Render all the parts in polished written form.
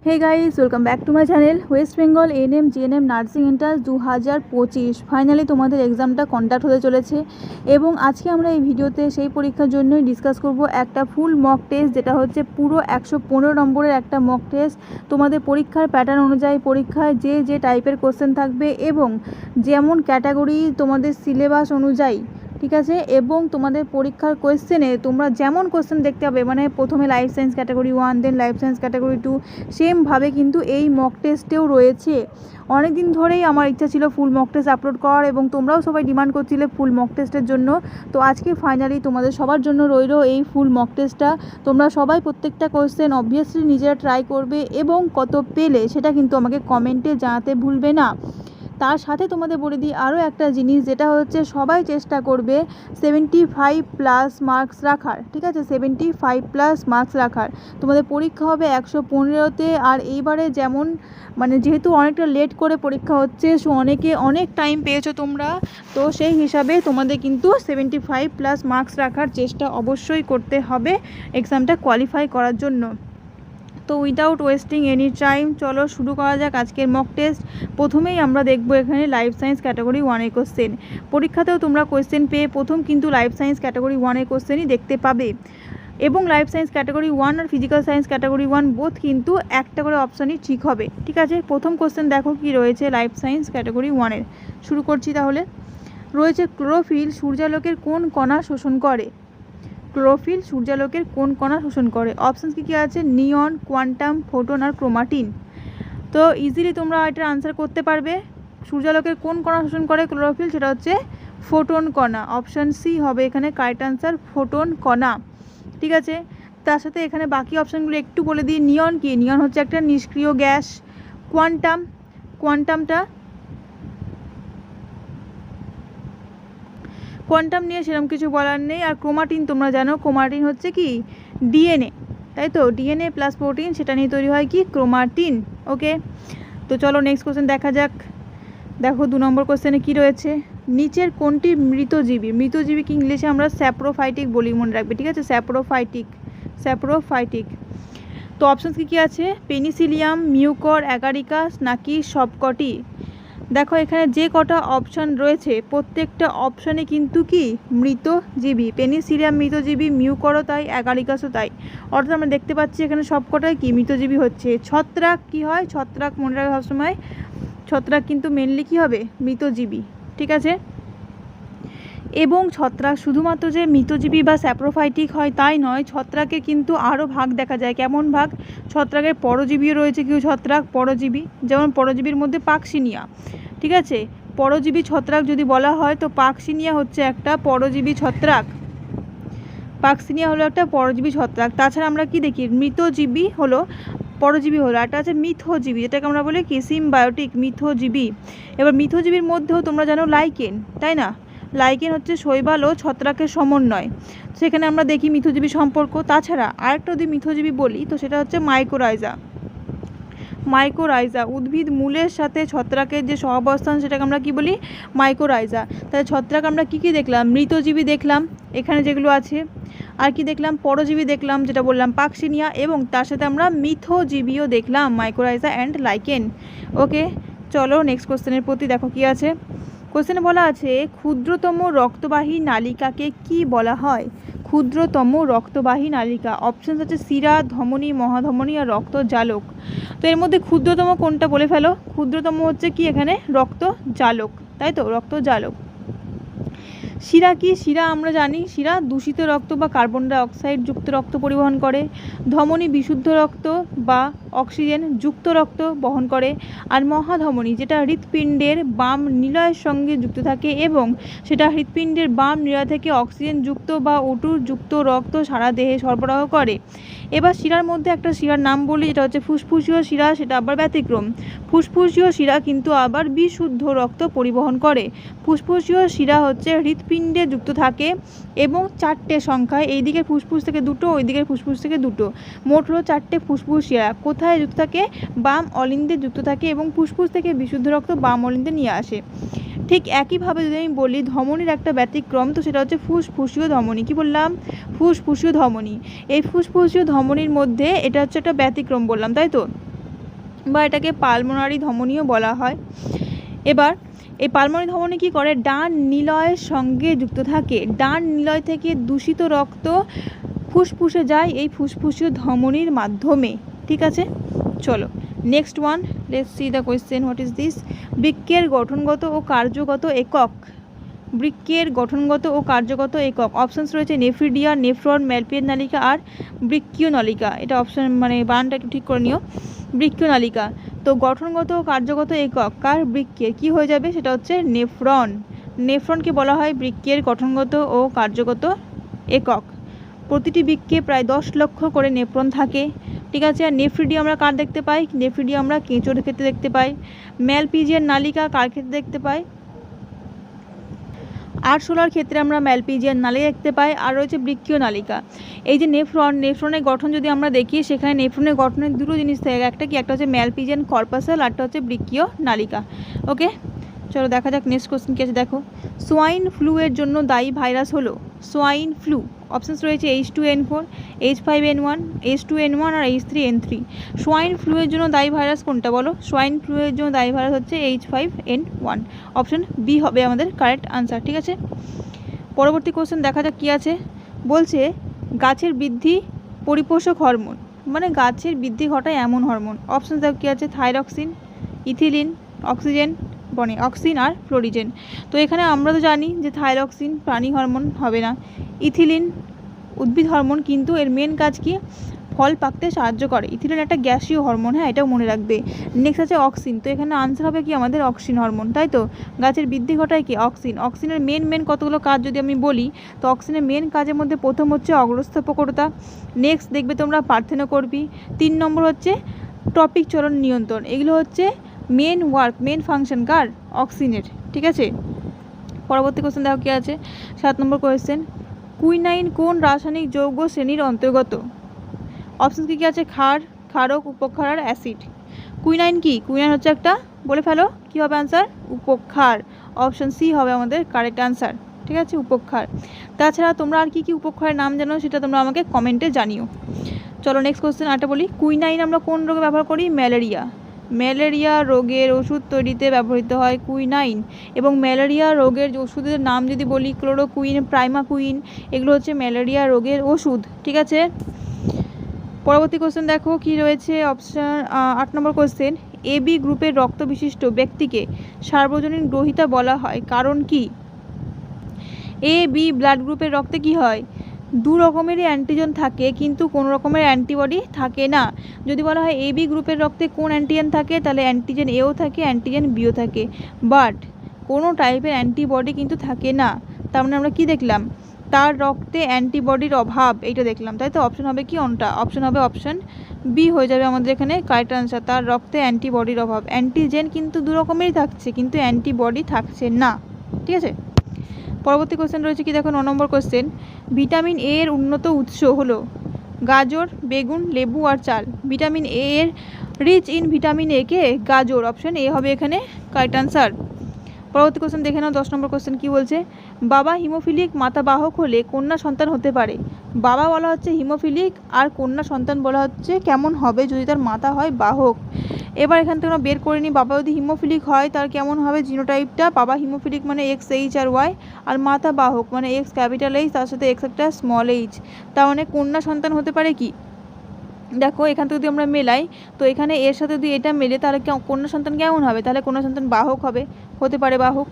Hey guys, welcome back to my channel. West Bengal ANM GNM nursing entrance 2025 finally তোমাদের এক্সামটা conduct হতে চলেছে এবং আজকে আমরা এই ভিডিওতে সেই পরীক্ষার জন্যই ডিসকাস করব একটা ফুল মক টেস্ট, যেটা হচ্ছে পুরো 115 নম্বরের একটা মক টেস্ট। তোমাদের পরীক্ষার প্যাটার্ন অনুযায়ী পরীক্ষায় যে যে টাইপের কোশ্চেন থাকবে এবং যেমন ক্যাটাগরি তোমাদের সিলেবাস অনুযায়ী, ঠিক আছে, এবং তোমাদের পরীক্ষার কোয়েশ্চেনে তোমরা যেমন কোয়েশ্চেন দেখতে পাবে, মানে প্রথমে লাইফ সায়েন্স ক্যাটাগরি 1, দেন লাইফ সায়েন্স ক্যাটাগরি 2, সেমভাবে কিন্তু এই মক টেস্টেও রয়েছে। অনেক দিন ধরেই আমার ইচ্ছা ছিল ফুল মক টেস্ট আপলোড করার এবং তোমরাও সবাই ডিমান্ড করছিলে ফুল মক টেস্টের জন্য। তো আজকে ফাইনালি তোমাদের সবার জন্য রইল এই ফুল মক টেস্টটা। তোমরা সবাই প্রত্যেকটা কোয়েশ্চেন অবভিয়াসলি নিজেরা ট্রাই করবে এবং কত পেলে সেটা কিন্তু আমাকে কমেন্টে জানাতে ভুলবে না। তার সাথে তোমাদের বলে দিই আরও একটা জিনিস, যেটা হচ্ছে সবাই চেষ্টা করবে 75+ মার্কস রাখার, ঠিক আছে, 75+ মার্কস রাখার। তোমাদের পরীক্ষা হবে 115তে। আর এইবারে যেমন মানে যেহেতু অনেকটা লেট করে পরীক্ষা হচ্ছে, সো অনেক টাইম পেয়েছো তোমরা, তো সেই হিসাবে তোমাদের কিন্তু 75+ মার্কস রাখার চেষ্টা অবশ্যই করতে হবে এক্সামটা কোয়ালিফাই করার জন্য। তো উইদাউট ওয়েস্টিং এনি টাইম চলো শুরু করা যাক আজকের মক টেস্ট। প্রথমেই আমরা দেখব এখানে লাইফ সায়েন্স ক্যাটাগরি 1-এর কোশ্চেন। পরীক্ষাতেও তোমরা কোশ্চেন পেয়ে প্রথম কিন্তু লাইফ সায়েন্স ক্যাটাগরি 1-এর কোশ্চেনই দেখতে পাবে এবং লাইফ সায়েন্স ক্যাটাগরি 1 আর ফিজিক্যাল সায়েন্স ক্যাটাগরি 1 বোথ কিন্তু একটা করে অপশানই ঠিক হবে, ঠিক আছে। প্রথম কোশ্চেন দেখো কি রয়েছে লাইফ সায়েন্স ক্যাটাগরি 1-এর। শুরু করছি তাহলে। রয়েছে ক্লোরোফিল সূর্যালোকের কোন কণা শোষণ করে? ক্লোরোফিল সূর্যালোকের কোন কণা শোষণ করে? অপশানস কী আছে? নিয়ন, কোয়ান্টাম, ফোটন আর ক্রোমাটিন। তো ইজিলি তোমরা এটার আনসার করতে পারবে। সূর্যালোকের কোন কণা শোষণ করে ক্লোরোফিল? সেটা হচ্ছে ফোটন কণা। অপশান সি হবে এখানে কারেক্ট আনসার, ফোটন কণা, ঠিক আছে। তার সাথে এখানে বাকি অপশানগুলো একটু বলে দিই। নিয়ন কি? নিয়ন হচ্ছে একটা নিষ্ক্রিয় গ্যাস। কোয়ান্টাম নিয়ে সেরকম কিছু বলার নেই। আর ক্রোমাটিন তোমরা জানো, ক্রোমাটিন হচ্ছে কি ডিএনএ, তাই তো, ডিএনএ প্লাস প্রোটিন, সেটা নিয়ে তৈরি হয় কি ক্রোমাটিন। ওকে, তো চলো নেক্সট কোশ্চেন দেখা যাক। দেখো 2 নম্বর কোশ্চেনে কি রয়েছে? নিচের কোনটি মৃতজীবী? মৃতজীবীকে ইংলিশে আমরা স্যাপ্রোফাইটিক বলি, মনে রাখবে, ঠিক আছে, স্যাপ্রোফাইটিক। তো অপশানস কী আছে? পেনিসিলিয়াম, মিউকর, অ্যাগারিকাস নাকি সবকটি? দেখো এখানে যে কটা অপশান রয়েছে প্রত্যেকটা অপশানে কিন্তু কি মৃতজীবী। পেনিসিলিয়াম মৃতজীবী, মিউকরও তাই, অ্যাগারিকাসও তাই। অর্থাৎ আমরা দেখতে পাচ্ছি এখানে সবকটাই কি মৃতজীবী হচ্ছে। ছত্রাক কি হয়? ছত্রাক মনে রাখবে সবসময়, ছত্রাক কিন্তু মেনলি কী হবে? মৃতজীবী, ঠিক আছে। এবং ছত্রাক শুধুমাত্র যে মৃতজীবী বা স্যাপ্রোফাইটিক হয় তাই নয়, ছত্রাকের কিন্তু আরও ভাগ দেখা যায়। কেমন ভাগ? ছত্রাকের পরজীবীও রয়েছে কিছু ছত্রাক, পরজীবী, যেমন পরজীবীর মধ্যে পাকসিনিয়া, ঠিক আছে। পরজীবী ছত্রাক যদি বলা হয় তো পাকসিনিয়া হচ্ছে একটা পরজীবী ছত্রাক, পাকসিনিয়া হলো একটা পরজীবী ছত্রাক। তাছাড়া আমরা কি দেখি? মৃতজীবী হলো পরজীবী হলো, একটা আছে মিথজীবী, যেটাকে আমরা বলি কি সিমবায়োটিক, মিথজীবী। এবার মিথজীবীর মধ্যেও তোমরা জানো লাইকেন, তাই না? লাইকেন হচ্ছে শৈবাল ও ছত্রাকের সমন্বয়, সেখানে আমরা দেখি মিথজীবী সম্পর্ক। তাছাড়া আরেকটা যদি মিথজীবী বলি তো সেটা হচ্ছে মাইকোরাইজা, উদ্ভিদ মূলের সাথে ছত্রাকের যে সহাবস্থান সেটাকে আমরা কি বলি? মাইকোরাইজা। তাহলে ছত্রাক আমরা কি দেখলাম? মৃতজীবী দেখলাম এখানে যেগুলো আছে, আর কি দেখলাম? পরজীবী দেখলাম, যেটা বললাম পাকসিনিয়া, এবং তার সাথে আমরা মিথজীবীও দেখলাম, মাইকোরাইজা অ্যান্ড লাইকেন। ওকে, চলো নেক্সট কোশ্চেনের প্রতি দেখো কি আছে। কোশ্চেনে বলা আছে ক্ষুদ্রতম রক্তবাহী নালিকাকে কি বলা হয়? ক্ষুদ্রতম রক্তবাহী নালিকা। অপশানস আছে শিরা, ধমনী, মহাধমনী আর রক্তজালক। তো এর মধ্যে ক্ষুদ্রতম কোনটা বলে ফেলো? ক্ষুদ্রতম হচ্ছে কি এখানে? রক্তজালক, তাই তো, রক্তজালক। শিরা কি? শিরা আমরা জানি শিরা দূষিত রক্ত বা কার্বন ডাই অক্সাইড যুক্ত রক্ত পরিবহন করে। ধমনী বিশুদ্ধ রক্ত বা অক্সিজেন যুক্ত রক্ত বহন করে। আর মহাধমনী যেটা হৃৎপিণ্ডের বাম নিলয়ের সঙ্গে যুক্ত থাকে এবং সেটা হৃৎপিণ্ডের বাম নিলয় থেকে অক্সিজেন যুক্ত বা O2 যুক্ত রক্ত সারা দেহে সরবরাহ করে। এবার শিরার মধ্যে একটা শিরার নাম বলি, যেটা হচ্ছে ফুসফুসীয় শিরা, সেটা আবার ব্যতিক্রম। ফুসফুসীয় শিরা কিন্তু আবার বিশুদ্ধ রক্ত পরিবহন করে। ফুসফুসীয় শিরা হচ্ছে হৃৎপিণ্ডে যুক্ত থাকে এবং 4টে সংখ্যায়, এই দিকের ফুসফুস থেকে 2টো, ওই দিকের ফুসফুস থেকে 2টো, মোট হলো 4টে ফুসফুস শিরা। কোথায় যুক্ত থাকে? বাম অলিন্দে যুক্ত থাকে এবং ফুসফুস থেকে বিশুদ্ধ রক্ত বাম অলিন্দে নিয়ে আসে। ঠিক একইভাবে যদি আমি বলি ধমনীর একটা ব্যতিক্রম, তো সেটা হচ্ছে ফুসফুসীয় ধমনী। কি বললাম? ফুসফুসীয় ধমনী। এই ফুসফুসীয় ধমনীর মধ্যে এটা হচ্ছে একটা ব্যতিক্রম বললাম, তাই তো। বা এটাকে পালমোনারি ধমনীও বলা হয়। এবার এই পালমোনারি ধমনী কী করে, ডান নিলয়ের সঙ্গে যুক্ত থাকে। ডান নিলয় থেকে দূষিত রক্ত ফুসফুসে যায় এই ফুসফুসীয় ধমনীর মাধ্যমে। ঠিক আছে, চলো next one, let's see the question. What is this? বৃক্কের গঠনগত ও কার্যগত একক। বৃক্কের গঠনগত ও কার্যগত একক অপশানস রয়েছে নেফ্রিডিয়া, নেফ্রন, ম্যালপিয়ান নালিকা আর বৃক্কীয় নালিকা। এটা অপশান মানে বানানটা একটু ঠিক করে নিও, বৃক্কীয় নালিকা। তো গঠনগত ও কার্যগত একক কার? বৃক্কের। কি হয়ে যাবে? সেটা হচ্ছে নেফ্রন। নেফ্রনকে বলা হয় বৃক্কের গঠনগত ও কার্যগত একক। প্রতিটি বৃক্কে প্রায় 10 লক্ষ করে নেফ্রন থাকে। ঠিক আছে, আর নেফ্রিডিয়া আমরা কার দেখতে পাই? নেফ্রিডিয়া আমরা কেঁচোর ক্ষেত্রে দেখতে পাই। ম্যালপিজিয়ান নালিকা কার ক্ষেত্রে দেখতে পাই? আরশোলার ক্ষেত্রে আমরা ম্যালপিজিয়ান নালিকা দেখতে পাই। আর রয়েছে বৃক্কীয় নালিকা। এই যে নেফ্রনের গঠন যদি আমরা দেখি, সেখানে নেফ্রনের গঠনের দুটো জিনিস থাকে, একটা কি, একটা হচ্ছে ম্যালপিজিয়ান কর্পাসেল, আরটা হচ্ছে বৃক্কীয় নালিকা। ওকে, চলো দেখা যাক নেক্সট কোশ্চেন কি আছে। দেখো, সোয়াইন ফ্লু এর জন্য দায়ী ভাইরাস হলো সোয়াইন ফ্লু। অপশানস রয়েছে H2N4, H5N1, H2N1 আর H3N3। সোয়াইন ফ্লু এর জন্য দায়ী ভাইরাস কোনটা বলো? সোয়াইন ফ্লু এর জন্য দায়ী ভাইরাস হচ্ছে H5N1। অপশান বি হবে আমাদের কারেক্ট আনসার। ঠিক আছে, পরবর্তী কোশ্চেন দেখা যাক কি আছে। বলছে গাছের বৃদ্ধি পরিপোষক হরমোন, মানে গাছের বৃদ্ধি ঘটায় এমন হরমোন। অপশান দেখো কি আছে, থাইরক্সিন, ইথিলিন, অক্সিজেন, বনে অক্সিন আর ফ্লোরিজেন। তো এখানে আমরা তো জানি যে থাইরক্সিন প্রাণী হরমোন হবে না, ইথিলিন উদ্ভিদ হরমোন, কিন্তু এর মেন কাজ কি? ফল পাকতে সাহায্য করে। ইথিলিন একটা গ্যাসীয় হরমোন, হ্যাঁ এটাও মনে রাখবে। নেক্সট আছে অক্সিন, তো এখানে আনসার হবে কি আমাদের অক্সিন হরমোন, তাই তো? গাছের বৃদ্ধি ঘটায় কি? অক্সিন। অক্সিনের মেন কতগুলো কাজ যদি আমি বলি, তো অক্সিনের মেন কাজের মধ্যে প্রথম হচ্ছে অগ্রস্থাপকতা, নেক্সট দেখবে তোমরা পার্থেনোকর্পী, 3 নম্বর হচ্ছে টপিক চলন নিয়ন্ত্রণ। এগুলো হচ্ছে মেন ওয়ার্ক, মেন ফাংশন কার? অক্সিনের। ঠিক আছে, পরবর্তী কোশ্চেন দেখো কি আছে, 7 নম্বর কোয়েশ্চেন। কুইনাইন কোন রাসায়নিক যৌগ শ্রেণীর অন্তর্গত? অপশান কি আছে? ক্ষার, ক্ষারক, উপক্ষার আর অ্যাসিড। কুইনাইন কি? কুইনাইন হচ্ছে একটা, বলে ফেলো কি হবে আনসার? উপক্ষার। অপশান সি হবে আমাদের কারেক্ট আনসার। ঠিক আছে, উপক্ষার। তাছাড়া তোমরা আর কি কি উপক্ষারের নাম জানো সেটা তোমরা আমাকে কমেন্টে জানিও। চলো নেক্সট কোশ্চেন আরেকটা বলি। কুইনাইন আমরা কোন রোগে ব্যবহার করি? ম্যালেরিয়া। ম্যালেরিয়া রোগের ওষুধ তৈরিতে ব্যবহৃত হয় কুইনাইন। এবং ম্যালেরিয়া রোগের ওষুধের নাম যদি বলি, ক্লোরোকুইন, প্রাইমাকুইন, এগুলো হচ্ছে ম্যালেরিয়া রোগের ওষুধ। ঠিক আছে, পরবর্তী কোশ্চেন দেখো কি রয়েছে। অপশান 8 নম্বর কোশ্চেন। AB গ্রুপের রক্ত বিশিষ্ট ব্যক্তিকে সার্বজনীন গ্রহিতা বলা হয়, কারণ কি? AB ব্লাড গ্রুপের রক্তে কি হয়? 2 রকমেরই অ্যান্টিজেন থাকে, কিন্তু কোনো রকমের অ্যান্টিবডি থাকে না। যদি বলা হয় AB গ্রুপের রক্তে কোন অ্যান্টিজেন থাকে, তাহলে অ্যান্টিজেন এও থাকে, অ্যান্টিজেন বিও থাকে, বাট কোনো টাইপের অ্যান্টিবডি কিন্তু থাকে না। তার মানে আমরা কি দেখলাম? তার রক্তে অ্যান্টিবডির অভাব, এইটা দেখলাম, তাই তো? অপশন হবে কি কোনটা? অপশন হবে অপশন বি হয়ে যাবে আমাদের এখানে কারেক্ট আনসার। তার রক্তে অ্যান্টিবডির অভাব। অ্যান্টিজেন কিন্তু 2 রকমেরই থাকছে, কিন্তু অ্যান্টিবডি থাকছে না। ঠিক আছে, পরবর্তী কোশ্চেন রয়েছে কি দেখো, 9 নম্বর কোশ্চেন। ভিটামিন এ এর উন্নত উৎস হলো গাজর, বেগুন, লেবু আর চাল। ভিটামিন এ এর রিচ ইন ভিটামিন এ কে? গাজর। অপশন এ হবে এখানে কারেক্ট আনসার। পরবর্তী কোশ্চেন দেখে নাও, 10 নম্বর কোশ্চেন কি বলছে। বাবা হিমোফিলিক মাতা বাহক হলে কন্যা সন্তান হতে পারে। বাবা বলা হচ্ছে হিমোফিলিক, আর কন্যা সন্তান বলা হচ্ছে কেমন হবে যদি তার মাতা হয় বাহক। এবার এখান থেকে আমরা বের করে নিই, বাবা যদি হিমোফিলিক হয় তার কেমন হবে জিনোটাইপটা। বাবা হিমোফিলিক মানে XH আর Y, আর মাতা বাহক মানে X ক্যাপিটাল H, তার সাথে X একটা স্মল h। তার মানে কন্যা সন্তান হতে পারে কি? দেখো এখান থেকে যদি আমরা মেলাই, তো এখানে এর সাথে যদি এটা মেলে তাহলে কন্যা সন্তান কেমন হবে? তাহলে কন্যা সন্তান বাহক হবে, হতে পারে বাহক।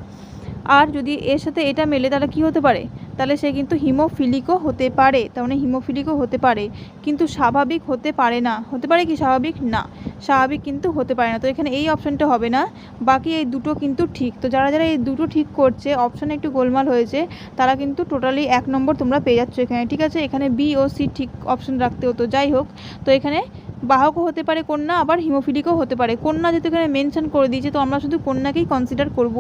আর যদি এর সাথে এটা মেলে তাহলে কি হতে পারে? তাহলে সে কিন্তু হিমোফিলিকও হতে পারে। তার মানে হিমোফিলিকও হতে পারে, কিন্তু স্বাভাবিক হতে পারে না। হতে পারে কি স্বাভাবিক? না, স্বাভাবিক কিন্তু হতে পারে না। তো এখানে এই অপশানটা হবে না, বাকি এই দুটো কিন্তু ঠিক। তো যারা যারা এই দুটো ঠিক করছে, অপশানে একটু গোলমাল হয়েছে, তারা কিন্তু টোটালি 1 নম্বর তোমরা পেয়ে যাচ্ছ এখানে। ঠিক আছে, এখানে বি ও সি ঠিক অপশান রাখতে হতো, যাই হোক। তো এখানে বাহকও হতে পারে কন্যা, আবার হিমোফিলিকও হতে পারে। কন্যা যেহেতু এখানে মেনশন করে দিয়েছে, তো আমরা শুধু কন্যাকেই কনসিডার করব।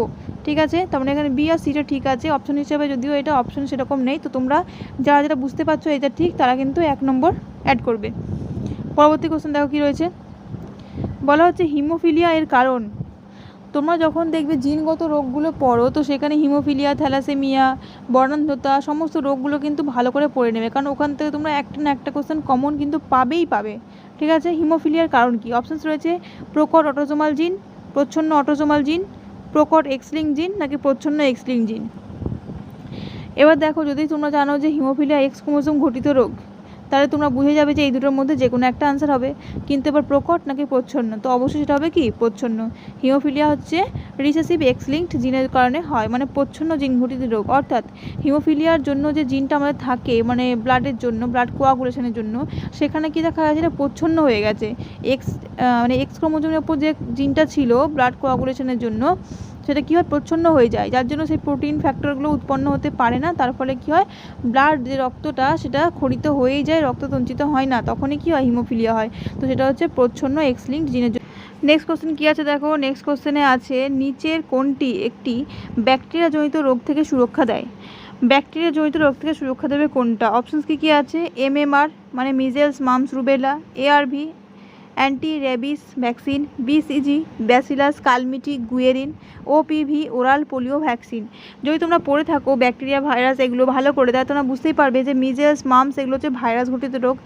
ঠিক আছে, তার মানে এখানে বি আর সিটা ঠিক আছে অপশন হিসেবে, যদিও এটা অপশন সেরকম নেই। তো তোমরা যারা যারা বুঝতে পারছো এটা ঠিক, তারা কিন্তু 1 নম্বর অ্যাড করবে। পরবর্তী কোশ্চেন দেখো কি রয়েছে, বলা হচ্ছে হিমোফিলিয়া এর কারণ। তো তোমরা যখন দেখবে জিনগত রোগগুলো পড়ো তো সেখানে হিমোফিলিয়া, থ্যালাসেমিয়া, বর্ণান্ধতা সমস্ত রোগগুলো কিন্তু ভালো করে পড়ে নেবে, কারণ ওখান থেকে তোমরা একটা না একটা কোশ্চেন কমন কিন্তু পাবে। ঠিক আছে, হিমোফিলিয়ার কারণ কি? অপশানস রয়েছে প্রকট অটোজোমাল জিন, প্রচ্ছন্ন অটোজোমাল জিন, প্রকট এক্স লিঙ্ক জিন নাকি প্রচ্ছন্ন এক্স লিঙ্ক জিন। এবার দেখো, যদি তোমরা জানো যে হিমোফিলিয়া এক্স ক্রোমোজোম ঘটিত রোগ, তাহলে তোমরা বুঝে যাবে যে এই দুটোর মধ্যে যে কোনো একটা আনসার হবে। কিন্তু এবার প্রকট নাকি প্রচ্ছন্ন, তো অবশ্যই সেটা হবে কি প্রচ্ছন্ন। হিমোফিলিয়া হচ্ছে রিসেসিভ এক্স লিঙ্কড জিনের কারণে হয়, মানে প্রচ্ছন্ন জিন ঘটিত রোগ। অর্থাৎ হিমোফিলিয়ার জন্য যে জিনটা আমাদের থাকে মানে ব্লাডের জন্য, ব্লাড কোয়াগুলেশনের জন্য, সেখানে কি দেখা যাচ্ছে, এটা প্রচ্ছন্ন হয়ে গেছে। মানে এক্স ক্রোমোজোমের উপর যে জিনটা ছিল ব্লাড কোয়াগুলেশনের জন্য, সেটা কী হয়, প্রচ্ছন্ন হয়ে যায়, যার জন্য সেই প্রোটিন ফ্যাক্টরগুলো উৎপন্ন হতে পারে না। তার ফলে কী হয়, ব্লাড যে রক্তটা সেটা ক্ষরিত হয়েই যায়, রক্ত সঞ্চিত হয় না, তখনই কী হয়, হিমোফিলিয়া হয়। তো সেটা হচ্ছে প্রচ্ছন্ন এক্স লিঙ্কড জিনের জন্য। নেক্সট কোশ্চেন কী আছে দেখো, নেক্সট কোশ্চেনে আছে নিচের কোনটি একটি ব্যাকটেরিয়াজনিত রোগ থেকে সুরক্ষা দেয়? ব্যাকটেরিয়াজনিত রোগ থেকে সুরক্ষা দেবে কোনটা? অপশানস কী আছে? MMR মানে measles, mumps, rubella, ARV anti rabies vaccine, BCG bacillus Calmette Guerin, OPV oral polio vaccine. যদি তোমরা পড়ে থাকো ব্যাকটেরিয়া, ভাইরাস এগুলো ভালো করে, তাহলে তোমরা বুঝতেই পারবে যে মিজেলস, মামস এগুলো হচ্ছে ভাইরাস ঘটিত রোগ,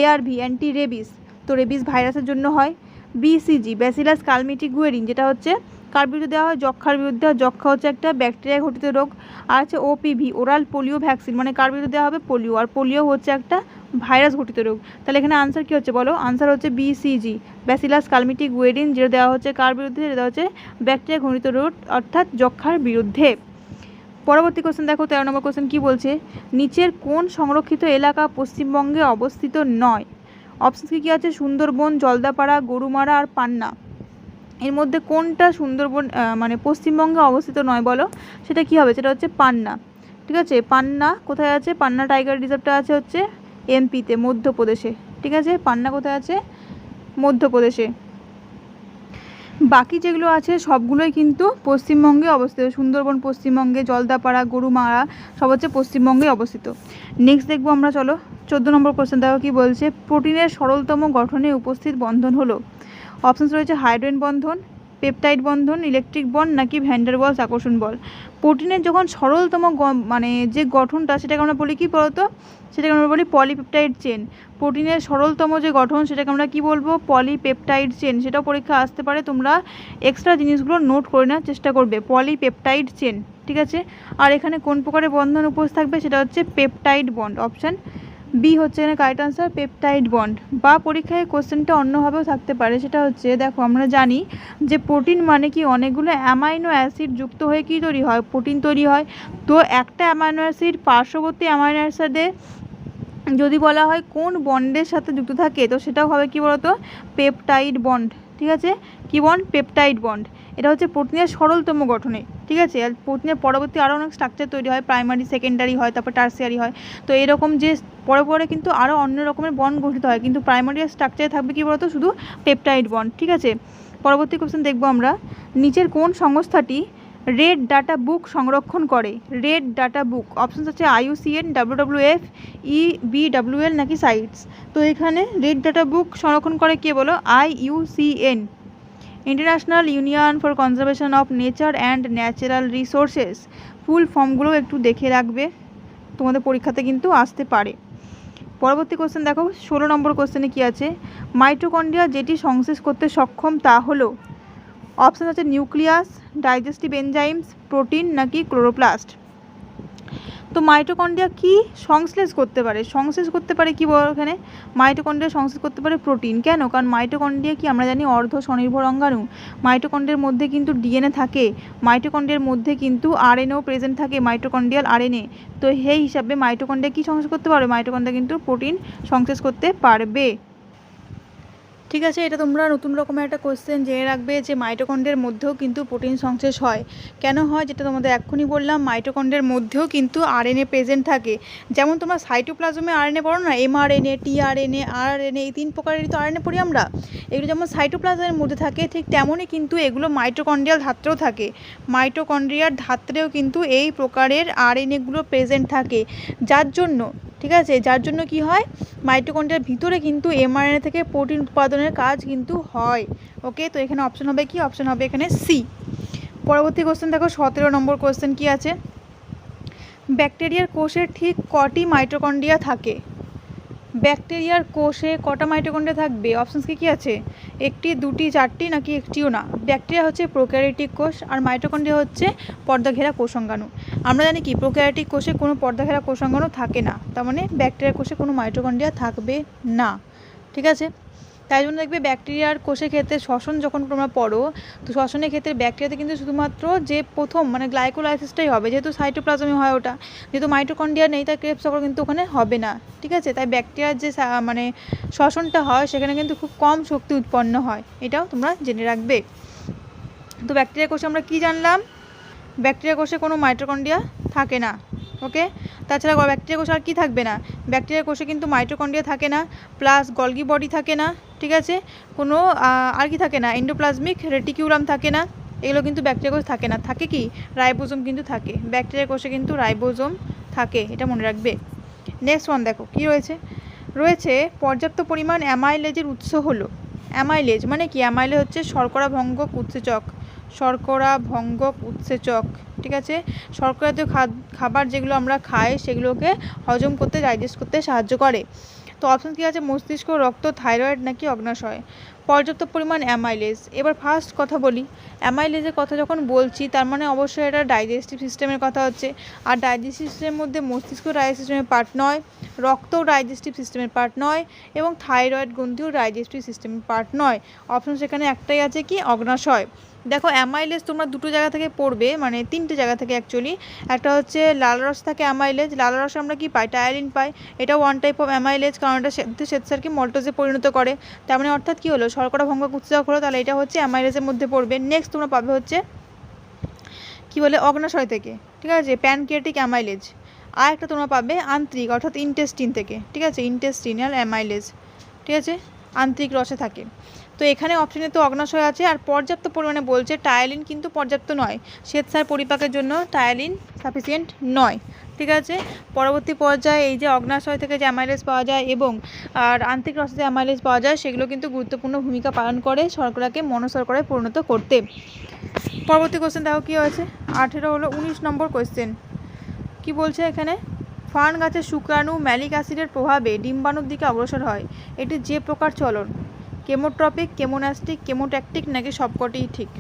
ARV অ্যান্টি রেবিস, তো রেবিস ভাইরাসের জন্য হয়, BCG ব্যাসিলাস কালমিটি গুয়েরিন যেটা হচ্ছে কার বিরুদ্ধে দেওয়া হয়, যক্ষার বিরুদ্ধে, আর যক্ষা হচ্ছে একটা ব্যাকটেরিয়া ঘটিত রোগ। আর হচ্ছে OPV ওরাল পোলিও ভ্যাকসিন, মানে কার বিরুদ্ধে দেওয়া হবে, পোলিও, আর পোলিও হচ্ছে একটা ভাইরাস ঘটিত রোগ। তাহলে এখানে আনসার কী হচ্ছে বলো? আনসার হচ্ছে BCG ব্যাসিলাস কালমিটি গুয়েরিন, যেটা দেওয়া হচ্ছে কার বিরুদ্ধে, যেটা হচ্ছে ব্যাকটেরিয়া ঘটিত রোগ অর্থাৎ যক্ষার বিরুদ্ধে। পরবর্তী কোশ্চেন দেখো, 13 নম্বর কোশ্চেন কী বলছে, নিচের কোন সংরক্ষিত এলাকা পশ্চিমবঙ্গে অবস্থিত নয়? অপশান কী আছে? সুন্দরবন, জলদাপাড়া, গরুমারা আর পান্না। এর মধ্যে কোনটা সুন্দরবন মানে পশ্চিমবঙ্গে অবস্থিত নয় বলো? সেটা কি হবে? সেটা হচ্ছে পান্না। ঠিক আছে, পান্না কোথায় আছে? পান্না টাইগার রিজার্ভটা আছে হচ্ছে MP-তে, মধ্যপ্রদেশে। ঠিক আছে, পান্না কোথায় আছে? মধ্যপ্রদেশে। বাকি যেগুলো আছে সবগুলোই কিন্তু পশ্চিমবঙ্গে অবস্থিত। সুন্দরবন পশ্চিমবঙ্গে, জলদাপাড়া, গরুমারা সব হচ্ছে পশ্চিমবঙ্গে অবস্থিত। নেক্সট দেখবো আমরা, চলো 14 নম্বর কোশ্চেন দেখো কী বলছে, প্রোটিনের সরলতম গঠনে উপস্থিত বন্ধন হলো? অপশানস রয়েছে হাইড্রোজেন বন্ধন, পেপটাইড বন্ধন, ইলেকট্রিক বন্ড নাকি ভ্যান ডার ওয়ালস আকর্ষণ বল। প্রোটিনের যখন সরলতম মানে যে গঠনটা, সেটাকে আমরা বলি কি বলতো? সেটাকে আমরা বলি পলিপেপটাইড চেন। প্রোটিনের সরলতম যে গঠন সেটাকে আমরা কি বলবো? Polypeptide chain. সেটাও পরীক্ষা আসতে পারে, তোমরা এক্সট্রা জিনিসগুলো নোট করে নেওয়ার চেষ্টা করবে, পলিপেপটাইড চেন। ঠিক আছে, আর এখানে কোন প্রকারের বন্ধন উপস্থিত থাকবে? সেটা হচ্ছে পেপটাইড বন্ড। অপশান বি হচ্ছে এখানে কারেক্ট আনসার, পেপটাইড বন্ড। বা পরীক্ষায় কোশ্চেনটা অন্যভাবেও থাকতে পারে, সেটা হচ্ছে দেখো, আমরা জানি যে প্রোটিন মানে কি অনেকগুলো অ্যামাইনো অ্যাসিড যুক্ত হয়ে কি তৈরি হয়? প্রোটিন তৈরি হয়। তো একটা অ্যামাইনো অ্যাসিড পার্শ্ববর্তী অ্যামাইনো অ্যাসিডে যদি বলা হয় কোন বন্ডের সাথে যুক্ত থাকে, তো সেটাও হবে কি বলতো? Peptide bond. ঠিক আছে, কি বন্ড? Peptide bond. এটা হচ্ছে প্রোটিনের সরলতম গঠনে। ঠিক আছে, আর প্রোটিনের পরবর্তী আরও অনেক স্ট্রাকচার তৈরি হয়, প্রাইমারি, সেকেন্ডারি হয়, তারপর টার্সিয়ারি হয়। তো এরকম যে পরে কিন্তু আরও অন্য রকমের বন্ড গঠিত হয়, কিন্তু প্রাইমারি স্ট্রাকচারে থাকবে কি বলতো? শুধু পেপটাইড বন্ড। ঠিক আছে, পরবর্তী কোশ্চেন দেখবো আমরা, নিচের কোন সংস্থাটি রেড ডাটা বুক সংরক্ষণ করে? Red data book. অপশানস আছে IUCN, WWF, EBWL নাকি সাইটস। তো এখানে রেড ডাটা বুক সংরক্ষণ করে কে বলো? IUCN, international union for conservation of nature and natural resources. Full ফর্মগুলো একটু দেখে রাখবে, তোমাদের পরীক্ষাতে কিন্তু আসতে পারে। পরবর্তী কোশ্চেন দেখো, 16 নম্বর কোশ্চেনে কী আছে, মাইটোকন্ড্রিয়া যেটি সংশ্লেষ করতে সক্ষম তা হলো? অপশান আছে নিউক্লিয়াস, ডাইজেস্টিভ এনজাইমস, প্রোটিন নাকি ক্লোরোপ্লাস্ট। তো মাইটোকন্ড্রিয়া কি সংশ্লেষ করতে পারে? সংশ্লেষ করতে পারে কি বল এখানে? মাইটোকন্ড্রিয়া সংশ্লেষ করতে পারে প্রোটিন। কেন? কারণ মাইটোকন্ড্রিয়া কি আমরা জানি অর্ধ স্বনির্ভর অঙ্গাণু। মাইটোকন্ড্রিয়ার মধ্যে কিন্তু DNA থাকে, মাইটোকন্ড্রিয়ার মধ্যে কিন্তু RNA প্রেজেন্ট থাকে, মাইটোকন্ড্রিয়াল RNA। তো সেই হিসাবে মাইটোকন্ড্রিয়া কি সংশ্লেষ করতে পারবে? মাইটোকন্ড্রিয়া কিন্তু প্রোটিন সংশ্লেষ করতে পারবে। ঠিক আছে, এটা তোমরা নতুন রকমের একটা কোশ্চেন জেনে রাখবে যে মাইটোকন্ড্রিয়ার মধ্যেও কিন্তু প্রোটিন সংশ্লেষ হয়। কেন হয়? যেটা তোমাদের এক্ষুনি বললাম, মাইটোকন্ড্রিয়ার মধ্যেও কিন্তু RNA প্রেজেন্ট থাকে। যেমন তোমরা সাইটোপ্লাজমে RNA পড়ো না, mRNA, tRNA, RNA, এই 3 প্রকারেরই তো RNA পড়ি আমরা। এগুলো যেমন সাইটোপ্লাজমের মধ্যে থাকে, ঠিক তেমনই কিন্তু এগুলো মাইটোকন্ড্রিয়াল ধাত্রেও থাকে। মাইটোকন্ড্রিয়ার ধাত্রেও কিন্তু এই প্রকারের RNAগুলো প্রেজেন্ট থাকে, যার জন্য, ঠিক আছে, যার জন্য কি হয়, মাইটোকন্ড্রিয়ার ভিতরে কিন্তু mRNA থেকে প্রোটিন উৎপাদনের কাজ কিন্তু হয়। ওকে, তো এখানে অপশন হবে কি? অপশন হবে এখানে সি। পরবর্তী কোশ্চেন দেখো 17 নম্বর কোশ্চেন কি আছে, ব্যাকটেরিয়ার কোষে ঠিক কটি মাইটোকন্ড্রিয়া থাকে? ব্যাকটেরিয়ার কোষে কটা মাইটোকন্ড্রিয়া থাকবে? অপশনস কি আছে? একটি, দুটি, চারটি নাকি একটিও না? ব্যাকটেরিয়া হচ্ছে প্রোক্যারিওটিক কোষ আর মাইটোকন্ড্রিয়া হচ্ছে পর্দাঘেরা কোষাঙ্গাণু। আমরা জানি কি প্রোক্যারিওটিক কোষে কোনো পর্দাঘেরা কোষাঙ্গাণু থাকে না, তার মানে ব্যাকটেরিয়ার কোষে কোনো মাইটোকন্ড্রিয়া থাকবে না। ঠিক আছে, তাই জন্য দেখবে ব্যাকটেরিয়ার কোষের ক্ষেত্রে শ্বসন যখন তোমরা পড়ো, তো শ্বসনের ক্ষেত্রে ব্যাকটেরিয়াতে কিন্তু শুধুমাত্র যে প্রথম মানে গ্লাইকোলাইসিসটাই হবে, যেহেতু সাইটোপ্লাজমে হয় ওটা, যেহেতু মাইটোকন্ড্রিয়া নেই তাই ক্রেবস চক্র কিন্তু ওখানে হবে না। ঠিক আছে, তাই ব্যাকটেরিয়ার যে মানে শ্বসনটা হয় সেখানে কিন্তু খুব কম শক্তি উৎপন্ন হয়, এটাও তোমরা জেনে রাখবে। তো ব্যাকটেরিয়া কোষে আমরা কি জানলাম? ব্যাকটেরিয়া কোষে কোনো মাইটোকন্ড্রিয়া থাকে না। ওকে, তাছাড়া ব্যাকটেরিয়া কোষে আর কি থাকবে না? ব্যাকটেরিয়া কোষে কিন্তু মাইটোকন্ড্রিয়া থাকে না, প্লাস গলগি বডি থাকে না। ঠিক আছে, কোনো আর কি থাকে না? এন্ডোপ্লাজমিক রেটিকিউলাম থাকে না, এগুলো কিন্তু ব্যাকটেরিয়া কোষে থাকে না। থাকে কি? রাইবোজোম কিন্তু থাকে, ব্যাকটেরিয়া কোষে কিন্তু রাইবোজোম থাকে, এটা মনে রাখবে। নেক্সট ওয়ান দেখো কি রয়েছে, রয়েছে পর্যাপ্ত পরিমাণ অ্যামাইলেজের উৎস হলো। অ্যামাইলেজ মানে কি? অ্যামাইলেজ হচ্ছে শর্করা ভঙ্গক উৎসেচক, শর্করা ভঙ্গক উৎসেচক। ঠিক আছে, শর্করা জাতীয় খাবার যেগুলো আমরা খাই সেগুলোকে হজম করতে, ডাইজেস্ট করতে সাহায্য করে। তো অপশন কী আছে? মস্তিষ্ক, রক্ত, থাইরয়েড নাকি অগ্নাশয়? পর্যাপ্ত পরিমাণ অ্যামাইলেজ। এবার ফার্স্ট কথা বলি, অ্যামাইলেজের কথা যখন বলছি তার মানে অবশ্যই এটা ডাইজেস্টিভ সিস্টেমের কথা হচ্ছে, আর ডাইজেস্টিভ সিস্টেমের মধ্যে মস্তিষ্ক ডাইজেস্টিভ সিস্টেমের পার্ট নয়, রক্তও ডাইজেস্টিভ সিস্টেমের পার্ট নয়, এবং থাইরয়েড গ্রন্থিও ডাইজেস্টিভ সিস্টেমের পার্ট নয়। অপশন সেখানে একটাই আছে, কি? অগ্নাশয়। দেখো অ্যামাইলেজ তোমরা দুটো জায়গা থেকে পড়বে, মানে তিনটে জায়গা থেকে অ্যাকচুয়ালি। একটা হচ্ছে লালারস থাকে অ্যামাইলেজ, লালারস আমরা কি পাই? টায়ালিন পাই, এটা ওয়ান টাইপ অফ অ্যামাইলেজ, কারণ এটা শ্বেতসারকে মল্টোজে পরিণত করে। তার মানে অর্থাৎ কী হলো? শর্করা ভঙ্গক উৎসেচক হলো, তাহলে এটা হচ্ছে অ্যামাইলেজের মধ্যে পড়বে। নেক্সট তোমরা পাবে হচ্ছে কি বলে? অগ্নাশয় থেকে। ঠিক আছে, প্যানক্রিয়াটিক অ্যামাইলেজ। আর একটা তোমরা পাবে আন্ত্রিক, অর্থাৎ ইন্টেস্টিন থেকে। ঠিক আছে, ইন্টেস্টিনাল অ্যামাইলেজ। ঠিক আছে, আন্ত্রিক রসে থাকে। তো এখানে অপশানে তো অগ্নাশয় আছে, আর পর্যাপ্ত পরিমাণে বলছে। টায়ালিন কিন্তু পর্যাপ্ত নয়, শ্বেতসার পরিপাকের জন্য টায়ালিন সাফিসিয়েন্ট নয়। ঠিক আছে, পরবর্তী পর্যায়ে এই যে অগ্নাশয় থেকে যে অ্যামাইলেজ পাওয়া যায় এবং আর আন্ত্রিক রসে যে অ্যামাইলেজ পাওয়া যায় সেগুলো কিন্তু গুরুত্বপূর্ণ ভূমিকা পালন করে শর্করাকে মনোশর্করায় পরিণত করতে। পরবর্তী কোশ্চেন দেখো কী আছে, 18 হলো 19 নম্বর কোশ্চেন। কি বলছে এখানে? ফার্ন গাছের শুক্রাণু ম্যালিক অ্যাসিডের প্রভাবে ডিম্বাণুর দিকে অগ্রসর হয়, এটি যে প্রকার চলন? কেমোট্রপিক, কেমোন্যাস্টিক, কেমোট্যাকটিক নাকি সবকটিই ঠিক?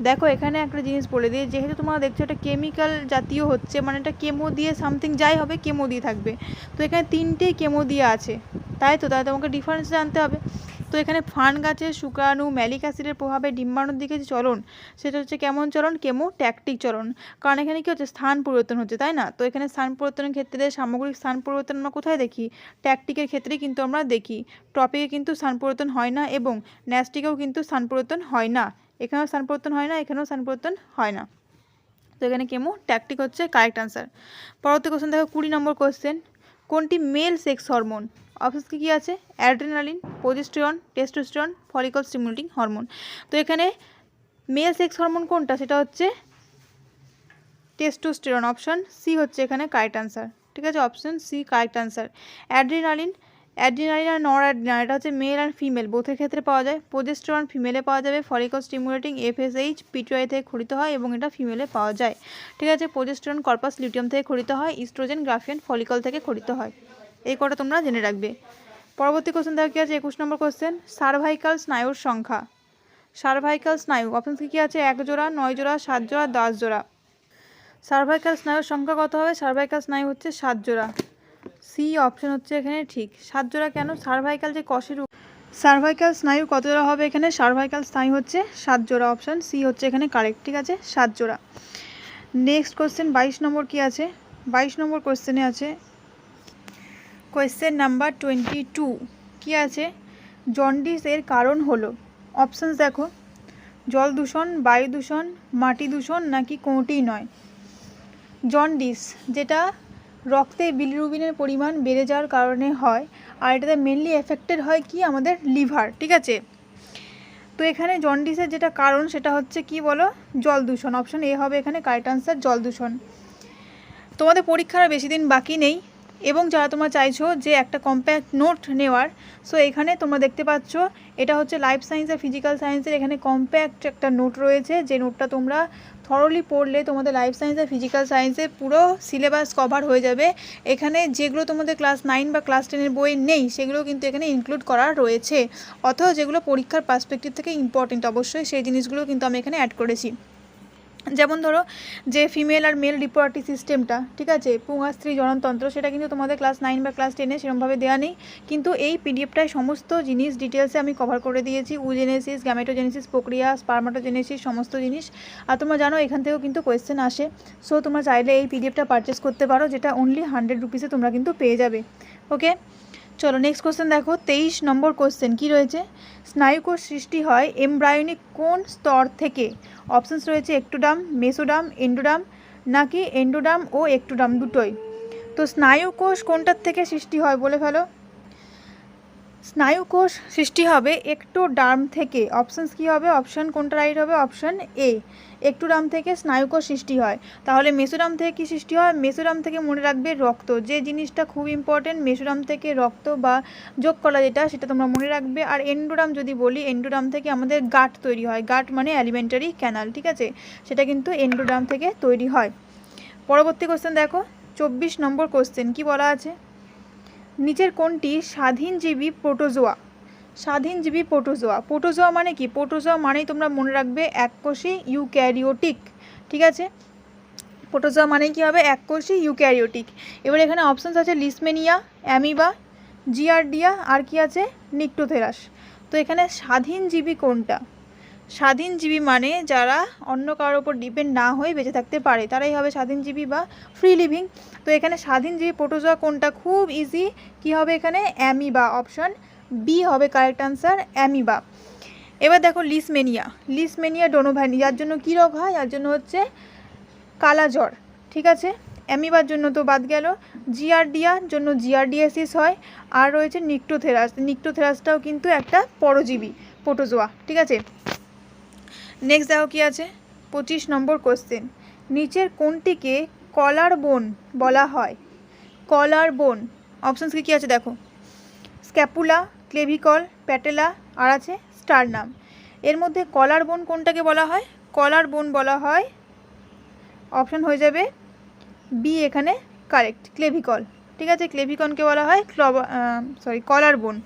দেখো এখানে একটা জিনিস বলে দিই, যেহেতু তোমরা দেখছো এটা কেমিক্যাল জাতীয় হচ্ছে, মানে এটা কেমো দিয়ে সামথিং যাই হবে কেমো দিয়ে থাকবে। তো এখানে তিনটেই কেমো দিয়ে আছে, তাই তো, তাই তোমাকে ডিফারেন্স জানতে হবে। তো এখানে ফার্ন গাছের শুক্রাণু ম্যালিক অ্যাসিডের প্রভাবে ডিম্বাণুর দিকে যে চলন সেটা হচ্ছে কেমন চলন? কেমোট্যাকটিক চলন। কারণ এখানে কি হচ্ছে? স্থান পরিবর্তন হচ্ছে, তাই না? তো এখানে স্থান পরিবর্তনের ক্ষেত্রে সামগ্রিক স্থান পরিবর্তন আমরা কোথায় দেখি? ট্যাকটিকের ক্ষেত্রে কিন্তু আমরা দেখি। টপিকে কিন্তু স্থান পরিবর্তন হয় না, এবং ন্যাস্টিকেও কিন্তু স্থান পরিবর্তন হয় না। এখানেও স্থান পরিবর্তন হয় না, এখানেও স্থান পরিবর্তন হয় না। তো এখানে কেমোট্যাকটিক হচ্ছে কারেক্ট আনসার। পরবর্তী কোশ্চেন দেখো 20 নম্বর কোশ্চেন, কোনটি মেল সেক্স হরমোন? অপশন কি আছে? Adrenaline, progesterone, testosterone, follicle stimulating hormone. তো এখানে মেল সেক্স হরমোন কোনটা? সেটা হচ্ছে টেস্টোস্টেরন। অপশন সি হচ্ছে এখানে কারেক্ট আনসার। ঠিক আছে, option C correct answer. Adrenaline, adrenaline আর নর অ্যাড্রেনালিন এটা হচ্ছে মেল অ্যান্ড ফিমেল বোথের ক্ষেত্রে পাওয়া যায়। প্রোজেস্টেরন ফিমেলে পাওয়া যাবে। ফলিকল স্টিমুলেটিং FSH পিটুয়াই থেকে খরিত হয় এবং এটা ফিমেলে পাওয়া যায়। ঠিক আছে, প্রোজেস্টেরন কর্পাস লিউটিয়াম থেকে খরিত হয়, ইস্ট্রোজেন গ্রাফিয়ান ফলিকল থেকে খরিত হয়। এই কটা তোমরা জেনে রাখবে। পরবর্তী কোশ্চেন দেখো কি আছে, 21 নম্বর কোশ্চেন, সার্ভাইকাল স্নায়ুর সংখ্যা। সার্ভাইকাল স্নায়ু অপশন কি আছে? 1 জোড়া, 9 জোড়া, 7 জোড়া, 10 জোড়া। সার্ভাইকাল স্নায়ুর সংখ্যা কত হবে? সার্ভাইকাল স্নায়ু হচ্ছে 7 জোড়া। সি অপশন হচ্ছে এখানে ঠিক। 7 জোড়া কেন? সার্ভাইকাল যে কষের সার্ভাইকাল স্নায়ু কত জোড়া হবে? এখানে সার্ভাইকাল স্নায়ু হচ্ছে 7 জোড়া। অপশন সি হচ্ছে এখানে কারেক্ট। ঠিক আছে, 7 জোড়া। নেক্সট কোশ্চেন 22 নম্বর কি আছে? 22 নম্বর কোশ্চেনে আছে কোয়েশ্চেন নাম্বার 22 কি আছে? জন্ডিস এর কারণ হলো, অপশানস দেখো, জল দূষণ, বায়ু দূষণ, মাটি দূষণ নাকি কোনোটিই নয়। জন্ডিস যেটা রক্তে বিলিরুবিনের পরিমাণ বেড়ে যাওয়ার কারণে হয়, আর এটাতে মেনলি এফেক্টেড হয় কি? আমাদের লিভার। ঠিক আছে, তো এখানে জন্ডিসের যেটা কারণ সেটা হচ্ছে কি বলো? জল দূষণ। অপশন এ হবে এখানে কারেক্ট আনসার, জল দূষণ। তোমাদের পরীক্ষার বেশি দিন বাকি নেই, এবং যারা তোমরা চাইছো যে একটা কম্প্যাক্ট নোট নেওয়ার, সো এখানে তোমরা দেখতে পাচ্ছ এটা হচ্ছে লাইফ সায়েন্স আর ফিজিক্যাল সায়েন্সের এখানে কম্প্যাক্ট একটা নোট রয়েছে, যে নোটটা তোমরা থরলি পড়লে তোমাদের লাইফ সায়েন্স আর ফিজিক্যাল সায়েন্সের পুরো সিলেবাস কভার হয়ে যাবে। এখানে যেগুলো তোমাদের ক্লাস 9 বা ক্লাস 10-এর বই নেই সেগুলো কিন্তু এখানে ইনক্লুড করা রয়েছে, অথবা যেগুলো পরীক্ষার পার্সপেক্টিভ থেকে ইম্পর্টেন্ট অবশ্যই সেই জিনিসগুলো কিন্তু আমি এখানে অ্যাড করেছি। যেমন ধরো যে ফিমেল আর মেল রিপ্রোডাক্টিভ সিস্টেমটা, ঠিক আছে, পুংা স্ত্রী জননতন্ত্র, সেটা কিন্তু তোমাদের ক্লাস 9 বা ক্লাস 10-এ সেরকমভাবে দেওয়া নেই, কিন্তু এই পিডিএফটায় সমস্ত জিনিস ডিটেলসে আমি কভার করে দিয়েছি। উজেনেসিস, গ্যামেটোজেনেসিস প্রক্রিয়া, স্পার্মাটোজেনেসিস সমস্ত জিনিস। আর তোমরা জানো এখান থেকেও কিন্তু কোয়েশ্চেন আসে, সো তোমরা চাইলে এই পিডিএফটা পারচেস করতে পারো, যেটা অনলি 100 রুপিসে তোমরা কিন্তু পেয়ে যাবে। ওকে, চলো নেক্সট কোশ্চেন দেখো। 23 নম্বর কোশ্চেন কি রয়েছে, স্নায়ুকোষ সৃষ্টি হয় এমব্রায়োনিক কোন স্তর থেকে? অপশানস রয়েছে এক্টোডার্ম, মেসোডার্ম, এন্ডোডার্ম, নাকি এন্ডোডার্ম ও এক্টোডার্ম দুটোই। তো স্নায়ুকোষ কোনটার থেকে সৃষ্টি হয় বলে ফেলো। স্নায়ুকোষ সৃষ্টি হবে এক্টোডার্ম থেকে। অপশানস কী হবে, অপশান কোনটা রাইট হবে, অপশান এ, এক্টোডার্ম থেকে স্নায়ুকোষ সৃষ্টি হয়। তাহলে মেসোডার্ম থেকে কী সৃষ্টি হয়, মেসোডার্ম থেকে মনে রাখবে রক্ত, যে জিনিসটা খুব ইম্পর্টেন্ট, মেসোডার্ম থেকে রক্ত বা যোগ করা যেটা সেটা তোমরা মনে রাখবে। আর এন্ডোডার্ম যদি বলি, এন্ডোডার্ম থেকে আমাদের গাট তৈরি হয়, গাট মানে অ্যালিমেন্টারি ক্যানাল, ঠিক আছে, সেটা কিন্তু এন্ডোডার্ম থেকে তৈরি হয়। পরবর্তী কোশ্চেন দেখো, 24 নম্বর কোশ্চেন কি বলা আছে, নিচের কোনটি স্বাধীনজীবী প্রোটোজোয়া? স্বাধীনজীবী প্রোটোজোয়া, প্রোটোজোয়া মানে কি, প্রোটোজোয়া মানেই তোমরা মনে রাখবে এককোষী ইউক্যারিওটিক, ঠিক আছে, প্রোটোজোয়া মানে কি হবে, এককোষী ইউক্যারিওটিক। এবার এখানে অপশানস আছে লিসমেনিয়া, অ্যামিবা, জিয়ার্ডিয়া, আর কি আছে নিক্টোথেরাস। তো এখানে স্বাধীনজীবী কোনটা, স্বাধীনজীবী মানে যারা অন্য কারোর ওপর ডিপেন্ড না হয়ে বেঁচে থাকতে পারে তারাই হবে স্বাধীনজীবী বা ফ্রি লিভিং। তো এখানে স্বাধীনজীবী প্রোটোজোয়া কোনটা, খুব ইজি, কি হবে এখানে অ্যামিবা, অপশান বি হবে কারেক্ট আনসার, অ্যামিবা। এবার দেখো লিসমেনিয়া, লিসমেনিয়া ডোনোভানি, যার জন্য কী রোগ হয়, যার জন্য হচ্ছে কালা জ্বর, ঠিক আছে, অ্যামিবার জন্য তো বাদ গেল। জিয়ার্ডিয়ার জন্য জিয়ার্ডিয়াসিস হয়। আর রয়েছে নিক্টোথেরাস, নিক্টোথেরাসটাও কিন্তু একটা পরজীবী প্রোটোজোয়া, ঠিক আছে। নেক্সট দেখো কি আছে, 25 নম্বর কোশ্চেন, নিচের কোনটিকে কলার বোন বলা হয়? কলার বোন, অপশানস কী আছে দেখো, স্ক্যাপুলা, ক্লেভিকল, প্যাটেলা, আর আছে স্টারনাম। এর মধ্যে কলার বোন কোনটাকে বলা হয়, কলার বোন বলা হয়, অপশান হয়ে যাবে বি এখানে কারেক্ট, ক্লেভিকল, ঠিক আছে, ক্লেভিকনকে বলা হয় কলার বোন।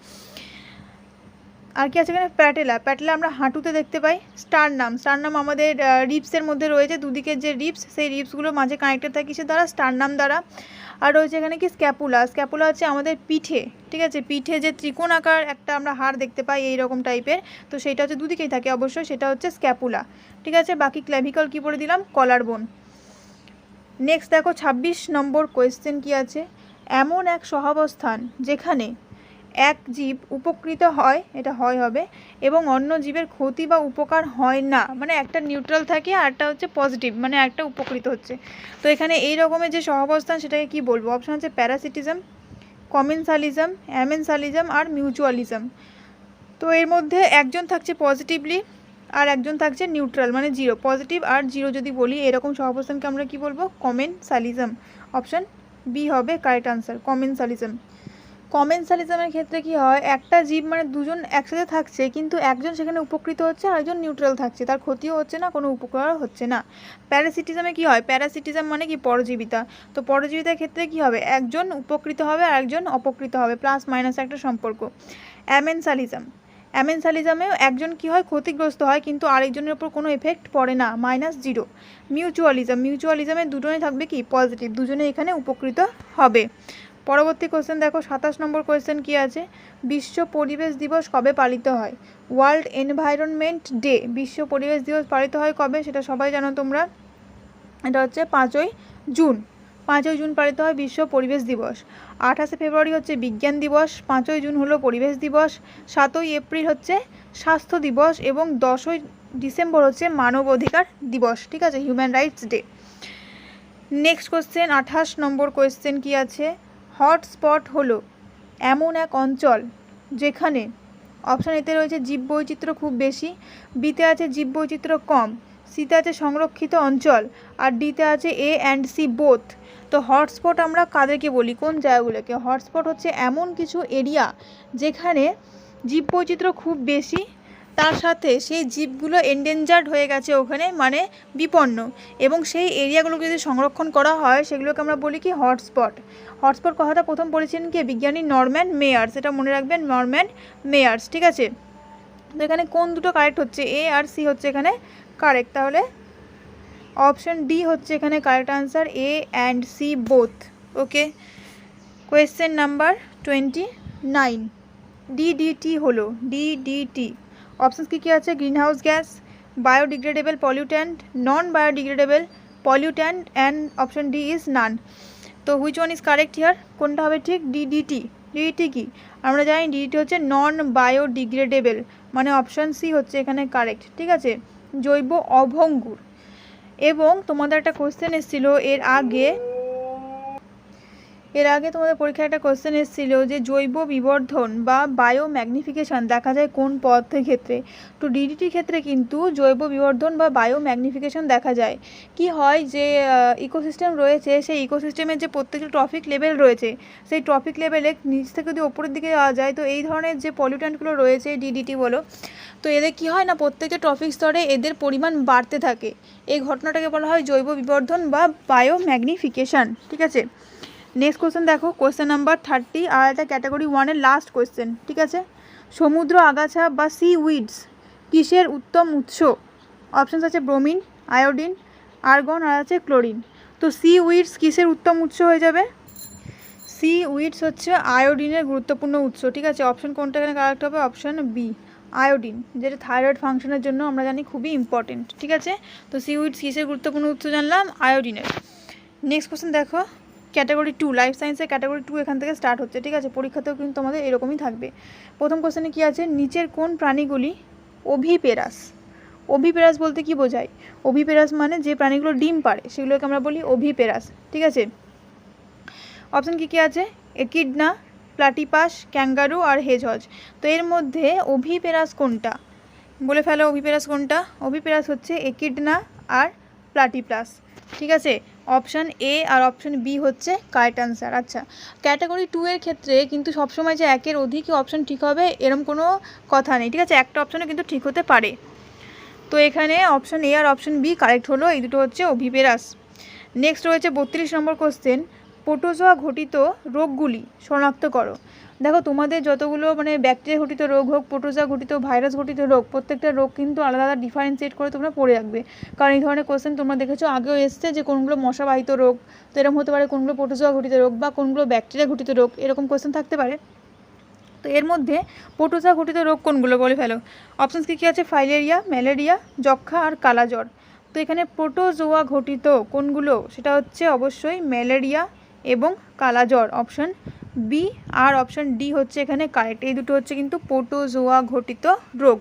আর কি আছে এখানে, প্যাটেলা, প্যাটেলা আমরা হাঁটুতে দেখতে পাই। স্টারনাম, স্টারনাম আমাদের রিপসের মধ্যে রয়েছে, দুদিকের যে রিপস সেই রিপসগুলো মাঝে কানেক্টেড থাকে কিসের দ্বারা, স্টারনাম দ্বারা। আর রয়েছে এখানে কি স্ক্যাপুলা, স্ক্যাপুলা হচ্ছে আমাদের পিঠে, ঠিক আছে, পিঠে যে ত্রিকোণ আকার একটা আমরা হাড় দেখতে পাই এই রকম টাইপের, তো সেইটা হচ্ছে দুদিকেই থাকে অবশ্যই, সেটা হচ্ছে স্ক্যাপুলা, ঠিক আছে। বাকি ক্লেভিকল কি বলে দিলাম, কলার বোন। নেক্সট দেখো 26 নম্বর কোয়েশ্চেন কি আছে, এমন এক সহাবস্থান যেখানে এক জীব উপকৃত হয়, এটা হয় হবে, এবং অন্য জীবের ক্ষতি বা উপকার হয় না, মানে একটা নিউট্রাল থাকে আর একটা হচ্ছে পজিটিভ, মানে একটা উপকৃত হচ্ছে। তো এখানে এই রকমের যে সহাবস্থান সেটাকে কি বলবো, অপশান হচ্ছে প্যারাসিটিজম, কমেন্সালিজম, অ্যামেনসালিজম, আর মিউচুয়ালিজম। তো এর মধ্যে একজন থাকছে পজিটিভলি আর একজন থাকছে নিউট্রাল মানে জিরো, পজিটিভ আর জিরো যদি বলি এরকম সহাবস্থানকে আমরা কি বলবো, কমেন্সালিজম, অপশান বি হবে কারেক্ট আনসার, কমেন্সালিজম। কমেন্সালিজমের ক্ষেত্রে কি হয়, একটা জীব মানে দুজন একসাথে থাকছে কিন্তু একজন সেখানে উপকৃত হচ্ছে আর একজন নিউট্রাল থাকছে, তার ক্ষতিও হচ্ছে না কোনো উপকারও হচ্ছে না। প্যারাসিটিজমে কি হয়, প্যারাসিটিজম মানে কি পরজীবিতা, তো পরজীবিতার ক্ষেত্রে কি হবে, একজন উপকৃত হবে আর একজন অপকৃত হবে, প্লাস মাইনাস একটা সম্পর্ক। অ্যামেনসালিজম, অ্যামেনসালিজমেও একজন কি হয় ক্ষতিগ্রস্ত হয় কিন্তু আরেকজনের উপর কোনো এফেক্ট পড়ে না, -0। মিউচুয়ালিজম, মিউচুয়ালিজমে দুজনেই থাকবে কি পজিটিভ, দুজনে এখানে উপকৃত হবে। পরবর্তী কোশ্চেন দেখো 27 নম্বর কোশ্চেন কি আছে, বিশ্ব পরিবেশ দিবস কবে পালিত হয়? ওয়ার্ল্ড এনভায়রনমেন্ট ডে, বিশ্ব পরিবেশ দিবস পালিত হয় কবে সেটা সবাই জানো তোমরা, এটা হচ্ছে 5ই জুন, 5ই জুন পালিত হয় বিশ্ব পরিবেশ দিবস। 28শে ফেব্রুয়ারি হচ্ছে বিজ্ঞান দিবস, 5ই জুন হলো পরিবেশ দিবস, 7ই এপ্রিল হচ্ছে স্বাস্থ্য দিবস এবং 10ই ডিসেম্বর হচ্ছে মানব অধিকার দিবস, ঠিক আছে, human rights day. Next question 28 নম্বর কোয়েশ্চেন কি আছে, হটস্পট হলো এমন এক অঞ্চল যেখানে, অপশান এতে রয়েছে জীববৈচিত্র্য খুব বেশি, বিতে আছে জীববৈচিত্র্য কম, সিতে আছে সংরক্ষিত অঞ্চল, আর ডিতে আছে এ অ্যান্ড সি বোথ। তো হটস্পট আমরা কাদেরকে বলি, কোন জায়গাগুলোকে? হটস্পট হচ্ছে এমন কিছু এরিয়া যেখানে জীববৈচিত্র্য খুব বেশি, তার সাথে সেই জীবগুলো এন্ডেঞ্জার্ড হয়ে গেছে ওখানে, মানে বিপন্ন, এবং সেই এরিয়াগুলোকে যদি সংরক্ষণ করা হয় সেগুলোকে আমরা বলি কি? হটস্পট। হটস্পট কথাটা প্রথম বলেছিলেন কি? বিজ্ঞানী নরম্যান মেয়ার্স। এটা মনে রাখবেন, নরম্যান মেয়ার্স। ঠিক আছে, তো এখানে কোন দুটো কারেক্ট হচ্ছে? এ আর সি হচ্ছে এখানে কারেক্ট। তাহলে অপশন ডি হচ্ছে এখানে correct answer, A and C both. Okay, question number 29, DDT হলো ডিডিটি। অপশানস কী কী আছে? Greenhouse gas, biodegradable pollutant, non biodegradable pollutant, and option D is none. তো which one is correct here? কোনটা হবে ঠিক? ডিডিটি। ডিডিটি কি? আমরা জানি ডিডিটি হচ্ছে নন বায়োডিগ্রেডেবল, মানে অপশান সি হচ্ছে এখানে কারেক্ট। ঠিক আছে, জৈব অভঙ্গুর। এবং তোমাদের একটা কোশ্চেন এসেছিলো এর আগে তোমাদের পরীক্ষায় একটা কোশ্চেন এসেছিল যে জৈব বিবর্ধন বা বায়ো ম্যাগনিফিকেশান দেখা যায় কোন পদার্থের ক্ষেত্রে? তো ডিডিটির ক্ষেত্রে কিন্তু জৈব বিবর্ধন বা বায়ো ম্যাগনিফিকেশান দেখা যায়। কি হয় যে ইকোসিস্টেম রয়েছে, সেই ইকোসিস্টেমের যে প্রত্যেকটা ট্রফিক লেভেল রয়েছে, সেই ট্রফিক লেভেলে নিচ থেকে যদি ওপরের দিকে যাওয়া যায়, তো এই ধরনের যে পলিউট্যান্টগুলো রয়েছে ডিডিটি বলো, তো এদের কী হয় না, প্রত্যেকটা ট্রফিক স্তরে এদের পরিমাণ বাড়তে থাকে। এই ঘটনাটাকে বলা হয় জৈব বিবর্ধন বা বায়ো ম্যাগনিফিকেশান। ঠিক আছে, নেক্সট কোয়েশ্চেন দেখো, কোয়েশ্চেন নাম্বার 30, আর এটা ক্যাটাগরি 1-এর লাস্ট কোয়েশ্চেন। ঠিক আছে, সমুদ্র আগাছা বা সি উইডস কিসের উত্তম উৎস? অপশানস আছে ব্রোমিন, আয়োডিন, আর্গন, আর আছে ক্লোরিন। তো সি উইডস কিসের উত্তম উৎস হয়ে যাবে? সি উইডস হচ্ছে আয়োডিনের গুরুত্বপূর্ণ উৎস। ঠিক আছে, অপশান কোনটা এখানে কারেক্ট হবে? অপশান বি, আয়োডিন, যেটা থাইরয়েড ফাংশনের জন্য আমরা জানি খুবই ইম্পর্টেন্ট। ঠিক আছে, তো সি উইডস কিসের গুরুত্বপূর্ণ উৎস জানলাম? আয়োডিনের। নেক্সট কোয়েশ্চেন দেখো, ক্যাটাগরি 2, লাইফ সায়েন্সের ক্যাটাগরি 2 এখান থেকে স্টার্ট হচ্ছে। ঠিক আছে, পরীক্ষাতেও কিন্তু তোমাদের এরকমই থাকবে। প্রথম কোশ্চেনে কী আছে? নিচের কোন প্রাণীগুলি ওভিপেরাস? ওভিপেরাস বলতে কি বোঝায়? ওভিপেরাস মানে যে প্রাণীগুলো ডিম পাড়ে সেগুলোকে আমরা বলি ওভিপেরাস। ঠিক আছে, অপশান কী কী আছে? একিডনা, প্লাটিপাস, ক্যাঙ্গারু, আর হেজহজ। তো এর মধ্যে ওভিপেরাস কোনটা? বলে ফেলো ওভিপেরাস কোনটা? ওভিপেরাস হচ্ছে একিডনা আর প্লাটিপাস। ঠিক আছে, অপশান এ আর অপশান বি হচ্ছে কারেক্ট আনসার। আচ্ছা, ক্যাটাগরি 2 এর ক্ষেত্রে কিন্তু সবসময় যে একের অধিকই অপশান ঠিক হবে এরম কোনো কথা নেই। ঠিক আছে, একটা অপশানও কিন্তু ঠিক হতে পারে। তো এখানে অপশান এ আর অপশান বি কারেক্ট হলো, এই দুটো হচ্ছে ওভিপেরাস। নেক্সট রয়েছে 32 নম্বর কোশ্চেন, প্রোটোজোয়া ঘটিত রোগগুলি শনাক্ত করো। দেখো, তোমাদের যতগুলো মানে ব্যাকটেরিয়া ঘটিত রোগ হোক, প্রোটোজোয়া ঘটিত, ভাইরাস ঘটিত রোগ, প্রত্যেকটা রোগ কিন্তু আলাদা আলাদা ডিফারেন্সিয়েট করে তোমরা পড়ে রাখবে। কারণ এই ধরনের কোশ্চেন তোমরা দেখেছো আগেও এসছে যে কোনগুলো মশাবাহিত রোগ, তো এরকম হতে পারে কোনগুলো প্রোটোজোয়া ঘটিত রোগ বা কোনগুলো ব্যাকটেরিয়া ঘটিত রোগ, এরকম কোশ্চেন থাকতে পারে। তো এর মধ্যে প্রোটোজোয়া ঘটিত রোগ কোনগুলো বলে ফেলো। অপশানস কী কী আছে? ফাইলেরিয়া, ম্যালেরিয়া, যক্ষা, আর কালাজ্বর। তো এখানে প্রোটোজোয়া ঘটিত কোনগুলো? সেটা হচ্ছে অবশ্যই ম্যালেরিয়া এবং কালাজ্বর, অপশান বি আর অপশান ডি হচ্ছে এখানে কারেক্ট। এই দুটো হচ্ছে কিন্তু প্রোটোজোয়া ঘটিত রোগ।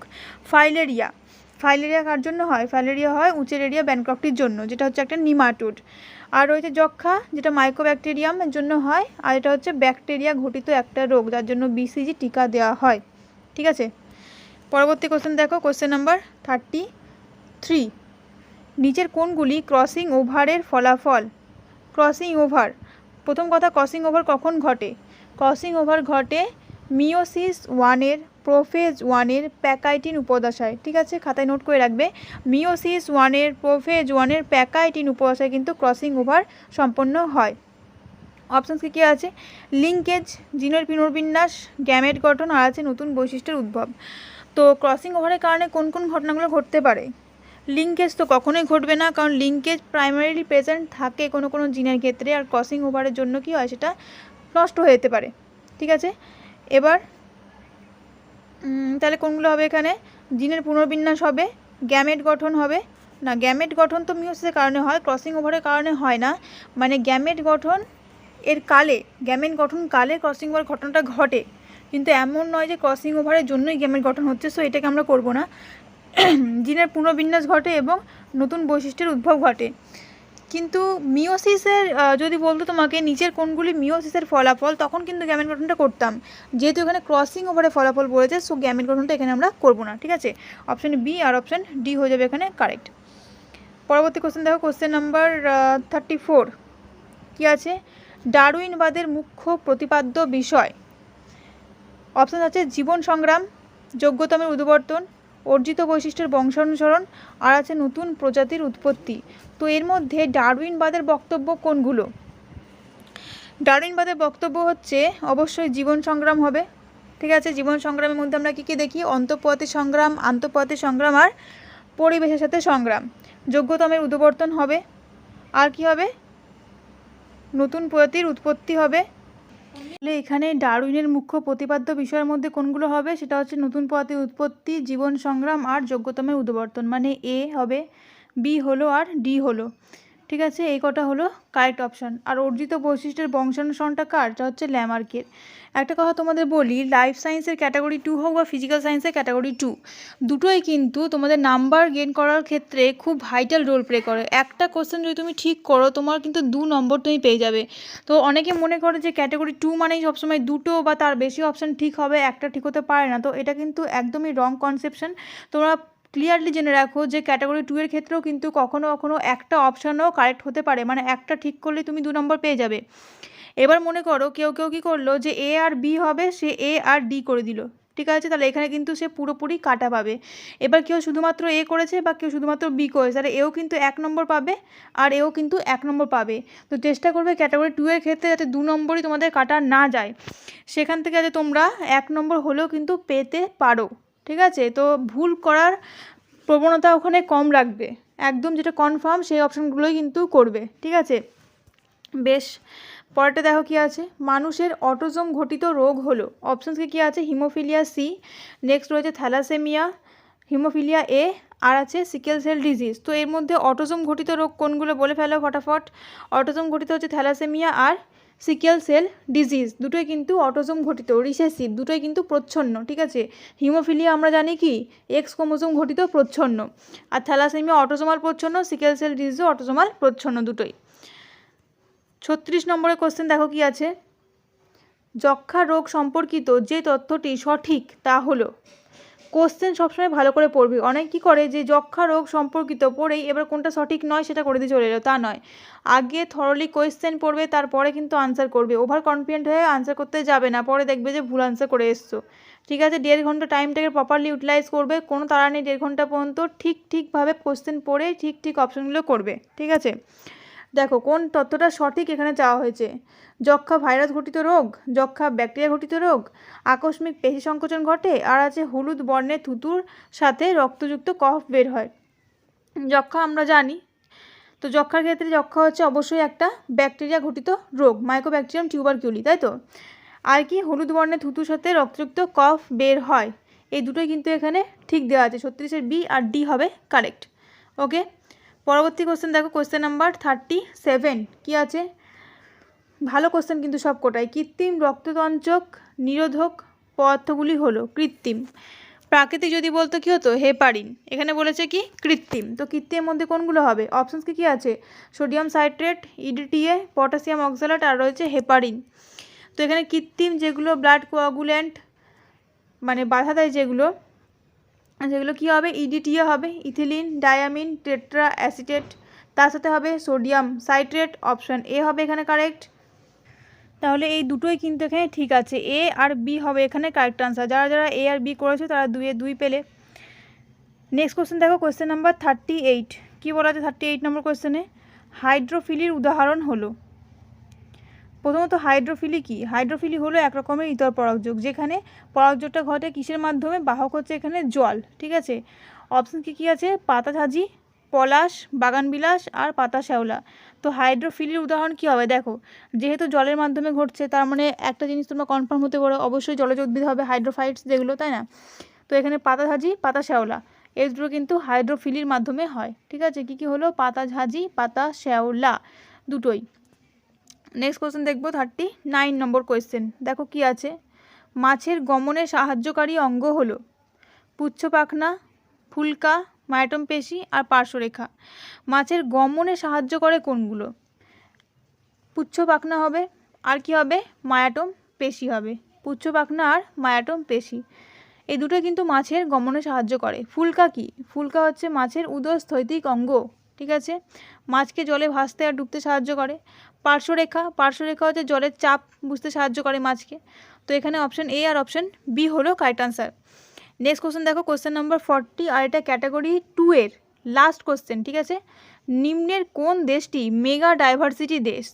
ফাইলেরিয়া, ফাইলেরিয়া কার জন্য হয়? ফাইলেরিয়া হয় উচেরেরিয়া ব্যানক্রফটির জন্য, যেটা হচ্ছে একটা নিমাটোড। আর রয়েছে যক্ষা, যেটা মাইকোব্যাকটেরিয়ামের জন্য হয়, আর এটা হচ্ছে ব্যাকটেরিয়া ঘটিত একটা রোগ, যার জন্য বিসিজি টিকা দেওয়া হয়। ঠিক আছে, পরবর্তী কোশ্চেন দেখো, কোশ্চেন নাম্বার 33, নিচের কোনগুলি ক্রসিং ওভারের ফলাফল? ক্রসিং ওভার, প্রথম কথা, ক্রসিং ওভার কখন ঘটে? ক্রসিং ওভার ঘটে মিওসিস 1-এর, প্রোফেজ 1-এর প্যাকাইটিন উপদশায়। ঠিক আছে, খাতায় নোট করে রাখবে, মিওসিস 1-এর, প্রোফেজ 1-এর প্যাকাইটিন উপদশায় কিন্তু ক্রসিং ওভার সম্পন্ন হয়। অপশানস কী কী আছে? লিঙ্কেজ, জিনের পুনর্বিন্যাস, গ্যামেট গঠন, আর আছে নতুন বৈশিষ্ট্যের উদ্ভব। তো ক্রসিং ওভারের কারণে কোন কোন ঘটনাগুলো ঘটতে পারে? লিঙ্কেজ তো কখনোই ঘটবে না, কারণ লিঙ্কেজ প্রাইমারিলি প্রেজেন্ট থাকে কোনো কোনো জিনের ক্ষেত্রে, আর ক্রসিং ওভারের জন্য কি হয়? সেটা নষ্ট হয়ে যেতে পারে। ঠিক আছে, এবার তাহলে কোনগুলো হবে এখানে? জিনের পুনর্বিন্যাস হবে, গ্যামেট গঠন হবে না, গ্যামেট গঠন তো মিওসিসের কারণে হয়, ক্রসিং ওভারের কারণে হয় না। মানে গ্যামেট গঠন এর কালে, গ্যামেট গঠন কালে ক্রসিং ওভার ঘটনাটা ঘটে, কিন্তু এমন নয় যে ক্রসিং ওভারের জন্যই গ্যামেট গঠন হচ্ছে, সো এটাকে আমরা করব না। জিনের পুনর্বিন্যাস ঘটে এবং নতুন বৈশিষ্ট্যের উদ্ভব ঘটে। কিন্তু মিওসিসের যদি বলতো তোমাকে নিচের কোনগুলি মিওসিসের ফলাফল, তখন কিন্তু গ্যামেট গঠনটা করতাম। যেহেতু এখানে ক্রসিং ওভারে ফলাফল বলেছে, সো গ্যামেট গঠনটা এখানে আমরা করব না। ঠিক আছে, অপশান বি আর অপশান ডি হয়ে যাবে এখানে কারেক্ট। পরবর্তী কোশ্চেন দেখো, কোশ্চেন নাম্বার 34 কি আছে, ডারউইনবাদের মুখ্য প্রতিপাদ্য বিষয়। অপশান আছে জীবন সংগ্রাম, যোগ্যতমের উদ্বর্তন, অর্জিত বৈশিষ্ট্যের বংশানুসরণ, আর আছে নতুন প্রজাতির উৎপত্তি। তো এর মধ্যে ডারউইনবাদের বক্তব্য কোনগুলো? ডারউইনবাদের বক্তব্য হচ্ছে অবশ্যই জীবন সংগ্রাম হবে। ঠিক আছে, জীবন সংগ্রামের মধ্যে আমরা কী কী দেখি, অন্তঃপ্রজাতিক সংগ্রাম, আন্তঃপ্রজাতিক সংগ্রাম আর পরিবেশের সাথে সংগ্রাম। যোগ্যতমের উদ্বর্তন হবে, আর কি হবে, নতুন প্রজাতির উৎপত্তি হবে। তাহলে এখানে ডারউইনের মুখ্য প্রতিপাদ্য বিষয়ের মধ্যে কোনগুলো হবে, সেটা হচ্ছে নতুন প্রজাতির উৎপত্তি, জীবন সংগ্রাম আর যোগ্যতমের উদ্বর্তন। মানে এ হবে, বি হলো আর ডি হলো। ঠিক আছে, এই কটা হলো কারেক্ট অপশান। আর অর্জিত বৈশিষ্ট্যের বংশানুসরণটা কার, যা হচ্ছে ল্যামার্কের। একটা কথা তোমাদের বলি, লাইফ সায়েন্সের ক্যাটাগরি 2 হোক বা ফিজিক্যাল সায়েন্সের ক্যাটাগরি 2, দুটোই কিন্তু তোমাদের নাম্বার গেইন করার ক্ষেত্রে খুব ভাইটাল রোল প্লে করে। একটা কোশ্চেন যদি তুমি ঠিক করো, তোমার কিন্তু 2 নম্বর তুমি পেয়ে যাবে। তো অনেকে মনে করে যে ক্যাটাগরি 2 মানেই সবসময় দুটো বা তার বেশি অপশান ঠিক হবে, একটা ঠিক হতে পারে না। তো এটা কিন্তু একদমই রং কনসেপশন। তোমরা ক্লিয়ারলি জেনে রাখো যে ক্যাটাগরি 2 এর ক্ষেত্রেও কিন্তু কখনো কখনো একটা অপশানও কারেক্ট হতে পারে, মানে একটা ঠিক করলে তুমি 2 নম্বর পেয়ে যাবে। এবার মনে করো কেউ কী করলো যে এ আর বি হবে, সে এ আর ডি করে দিল। ঠিক আছে, তাহলে এখানে কিন্তু সে পুরোপুরি কাটা পাবে। এবার কেউ শুধুমাত্র এ করেছে বা কেউ শুধুমাত্র বি করেছে, তাহলে এও কিন্তু 1 নম্বর পাবে আর এও কিন্তু 1 নম্বর পাবে। তো চেষ্টা করবে ক্যাটাগরি 2 এর ক্ষেত্রে যাতে 2 নম্বরই তোমাদের কাটা না যায়, সেখান থেকে যাতে তোমরা 1 নম্বর হলেও কিন্তু পেতে পারো। ঠিক আছে, তো ভুল করার প্রবণতা ওখানে কম রাখবে, একদম যেটা কনফার্ম সেই অপশানগুলোই কিন্তু করবে। ঠিক আছে, বেশ। পরেরটা দেখো কি আছে, মানুষের অটোজোম ঘটিত রোগ হলো। অপশানসকে কি আছে, হিমোফিলিয়া সি, নেক্সট রয়েছে থ্যালাসেমিয়া, হিমোফিলিয়া এ, আর আছে সিকেল সেল ডিজিজ। তো এর মধ্যে অটোজোম ঘটিত রোগ কোনগুলো বলে ফেলো ফটাফট। অটোজোম ঘটিত হচ্ছে থ্যালাসেমিয়া আর সিকেল সেল ডিজিজ, দুটোই কিন্তু অটোজোম ঘটিত, রিসেসিভ, দুটোই কিন্তু প্রচ্ছন্ন। ঠিক আছে, হিমোফিলিয়া আমরা জানি কি এক্স ক্রোমোজোম ঘটিত প্রচ্ছন্ন, আর থ্যালাসেমিয়া অটোজোমাল প্রচ্ছন্ন, সিকেল সেল ডিজিজও অটোজোমাল প্রচ্ছন্ন দুটোই। 36 নম্বরের কোশ্চেন দেখো কি আছে, যক্ষ্মা রোগ সম্পর্কিত যে তথ্যটি সঠিক তা হলো। কোশ্চেন সবসময় ভালো করে পড়বি। অনেক কী করে যে যক্ষ্মা রোগ সম্পর্কিত পড়েই এবার কোনটা সঠিক নয় সেটা করে দিয়ে চলে এলো, তা নয়। আগে থরলি কোয়েশ্চেন পড়বে, তারপরে কিন্তু আনসার করবে। ওভার কনফিডেন্ট হয়ে আনসার করতে যাবে না, পরে দেখবে যে ভুল আনসার করে এসছো। ঠিক আছে, 1.5 ঘন্টা টাইমটাকে প্রপারলি ইউটিলাইজ করবে, কোনো তাড়া নেই, 1.5 ঘন্টা পর্যন্ত ঠিকভাবে কোশ্চেন পড়ে ঠিক অপশানগুলো করবে। ঠিক আছে, দেখো কোন তথ্যটা সঠিক এখানে চাওয়া হয়েছে। যক্ষ্মা ভাইরাস ঘটিত রোগ, যক্ষ্মা ব্যাকটেরিয়া ঘটিত রোগ, আকস্মিক পেশি সংকোচন ঘটে, আর আছে হলুদ বর্ণের থুতুর সাথে রক্তযুক্ত কফ বের হয়। যক্ষ্মা আমরা জানি, তো যক্ষ্মার ক্ষেত্রে যক্ষ্মা হচ্ছে অবশ্যই একটা ব্যাকটেরিয়া ঘটিত রোগ, মাইকোব্যাকটেরিয়াম টিউবারকিউলি, তাই তো। আর কি হলুদ বর্ণের থুতুর সাথে রক্তযুক্ত কফ বের হয়, এই দুটোই কিন্তু এখানে ঠিক দেওয়া আছে। 36-এর বি আর ডি হবে কারেক্ট। ওকে, পরবর্তী কোশ্চেন দেখো, কোশ্চেন নাম্বার 37 কি আছে, ভালো কোশ্চেন কিন্তু সব কোটাই। কৃত্রিম রক্ততঞ্চক নিরোধক পদার্থগুলি হলো কৃত্রিম। প্রাকৃতিক যদি বলতো কি হতো, হেপারিন। এখানে বলেছে কি কৃত্রিম, তো কৃত্রিমের মধ্যে কোনগুলো হবে। অপশানস কি আছে, sodium citrate, EDTA, potassium oxalate, আর রয়েছে হেপারিন। তো এখানে কৃত্রিম যেগুলো ব্লাড কোয়াগুল্যান্ট মানে বাধা দেয় যেগুলো কি হবে, ইডিটিএ হবে, ইথিলিন ডায়ামিন টেট্রা অ্যাসিটেট, তার সাথে হবে সোডিয়াম সাইট্রেট। অপশান এ হবে এখানে কারেক্ট। তাহলে এই দুটোই কিন্তু এখানে ঠিক আছে, এ আর বি হবে এখানে কারেক্ট আনসার। যারা এ আর বি করেছে তারা 2-2 পেলে। নেক্সট কোশ্চেন দেখো, কোশ্চেন নাম্বার 38 কি বলা আছে 38 নম্বর কোশ্চেনে, হাইড্রোফিলির উদাহরণ হলো। প্রথমত হাইড্রোফিলি কি, হাইড্রোফিলি হলো এক রকমের ইতর পরাগযোগ, যেখানে পরাগযোগটা ঘটে কিসের মাধ্যমে, বাহক হচ্ছে এখানে জল। ঠিক আছে, অপশান কি আছে, পাতাঝাজি, পলাশ, বাগানবিলাস, আর পাতা শ্যাওলা। তো হাইড্রোফিলির উদাহরণ কি হবে, দেখো যেহেতু জলের মাধ্যমে ঘটছে, তার মানে একটা জিনিস তোমরা কনফার্ম হতে পারো, অবশ্যই জলজ উদ্ভিদ হবে, হাইড্রোফাইটস যেগুলো, তাই না। তো এখানে পাতাঝাজি, পাতা শ্যাওলা, এই দুটো কিন্তু হাইড্রোফিলির মাধ্যমে হয়। ঠিক আছে, কি হলো, পাতাঝাজি, পাতা শ্যাওলা দুটোই। নেক্সট কোশ্চেন দেখবো 39 নম্বর কোয়েশ্চেন, দেখো কি আছে, মাছের গমনে সাহায্যকারী অঙ্গ হলো পুচ্ছ পাখনা, ফুলকা, মায়াটম পেশি, আর পার্শ্বরেখা। মাছের গমনে সাহায্য করে কোনগুলো, পুচ্ছ পাখনা হবে, আর কি হবে, মায়াটম পেশি হবে। পুচ্ছ পাখনা আর মায়াটম পেশি, এই দুটোই কিন্তু মাছের গমনে সাহায্য করে। ফুলকা কি, ফুলকা হচ্ছে মাছের উদরস্থৈতিক অঙ্গ। ঠিক আছে। মাছকে জলে ভাসতে আর ডুবতে সাহায্য করে। পার্শ্বরেখা হচ্ছে জলের চাপ বুঝতে সাহায্য করে মাছকে। তো এখানে অপশান এ আর অপশান বি হলো কারেক্ট আনসার। নেক্সট কোশ্চেন দেখো, কোশ্চেন নাম্বার 40, আর এটা ক্যাটাগরি 2 এর লাস্ট কোশ্চেন। ঠিক আছে, নিম্নের কোন দেশটি মেগা ডাইভার্সিটি দেশ?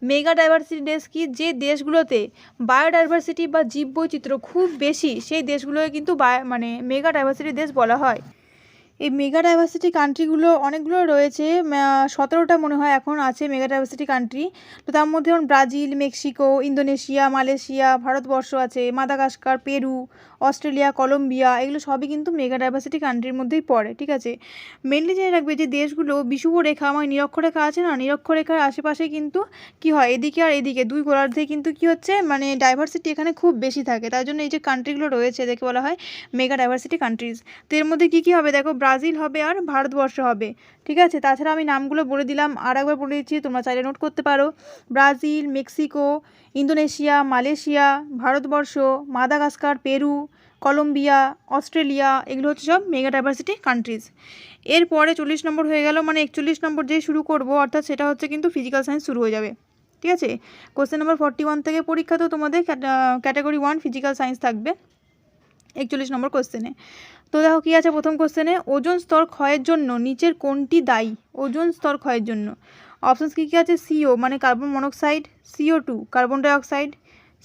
মেগা ডাইভার্সিটি দেশ কি? যে দেশগুলোতে বায়োডাইভার্সিটি বা জীববৈচিত্র্য খুব বেশি, সেই দেশগুলোকে কিন্তু মেগা ডাইভার্সিটি দেশ বলা হয়। এই মেগা ডাইভার্সিটি কান্ট্রিগুলো অনেকগুলো রয়েছে, 17টা মনে হয় এখন আছে মেগা ডাইভার্সিটি কান্ট্রি। তো তার মধ্যে যেমন Brazil, Mexico, Indonesia, Malaysia, Bharatvarsha আছে, মাদাগাস্কার, পেরু, অস্ট্রেলিয়া, কলম্বিয়া, এগুলো সবই কিন্তু মেগা ডাইভার্সিটি কান্ট্রির মধ্যেই পড়ে। ঠিক আছে, মেনলি জেনে রাখবে যে দেশগুলো বিষুব রেখা মানে নিরক্ষরেখা আছে না, নিরক্ষরেখার আশেপাশে কিন্তু কি হয়, এদিকে আর এদিকে দুই গোলার্ধে কিন্তু কি হচ্ছে মানে ডাইভার্সিটি এখানে খুব বেশি থাকে। তার জন্য এই যে কান্ট্রিগুলো রয়েছে এদেরকে বলা হয় মেগা ডাইভার্সিটি কান্ট্রিজ। তো এর মধ্যে কী কী হবে দেখো, ব্রাজিল হবে আর ভারতবর্ষ হবে। ঠিক আছে, তাছাড়া আমি নামগুলো বলে দিলাম, আর একবার বলে দিচ্ছি, তোমরা চাইলে নোট করতে পারো। Brazil, Mexico, Indonesia, Malaysia, Bharatvarsha, Madagascar, Peru, Colombia, Australia, এগুলো হচ্ছে সব মেগা ডাইভার্সিটি কান্ট্রিজ। এরপরে 40 নম্বর হয়ে গেল, মানে 41 নম্বর যেই শুরু করব, অর্থাৎ সেটা হচ্ছে কিন্তু ফিজিক্যাল সায়েন্স শুরু হয়ে যাবে। ঠিক আছে, কোশ্চেন নাম্বার 41 থেকে পরীক্ষা তো তোমাদের ক্যাটাগরি 1 ফিজিক্যাল সায়েন্স থাকবে 41 নম্বর কোশ্চেনে। তো দেখো কী আছে প্রথম কোশ্চেনে, ওজোন স্তর ক্ষয়ের জন্য নিচের কোনটি দায়ী? ওজোন স্তর ক্ষয়ের জন্য অপশানস কী কী আছে, সিও মানে carbon monoxide, CO2 carbon dioxide,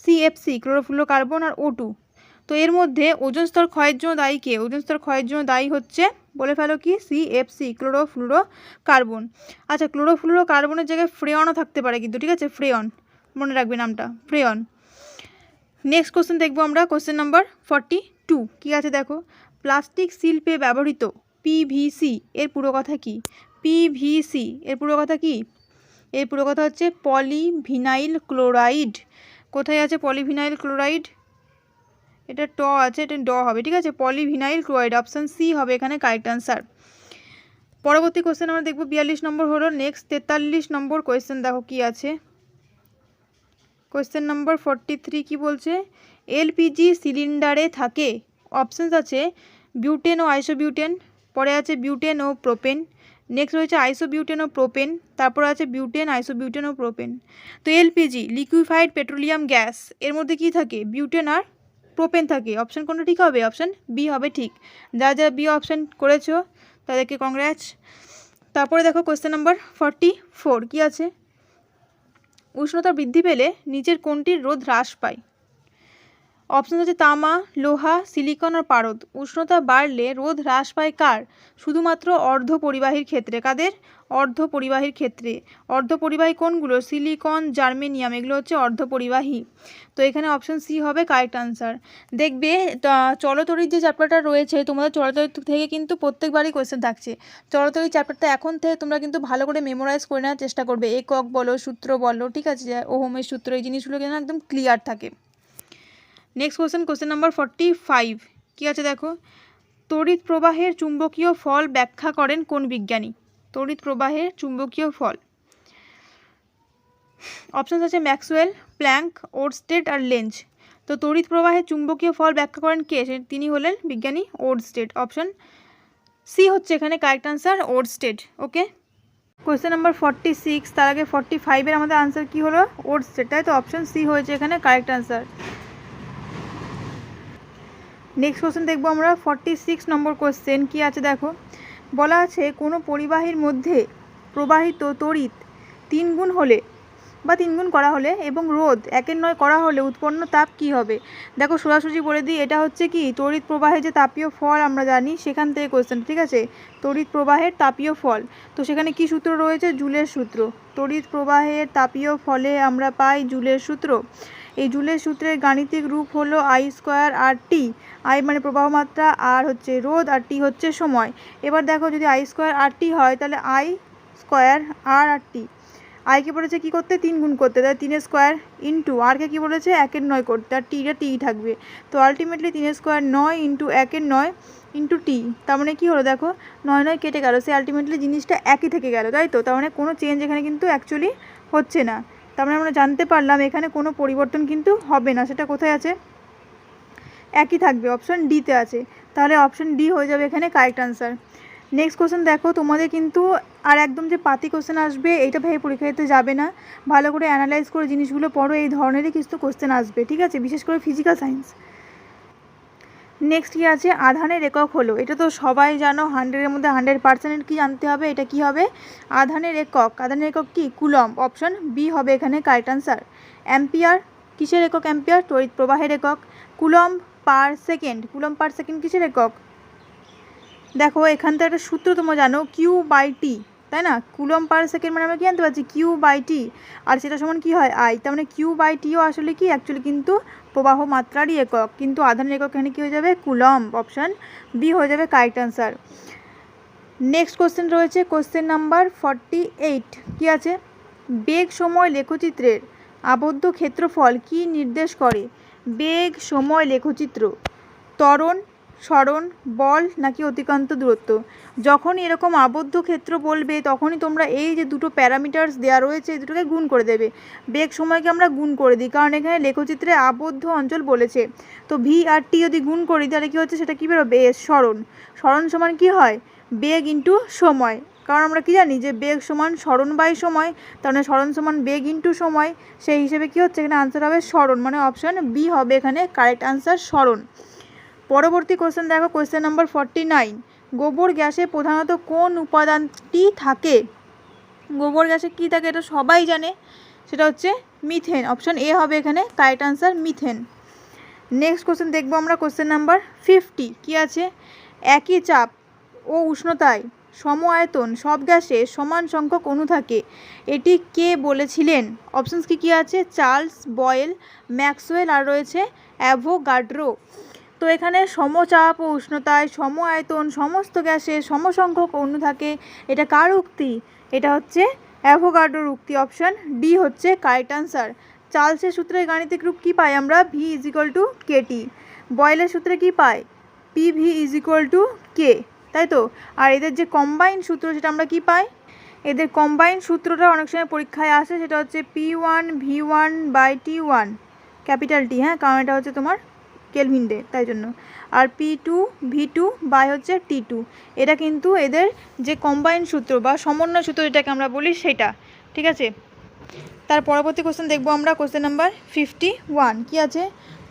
CFC chlorofluorocarbon, আর O2। তো এর মধ্যে ওজোন স্তর ক্ষয়ের জন্য দায়ী কে? ওজোন স্তর ক্ষয়ের জন্য দায়ী হচ্ছে, বলে ফেলো কি, CFC ক্লোরোফ্লুরোকার্বন। আচ্ছা, ক্লোরোফ্লুরোকার্বনের জায়গায় ফ্রেয়নও থাকতে পারে কিন্তু, ঠিক আছে, ফ্রেয়ন মনে রাখবে নামটা, ফ্রেয়ন। নেক্সট কোশ্চেন দেখবো আমরা, কোশ্চেন নাম্বার 42। কী আছে দেখো, প্লাস্টিক শিল্পে ব্যবহৃত PVC এর পুরো কথা কি? PVC এর পুরো কথা কি? এর পুরো কথা হচ্ছে পলিভিনাইল ক্লোরাইড। কোথায় আছে পলিভিনাইল ক্লোরাইড? এটা ট আছে, এটা ড হবে। ঠিক আছে, পলিভিনাইল ক্লোরাইড, অপশান সি হবে এখানে কারেক্ট আনসার। পরবর্তী কোশ্চেন আমরা দেখবো 42 নম্বর হলো। নেক্সট 43 নম্বর কোয়েশ্চেন দেখো কি আছে, কোয়েশ্চেন নাম্বার 43 কি বলছে, LPG সিলিন্ডারে থাকে, অপশানস আছে বিউটেন ও আইসোবিউটেন, পরে আছে বিউটেন ও প্রোপেন, নেক্সট রয়েছে আইসোবিউটেন ও প্রোপেন, তারপর আছে বিউটেন, আইসোবিউটেন ও প্রোপেন। তো LPG লিকুইফাইড পেট্রোলিয়াম গ্যাস, এর মধ্যে কি থাকে, বিউটেন আর প্রোপেন থাকে। অপশান কোনটা ঠিক হবে? অপশান বি হবে ঠিক। যা যা বি অপশান করেছো তাদেরকে কংগ্রাচ। তারপরে দেখো কোয়েশ্চেন নাম্বার 44 কি আছে, উষ্ণতা বৃদ্ধি পেলে নিচের কোনটির রোধ হ্রাস পায়? অপশান আছে তামা, লোহা, সিলিকন আর পারদ। উষ্ণতা বাড়লে রোধ হ্রাস পায় কার? শুধুমাত্র অর্ধপরিবাহীর ক্ষেত্রে। কাদের? অর্ধপরিবাহীর ক্ষেত্রে। অর্ধপরিবাহী কোনগুলো? সিলিকন, জার্মেনিয়াম, এগুলো হচ্ছে অর্ধপরিবাহী। তো এখানে অপশান সি হবে কারেক্ট আনসার। দেখবে চলতরির যে চ্যাপ্টারটা রয়েছে, তোমাদের চলতরি থেকে কিন্তু প্রত্যেকবারই কোয়েশ্চেন থাকছে। চলতরি চ্যাপ্টারটা এখন থেকে তোমরা কিন্তু ভালো করে মেমোরাইজ করে নেওয়ার চেষ্টা করবে, একক বলো, সূত্র বলো, ঠিক আছে, ওহমের সূত্র, এই জিনিসগুলো যেন একদম ক্লিয়ার থাকে। নেক্সট কোশ্চেন নাম্বার 45 কী আছে দেখো, তড়িৎ প্রবাহের চুম্বকীয় ফল ব্যাখ্যা করেন কোন বিজ্ঞানী? তড়িৎ প্রবাহের চুম্বকীয় ফল, অপশানস আছে ম্যাক্সওয়েল, প্ল্যাঙ্ক, ওরস্টেড আর লেঞ্জ। তো তড়িৎ প্রবাহের চুম্বকীয় ফল ব্যাখ্যা করেন কে? তিনি হলেন বিজ্ঞানী ওরস্টেড। অপশান সি হচ্ছে এখানে কারেক্ট আনসার, ওরস্টেড। ওকে, কোয়েশ্চেন নাম্বার 46, তার আগে 45 এর আমাদের আনসার কী হলো? ওরস্টেড, তাই তো অপশান সি হয়েছে এখানে কারেক্ট আনসার। নেক্সট কোশ্চেন দেখবো আমরা 46 নম্বর কোশ্চেন কি আছে দেখো, বলা আছে কোনো পরিবাহীর মধ্যে প্রবাহিত তড়িৎ 3 গুণ হলে বা 3 গুণ করা হলে এবং রোধ 1/9 করা হলে উৎপন্ন তাপ কি হবে? দেখো সোজাসুজি বলে দিই, এটা হচ্ছে কি তড়িৎ প্রবাহের যে তাপীয় ফল আমরা জানি সেখান থেকে কোশ্চেন। ঠিক আছে, তড়িৎ প্রবাহের তাপীয় ফল, তো সেখানে কি সূত্র রয়েছে? জুলের সূত্র। তড়িৎ প্রবাহের তাপীয় ফলে আমরা পাই জুলের সূত্র। এই জুলের সূত্রের গাণিতিক রূপ হলো I²RT। আই মানে প্রবাহ মাত্রা, আর হচ্ছে রোধ, আর টি হচ্ছে সময়। এবার দেখো যদি I²RT হয় তাহলে I²R/T। আইকে বলেছে কী করতে? 3 গুণ করতে, তাহলে 3 স্কোয়ার ইন্টু আরকে কী বলেছে? 1/9 করতে, আর টিটা টি থাকবে। তো ultimately 3 square 9 into 1/9 into T, তার মানে কী হলো দেখো 9 কেটে গেল, সে আলটিমেটলি জিনিসটা একই থেকে গেল, তাই তো? তার মানে কোনো চেঞ্জ এখানে কিন্তু অ্যাকচুয়ালি হচ্ছে না। তার মানে আমরা জানতে পারলাম এখানে কোনো পরিবর্তন কিন্তু হবে না। সেটা কোথায় আছে? একই থাকবে, অপশান ডিতে আছে। তাহলে অপশান ডি হয়ে যাবে এখানে কারেক্ট আনসার। নেক্সট কোশ্চেন দেখো, তোমাদের কিন্তু আর একদম যে পাতি কোশ্চেন আসবে এইটা ভেবে পরীক্ষা দিতে যাবে না, ভালো করে অ্যানালাইজ করে জিনিসগুলো পড়ো, এই ধরনেরই কিছু কোশ্চেন আসবে, ঠিক আছে, বিশেষ করে ফিজিক্যাল সায়েন্স। নেক্সট কী আছে, আধানের একক হলো, এটা তো সবাই জানো, 100-এর মধ্যে 100% কি জানতে হবে, এটা কি হবে, আধানের একক। আধানের একক কি, কুলম্ব, অপশন বি হবে এখানে কারেক্ট আনসার। অ্যাম্পিয়ার, কিসের একক অ্যাম্পিয়ার, তড়িৎ প্রবাহের একক। Coulomb per second, coulomb per second কিসের একক, দেখো এখান থেকে একটা সূত্র তোমরা জানো, Q/T, তাই না, কুলম্ব পার সেকেন্ড মানে আমরা কি জানতে পারছি, Q/T, আর সেটা সমান কি হয়, I, তার মানে Q/Tও আসলে কি, অ্যাকচুয়ালি কিন্তু প্রবাহ মাত্রারই একক, কিন্তু আধানের একক এখানে কী হয়ে যাবে, কুলম্ব, অপশান বি হয়ে যাবে কারেক্ট আনসার। নেক্সট কোশ্চেন রয়েছে কোশ্চেন নাম্বার 48, কি আছে, বেগ সময় লেখচিত্রের আবদ্ধ ক্ষেত্রফল কি নির্দেশ করে। বেগ সময় লেখচিত্র, ত্বরণ, সরণ, বল নাকি অতিক্রান্ত দূরত্ব। যখনই এরকম আবদ্ধ ক্ষেত্র বলবে তখনই তোমরা এই যে দুটো প্যারামিটার্স দেওয়া রয়েছে এই দুটোকে গুণ করে দেবে। বেগ সময়কে আমরা গুণ করে দিই, কারণ এখানে লেখচিত্রে আবদ্ধ অঞ্চল বলেছে, তো ভি আর টি যদি গুণ করি তাহলে কী হচ্ছে, সেটা কী বেরোবে, সরণ। সরণ সমান কী হয়, বেগ ইন্টু সময়, কারণ আমরা কি জানি যে বেগ সমান সরণ বাই সময়, তাহলে সরণ সমান বেগ ইন্টু সময়, সেই হিসেবে কী হচ্ছে এখানে আনসার হবে সরণ, মানে অপশান বি হবে এখানে কারেক্ট আনসার, সরণ। পরবর্তী কোশ্চেন দেখো, কোশ্চেন নাম্বার 49, গোবর গ্যাসে প্রধানত কোন উপাদানটি থাকে। গোবর গ্যাসে কী থাকে এটা সবাই জানে, সেটা হচ্ছে মিথেন, অপশান এ হবে এখানে correct answer, methane. Next question দেখবো আমরা, কোশ্চেন নাম্বার 50, কি আছে, একই চাপ ও উষ্ণতায় সম আয়তন সব গ্যাসে সমান সংখ্যক অণু থাকে, এটি কে বলেছিলেন। অপশানস কি আছে, চার্লস বয়েল, ম্যাক্সওয়েল, আর রয়েছে অ্যাভোগাড্রো। তো এখানে সমচাপ ও উষ্ণতায় সম আয়তন সমস্ত গ্যাসে সমসংখ্যক অণু থাকে, এটা কার উক্তি, এটা হচ্ছে অ্যাভোগাড্রোর উক্তি, অপশান ডি হচ্ছে কারেক্ট আনসার। চার্লসের সূত্রে গাণিতিক রূপ কী পাই আমরা, V is equal to KT. বয়েলের সূত্রে কী পাই, P V is equal to K, তাই তো। আর এদের যে কম্বাইন সূত্র সেটা আমরা কি পাই, এদের কম্বাইন সূত্রটা অনেক সময় পরীক্ষায় আসে, সেটা হচ্ছে P1V1/T1, ক্যাপিটাল টি, হ্যাঁ, কারণ এটা হচ্ছে তোমার কেলভিন ডে, তাই জন্য। আর P2V2 হচ্ছে T2, এটা কিন্তু এদের যে কম্বাইন সূত্র বা সমন্বয় সূত্র যেটাকে আমরা বলি সেটা, ঠিক আছে। তার পরবর্তী কোশ্চেন দেখবো আমরা, কোশ্চেন নাম্বার 51, কি আছে,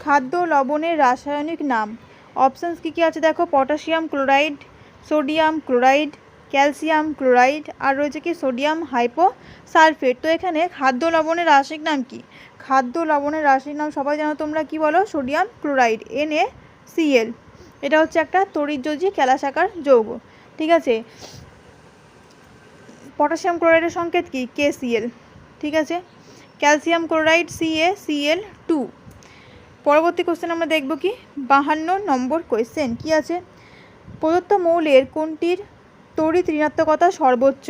খাদ্য লবণের রাসায়নিক নাম। অপশানস কী আছে দেখো, potassium chloride, sodium chloride, calcium chloride, আর রয়েছে কি সোডিয়াম হাইপোসালফেট। তো এখানে খাদ্য লবণের রাসায়নিক নাম কি, খাদ্য লবণের রাসায়নিক নাম সবাই জানো তোমরা, কি বলো, সোডিয়াম ক্লোরাইড, NaCl, এটা হচ্ছে একটা তড়িৎযোজী কেলাসাকার যৌগ, ঠিক আছে। পটাশিয়াম ক্লোরাইডের সংকেত কি, KCl, ঠিক আছে। Calcium chloride CaCl2। পরবর্তী কোশ্চেন আমরা দেখব কি, 52 নম্বর কোশ্চেন, কি আছে, প্রদত্ত মৌলের কোনটির তড়িৎ ঋণাত্মকতা সর্বোচ্চ।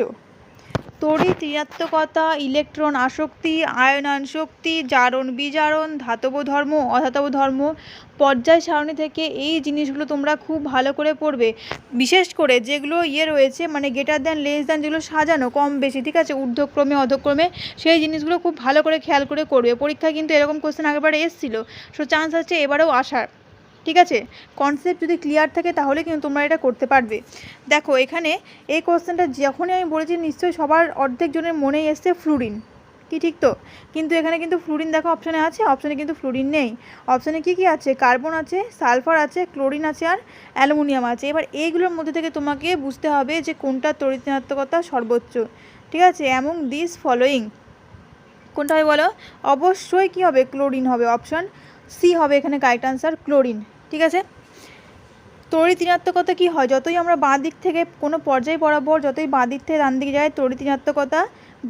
তড়িৎ ঋণাত্মকতা, ইলেকট্রন আসক্তি, আয়নায়ন শক্তি, জারণ বিজারণ, ধাতব ধর্ম, অধাতব ধর্ম, পর্যায় সারণী থেকে এই জিনিসগুলো তোমরা খুব ভালো করে পড়বে, বিশেষ করে যেগুলো রয়েছে মানে গ্রেটার দ্যান লেস দ্যান, যেগুলো সাজানো কম বেশি, ঠিক আছে, ঊর্ধ্বক্রমে অধক্রমে, সেই জিনিসগুলো খুব ভালো করে খেয়াল করে করবে। পরীক্ষায় কিন্তু এরকম কোশ্চেন আগেরবারে এসেছিলো, সো চান্স আছে এবারেও আসার, ঠিক আছে। কনসেপ্ট যদি ক্লিয়ার থাকে তাহলে কিন্তু তোমরা এটা করতে পারবে। দেখো এখানে এই কোশ্চেনটা যখনই আমি বলেছি নিশ্চয়ই সবার অর্ধেক জনের মনেই এসছে ফ্লুরিন, কি ঠিক তো, কিন্তু এখানে কিন্তু ফ্লুরিন দেখো অপশানে আছে, অপশানে কিন্তু ফ্লুরিন নেই। অপশানে কি কি আছে, কার্বন আছে, সালফার আছে, ক্লোরিন আছে, আর অ্যালুমিনিয়াম আছে। এবার এইগুলোর মধ্যে থেকে তোমাকে বুঝতে হবে যে কোনটা তড়িৎ ঋণাত্মকতা সর্বোচ্চ, ঠিক আছে। অ্যামং দিস ফলোয়িং কোনটা হবে বলো, অবশ্যই কি হবে, ক্লোরিন হবে, অপশান সি হবে এখানে কারেক্ট আনসার, ক্লোরিন, ঠিক আছে। তড়িৎ ঋণাত্মকতা কী হয়, যতই আমরা বাঁ দিক থেকে কোনো পর্যায় বরাবর, যতই বাঁ দিক থেকে ডান দিকে যায় তড়িৎ ঋণাত্মকতা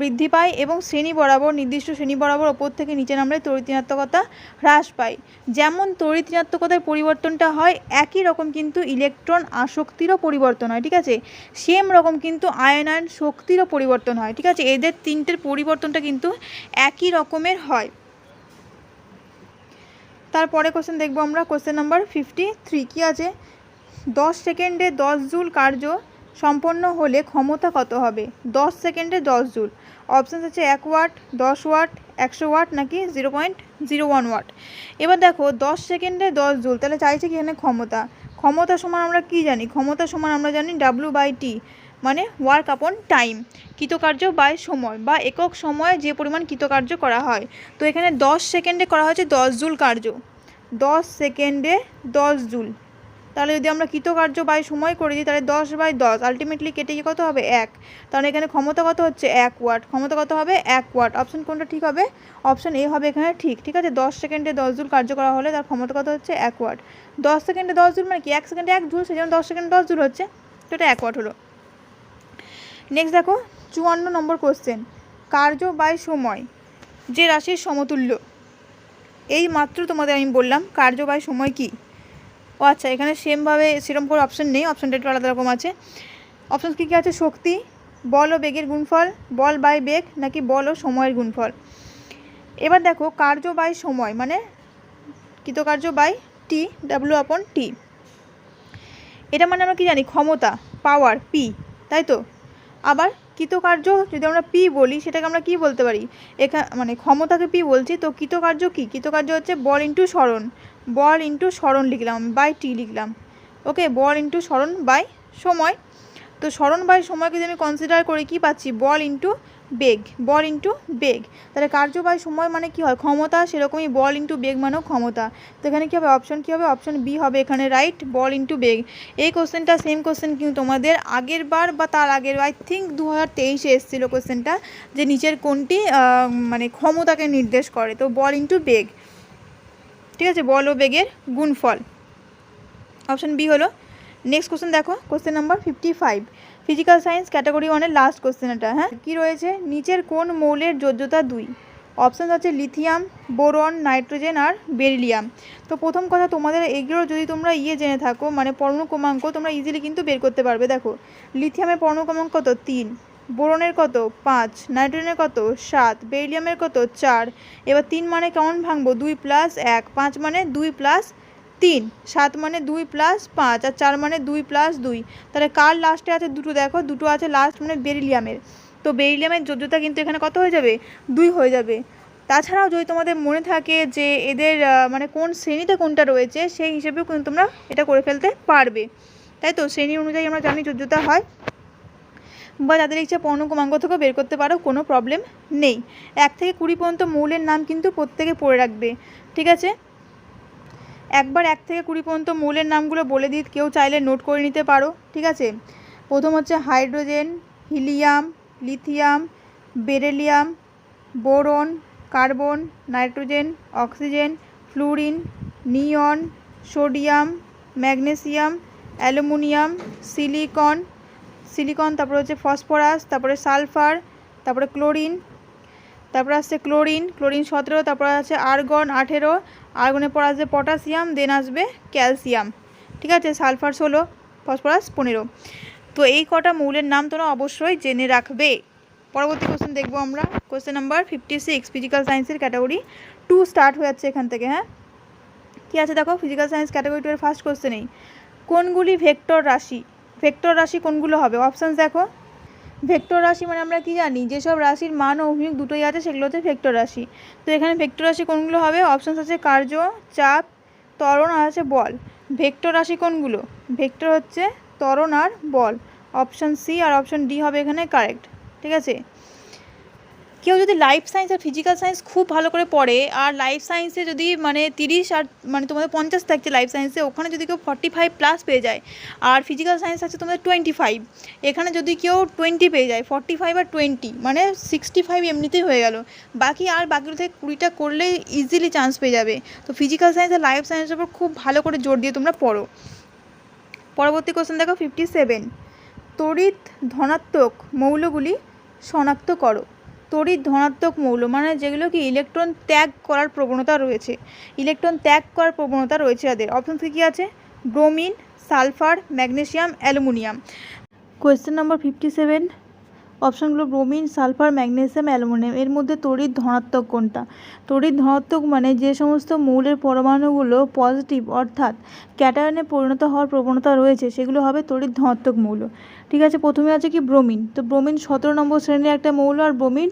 বৃদ্ধি পায়, এবং শ্রেণী বরাবর, নির্দিষ্ট শ্রেণী বরাবর ওপর থেকে নিচে নামলে তড়িৎ ঋণাত্মকতা হ্রাস পায়। যেমন তড়িৎ ঋণাত্মকতার পরিবর্তনটা হয় একই রকম কিন্তু ইলেকট্রন আসক্তিরও পরিবর্তন হয়, ঠিক আছে, সেম রকম কিন্তু আয়নায়ন শক্তিরও পরিবর্তন হয়, ঠিক আছে, এদের তিনটের পরিবর্তনটা কিন্তু একই রকমের হয়। তারপরে কোশ্চেন দেখবো আমরা, কোশ্চেন নাম্বার 53, কি আছে, 10 সেকেন্ডে 10 জুল কার্য সম্পন্ন হলে ক্ষমতা কত হবে। 10 সেকেন্ডে 10 জুল, অপশান আছে 1 ওয়াট, 10 ওয়াট, 100 ওয়াট নাকি 0.01 ওয়াট। এবার দেখো 10 সেকেন্ডে 10 জুল, তাহলে চাইছে কি এখানে ক্ষমতা। ক্ষমতা সমান আমরা কি জানি, ক্ষমতা সমান আমরা জানি W/T, মানে ওয়ার্ক আপন টাইম, কৃতকার্য বাই সময় বা একক সময়ে যে পরিমাণ কৃতকার্য করা হয়। তো এখানে 10 সেকেন্ডে করা হয়েছে 10 জুল কার্য, 10 সেকেন্ডে 10 জুল। তাহলে যদি আমরা কৃতকার্য বাই সময় করে দিই তাহলে 10/10 আলটিমেটলি কেটে গিয়ে কত হবে 1। তাহলে এখানে ক্ষমতা কত হচ্ছে 1 ওয়াট, ক্ষমতা কত হবে 1 ওয়াট। অপশন কোনটা ঠিক হবে? অপশন এ হবে এখানে ঠিক। ঠিক আছে, 10 সেকেন্ডে 10 জুল কার্য করা হলে তার ক্ষমতা কত হচ্ছে 1 ওয়াট। 10 সেকেন্ডে 10 জুল মানে কি 1 সেকেন্ডে 1 জুল, সেই জন্য 10 সেকেন্ডে 10 জুল হচ্ছে, তো এটা 1 ওয়াট হলো। নেক্সট দেখো 54 নম্বর কোশ্চেন, কার্য বাই সময় যে রাশির সমতুল্য। এই মাত্র তোমাদের আমি বললাম কার্য বাই সময় কি। ও আচ্ছা, এখানে সেমভাবে সেরকম করে অপশন নেই, অপশনটা একটু আলাদা রকম আছে। অপশন কী কী আছে? শক্তি, বল ও বেগের গুণফল, বল বাই বেগ, নাকি বল ও সময়ের গুণফল। এবার দেখো কার্য বাই সময় মানে কৃতকার্য বাই টি, W/T। এটা মানে আমরা কি জানি? ক্ষমতা, পাওয়ার, পি, তাই তো। আবার কৃতকার্য যদি আমরা পি বলি সেটাকে আমরা কি বলতে পারি? এখানে মানে ক্ষমতাকে পি বলছি, তো কৃতকার্য কি? কৃতকার্য হচ্ছে বল ইন্টু সরণ, বল ইন্টু সরণ লিখলাম, বাই টি লিখলাম। ওকে, বল ইন্টু সরণ বাই সময়। তো সরণ বাই সময়কে যদি আমি কনসিডার করি কি পাচ্ছি? বল ইন্টু বেগ, বল ইন্টু বেগ। তাহলে কার্য বাই সময় মানে কি হয়? ক্ষমতা, সেরকমই বল ইন্টু বেগ মানেও ক্ষমতা। তো এখানে কী হবে? অপশন কী হবে? অপশন বি হবে এখানে রাইট, বল ইন্টু বেগ। এই কোশ্চেনটা সেম কোশ্চেন কিন্তু তোমাদের আগের বার বা তার আগের আই থিঙ্ক 2023-এ এসেছিলো কোশ্চেনটা, যে নিচের কোনটি মানে ক্ষমতাকে নির্দেশ করে। তো বল ইন্টু বেগ, ঠিক আছে, বল ও বেগের গুণফল, অপশন বি হলো। নেক্সট কোশ্চেন দেখো, question number 55, physical science category 1-এর লাস্ট কোশ্চেন এটা। হ্যাঁ, কী রয়েছে? নিচের কোন মৌলের যোজ্যতা 2? অপশান হচ্ছে লিথিয়াম, বোরন, নাইট্রোজেন আর বেরিলিয়াম। তো প্রথম কথা, তোমাদের এগুলো যদি তোমরা জেনে থাকো মানে পরমাণু ক্রমাঙ্ক, তোমরা ইজিলি কিন্তু বের করতে পারবে। দেখো লিথিয়ামের পরমাণু ক্রমাঙ্ক কত? 3, বোরনের কত? 5, নাইট্রোজেনের কত? 7, বেরিলিয়ামের কত? 4। এবার 3 মানে কেমন ভাঙবো? 2 + 1, 5 মানে 2 + 3, 7 মানে 2 + 5, আর 4 মানে 2 + 2। তাহলে কার লাস্টে আছে? দুটো, দেখো দুটো আছে লাস্ট, মানে বেরিলিয়ামের। তো বেরিলিয়ামের যোজ্যতা কিন্তু এখানে কত হয়ে যাবে? 2 হয়ে যাবে। তাছাড়াও যদি তোমাদের মনে থাকে যে এদের মানে কোন শ্রেণীতে কোনটা রয়েছে, সেই হিসেবেও কিন্তু তোমরা এটা করে ফেলতে পারবে, তাই তো। শ্রেণী অনুযায়ী আমরা জানি যোজ্যতা হয়, বা যাদের ইচ্ছা পরমাণু ক্রমাঙ্ক থেকেও বের করতে পারো, কোনো প্রবলেম নেই। 1 থেকে 20 পর্যন্ত মৌলের নাম কিন্তু প্রত্যেকে পড়ে রাখবে, ঠিক আছে। একবার 1 থেকে 20 পর্যন্ত মৌলের নামগুলো বলে দিই, কেউ চাইলে নোট করে নিতে পারো, ঠিক আছে। প্রথম হচ্ছে hydrogen, helium, lithium, beryllium, boron, carbon, nitrogen, oxygen, fluorine, neon, sodium, magnesium, aluminium, silicon, তারপরে হচ্ছে ফসফরাস, তারপরে সালফার, তারপরে ক্লোরিন, তারপরে আসছে ক্লোরিন 17, তারপরে আছে আর্গন 18, আর্গনের পর আসবে পটাশিয়াম, দেন আসবে ক্যালসিয়াম, ঠিক আছে, সালফার 16, ফসফরাস 15। তো এই কটা মৌলের নাম তোমরা অবশ্যই জেনে রাখবে। পরবর্তী কোশ্চেন দেখবো আমরা, কোশ্চেন নাম্বার 56, ফিজিক্যাল সায়েন্সের ক্যাটাগরি 2 স্টার্ট হয়ে যাচ্ছে এখান থেকে। হ্যাঁ, কী আছে দেখো, ফিজিক্যাল সায়েন্স ক্যাটাগরি 2 এর ফার্স্ট কোশ্চেনেই কোনগুলি ভেক্টর রাশি? ভেক্টর রাশি কোনগুলো হবে? অপশানস দেখো। ভেক্টর রাশি মানে আমরা কি জানি? যেসব রাশির মান ও অভিমুখ দুটোই আছে সেগুলো হচ্ছে ভেক্টর রাশি। তো এখানে ভেক্টর রাশি কোনগুলো হবে? অপশানস আছে কার্য, চাপ, ত্বরণ আর আছে বল। ভেক্টর রাশি কোনগুলো? ভেক্টর হচ্ছে ত্বরণ আর বল। অপশান সি আর অপশান ডি হবে এখানে কারেক্ট, ঠিক আছে। কেউ যদি লাইফ সায়েন্স আর ফিজিক্যাল সায়েন্স খুব ভালো করে পড়ে, আর লাইফ সায়েন্সে যদি মানে 30 আর মানে তোমাদের 50 থাকছে লাইফ সায়েন্সে, ওখানে যদি কেউ 45+ পেয়ে যায়, আর ফিজিক্যাল সায়েন্স আছে তোমাদের 25, এখানে যদি কেউ 20 পেয়ে যায়, 45 আর 20 মানে 65 এমনিতেই হয়ে গেল। বাকিগুলো থেকে 20টা করলেই ইজিলি চান্স পেয়ে যাবে। তো ফিজিক্যাল সায়েন্স আর লাইফ সায়েন্সের উপর খুব ভালো করে জোর দিয়ে তোমরা পড়ো। পরবর্তী কোশ্চেন দেখো 57, তড়িৎ ধনাত্মক মৌলগুলি শনাক্ত করো। তড়িৎ ধনাত্মক মৌল মানে যেগুলো কি ইলেকট্রন ত্যাগ করার প্রবণতা রয়েছে, ইলেকট্রন ত্যাগ করার প্রবণতা রয়েছে যাদের। অপশন কী আছে? Bromine, sulphur, magnesium, aluminium. Question number 57, অপশানগুলো ব্রোমিন, সালফার, ম্যাগনেসিয়াম, অ্যালুমিনিয়াম। এর মধ্যে তড়িৎ ধনাত্মক কোনটা? তড়িৎ ধনাত্মক মানে যে সমস্ত মৌলের পরমাণুগুলো পজিটিভ অর্থাৎ ক্যাটায়নে পরিণত হওয়ার প্রবণতা রয়েছে সেগুলো হবে তড়িৎ ধনাত্মক মৌল। ঠিক আছে। প্রথমে আছে কি ব্রোমিন, তো ব্রোমিন 17 নম্বর শ্রেণীর একটা মৌল, আর ব্রোমিন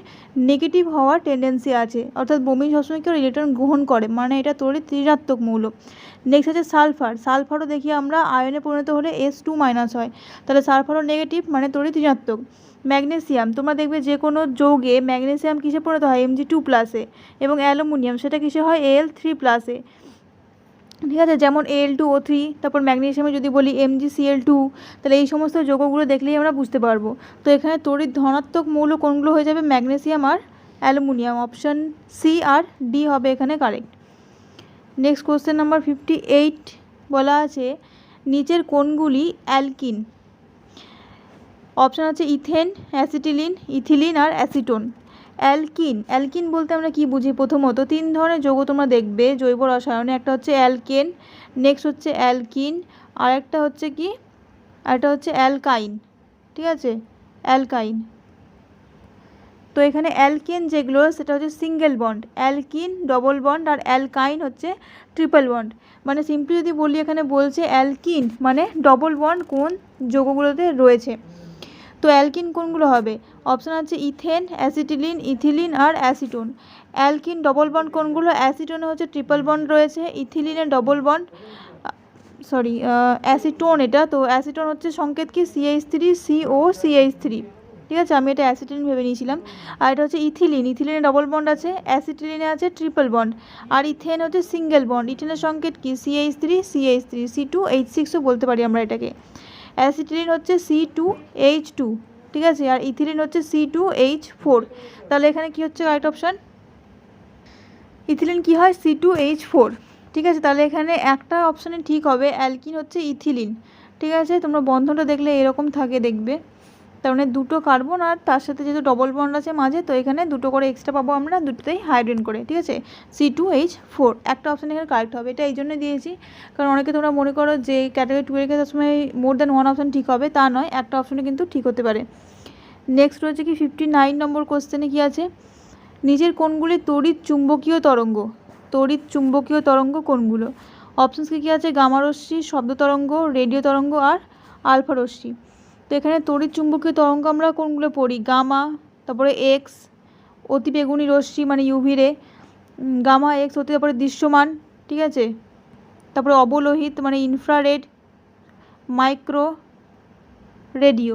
নেগেটিভ হওয়ার টেন্ডেন্সি আছে, অর্থাৎ ব্রোমিন সবসময় কেউ ইলেকট্রন গ্রহণ করে, মানে এটা তড়িৎ ঋণাত্মক মৌল। নেক্সট আছে সালফার, সালফারও দেখি আমরা আয়নে পরিণত হলে S2- হয়, তাহলে সালফারও নেগেটিভ মানে তড়িৎ ঋণাত্মক। ম্যাগনেসিয়াম, তোমরা দেখবে যে কোনো যৌগে ম্যাগনেসিয়াম কিসে পরিণত হয় Mg2+এ, এবং অ্যালুমিনিয়াম সেটা কিসে হয় Al3+এ, ঠিক আছে। যেমন Al2O3, তারপর ম্যাগনেসিয়ামে যদি বলি MgCl2, তাহলে এই সমস্ত যৌগগুলো দেখলেই আমরা বুঝতে পারবো। তো এখানে তড়িৎ ধনাত্মক মৌল কোনগুলো হয়ে যাবে, ম্যাগনেসিয়াম আর অ্যালুমিনিয়াম, অপশান সি আর ডি হবে এখানে কারেক্ট। নেক্সট কোশ্চেন নাম্বার 58 বলা আছে নিচের কোনগুলি অ্যালকিন। অপশান আছে ইথেন, অ্যাসিটিলিন, ইথিলিন আর অ্যাসিটোন। অ্যালকিন, অ্যালকিন বলতে আমরা কি বুঝি, প্রথমত 3 ধরনের যৌগ তোমরা দেখবে জৈব রসায়নে, একটা হচ্ছে অ্যালকেন, নেক্সট হচ্ছে অ্যালকিন, আর একটা হচ্ছে কি, একটা হচ্ছে অ্যালকাইন, ঠিক আছে, অ্যালকাইন। তো এখানে অ্যালকেন যেগুলো সেটা হচ্ছে single bond, alkene double bond, আর অ্যালকাইন হচ্ছে ট্রিপল বন্ড। মানে সিম্পলি যদি বলি এখানে বলছে অ্যালকিন মানে ডবল বন্ড কোন যৌগগুলোতে রয়েছে। তো অ্যালকিন কোনগুলো হবে, অপশান আছে ইথেন, অ্যাসিটিলিন, ইথিলিন আর অ্যাসিটোন। অ্যালকিন ডবল বন্ড কোনগুলো, অ্যাসিটোনে হচ্ছে ট্রিপল বন্ড রয়েছে, ইথিলিনের ডবল বন্ড, সরি অ্যাসিটোন এটা, তো অ্যাসিটোন হচ্ছে সংকেত কি CH3COCH3, ঠিক আছে, আমি এটা অ্যাসিটিলিন ভেবে নিয়েছিলাম। আর এটা হচ্ছে ইথিলিন, ইথিলিনে ডবল বন্ড আছে, অ্যাসিটিলিনে আছে ট্রিপল বন্ড, আর ইথেন হচ্ছে সিঙ্গেল বন্ড, ইথেনের সংকেত কি CH3CH3, C2H6ও বলতে পারি আমরা এটাকে। অ্যাসিটিলিন হচ্ছে C2H2, ঠিক আছে, আর ইথিলিন হচ্ছে C2H4, তাহলে এখানে কি হচ্ছে রাইট অপশান, ইথিলিন কি হয় C2H4, ঠিক আছে। তাহলে এখানে একটা অপশানে ঠিক হবে, অ্যালকিন হচ্ছে ইথিলিন, ঠিক আছে। তোমরা বন্ধনটা দেখলে এরকম থাকে দেখবে, তার মানে দুটো কার্বন আর তার সাথে যেহেতু ডবল বন্ড আছে মাঝে, তো এখানে দুটো করে এক্সট্রা পাবো আমরা, দুটোতেই হাইড্রোজেন করে, ঠিক আছে, C2H4 একটা অপশান এখানে কারেক্ট হবে। এটা এই জন্য দিয়েছি কারণ অনেকে তোমরা মনে করো যে ক্যাটাগরি 2 এর ক্ষেত্রে সময় মোর দ্যান ওয়ান অপশান ঠিক হবে, তা নয়, একটা অপশানে কিন্তু ঠিক হতে পারে। নেক্সট রয়েছে কি 59 নম্বর কোশ্চেনে কি আছে, নিচের কোনগুলি তড়িৎ চুম্বকীয় তরঙ্গ, তড়িৎ চুম্বকীয় তরঙ্গ কোনগুলো, অপশানস কী আছে গামা রশ্মি, শব্দ তরঙ্গ, রেডিও তরঙ্গ আর আলফা রশ্মি। তো এখানে তড়িৎ চুম্বকীয় তরঙ্গ আমরা কোনগুলো পড়ি, গামা, তারপরে এক্স অতিবেগুনি রশ্মি মানে ইউভি রে, গামা এক্স অতি তারপরে দৃশ্যমান, ঠিক আছে, তারপরে অবলোহিত মানে ইনফ্রারেড, মাইক্রো রেডিও,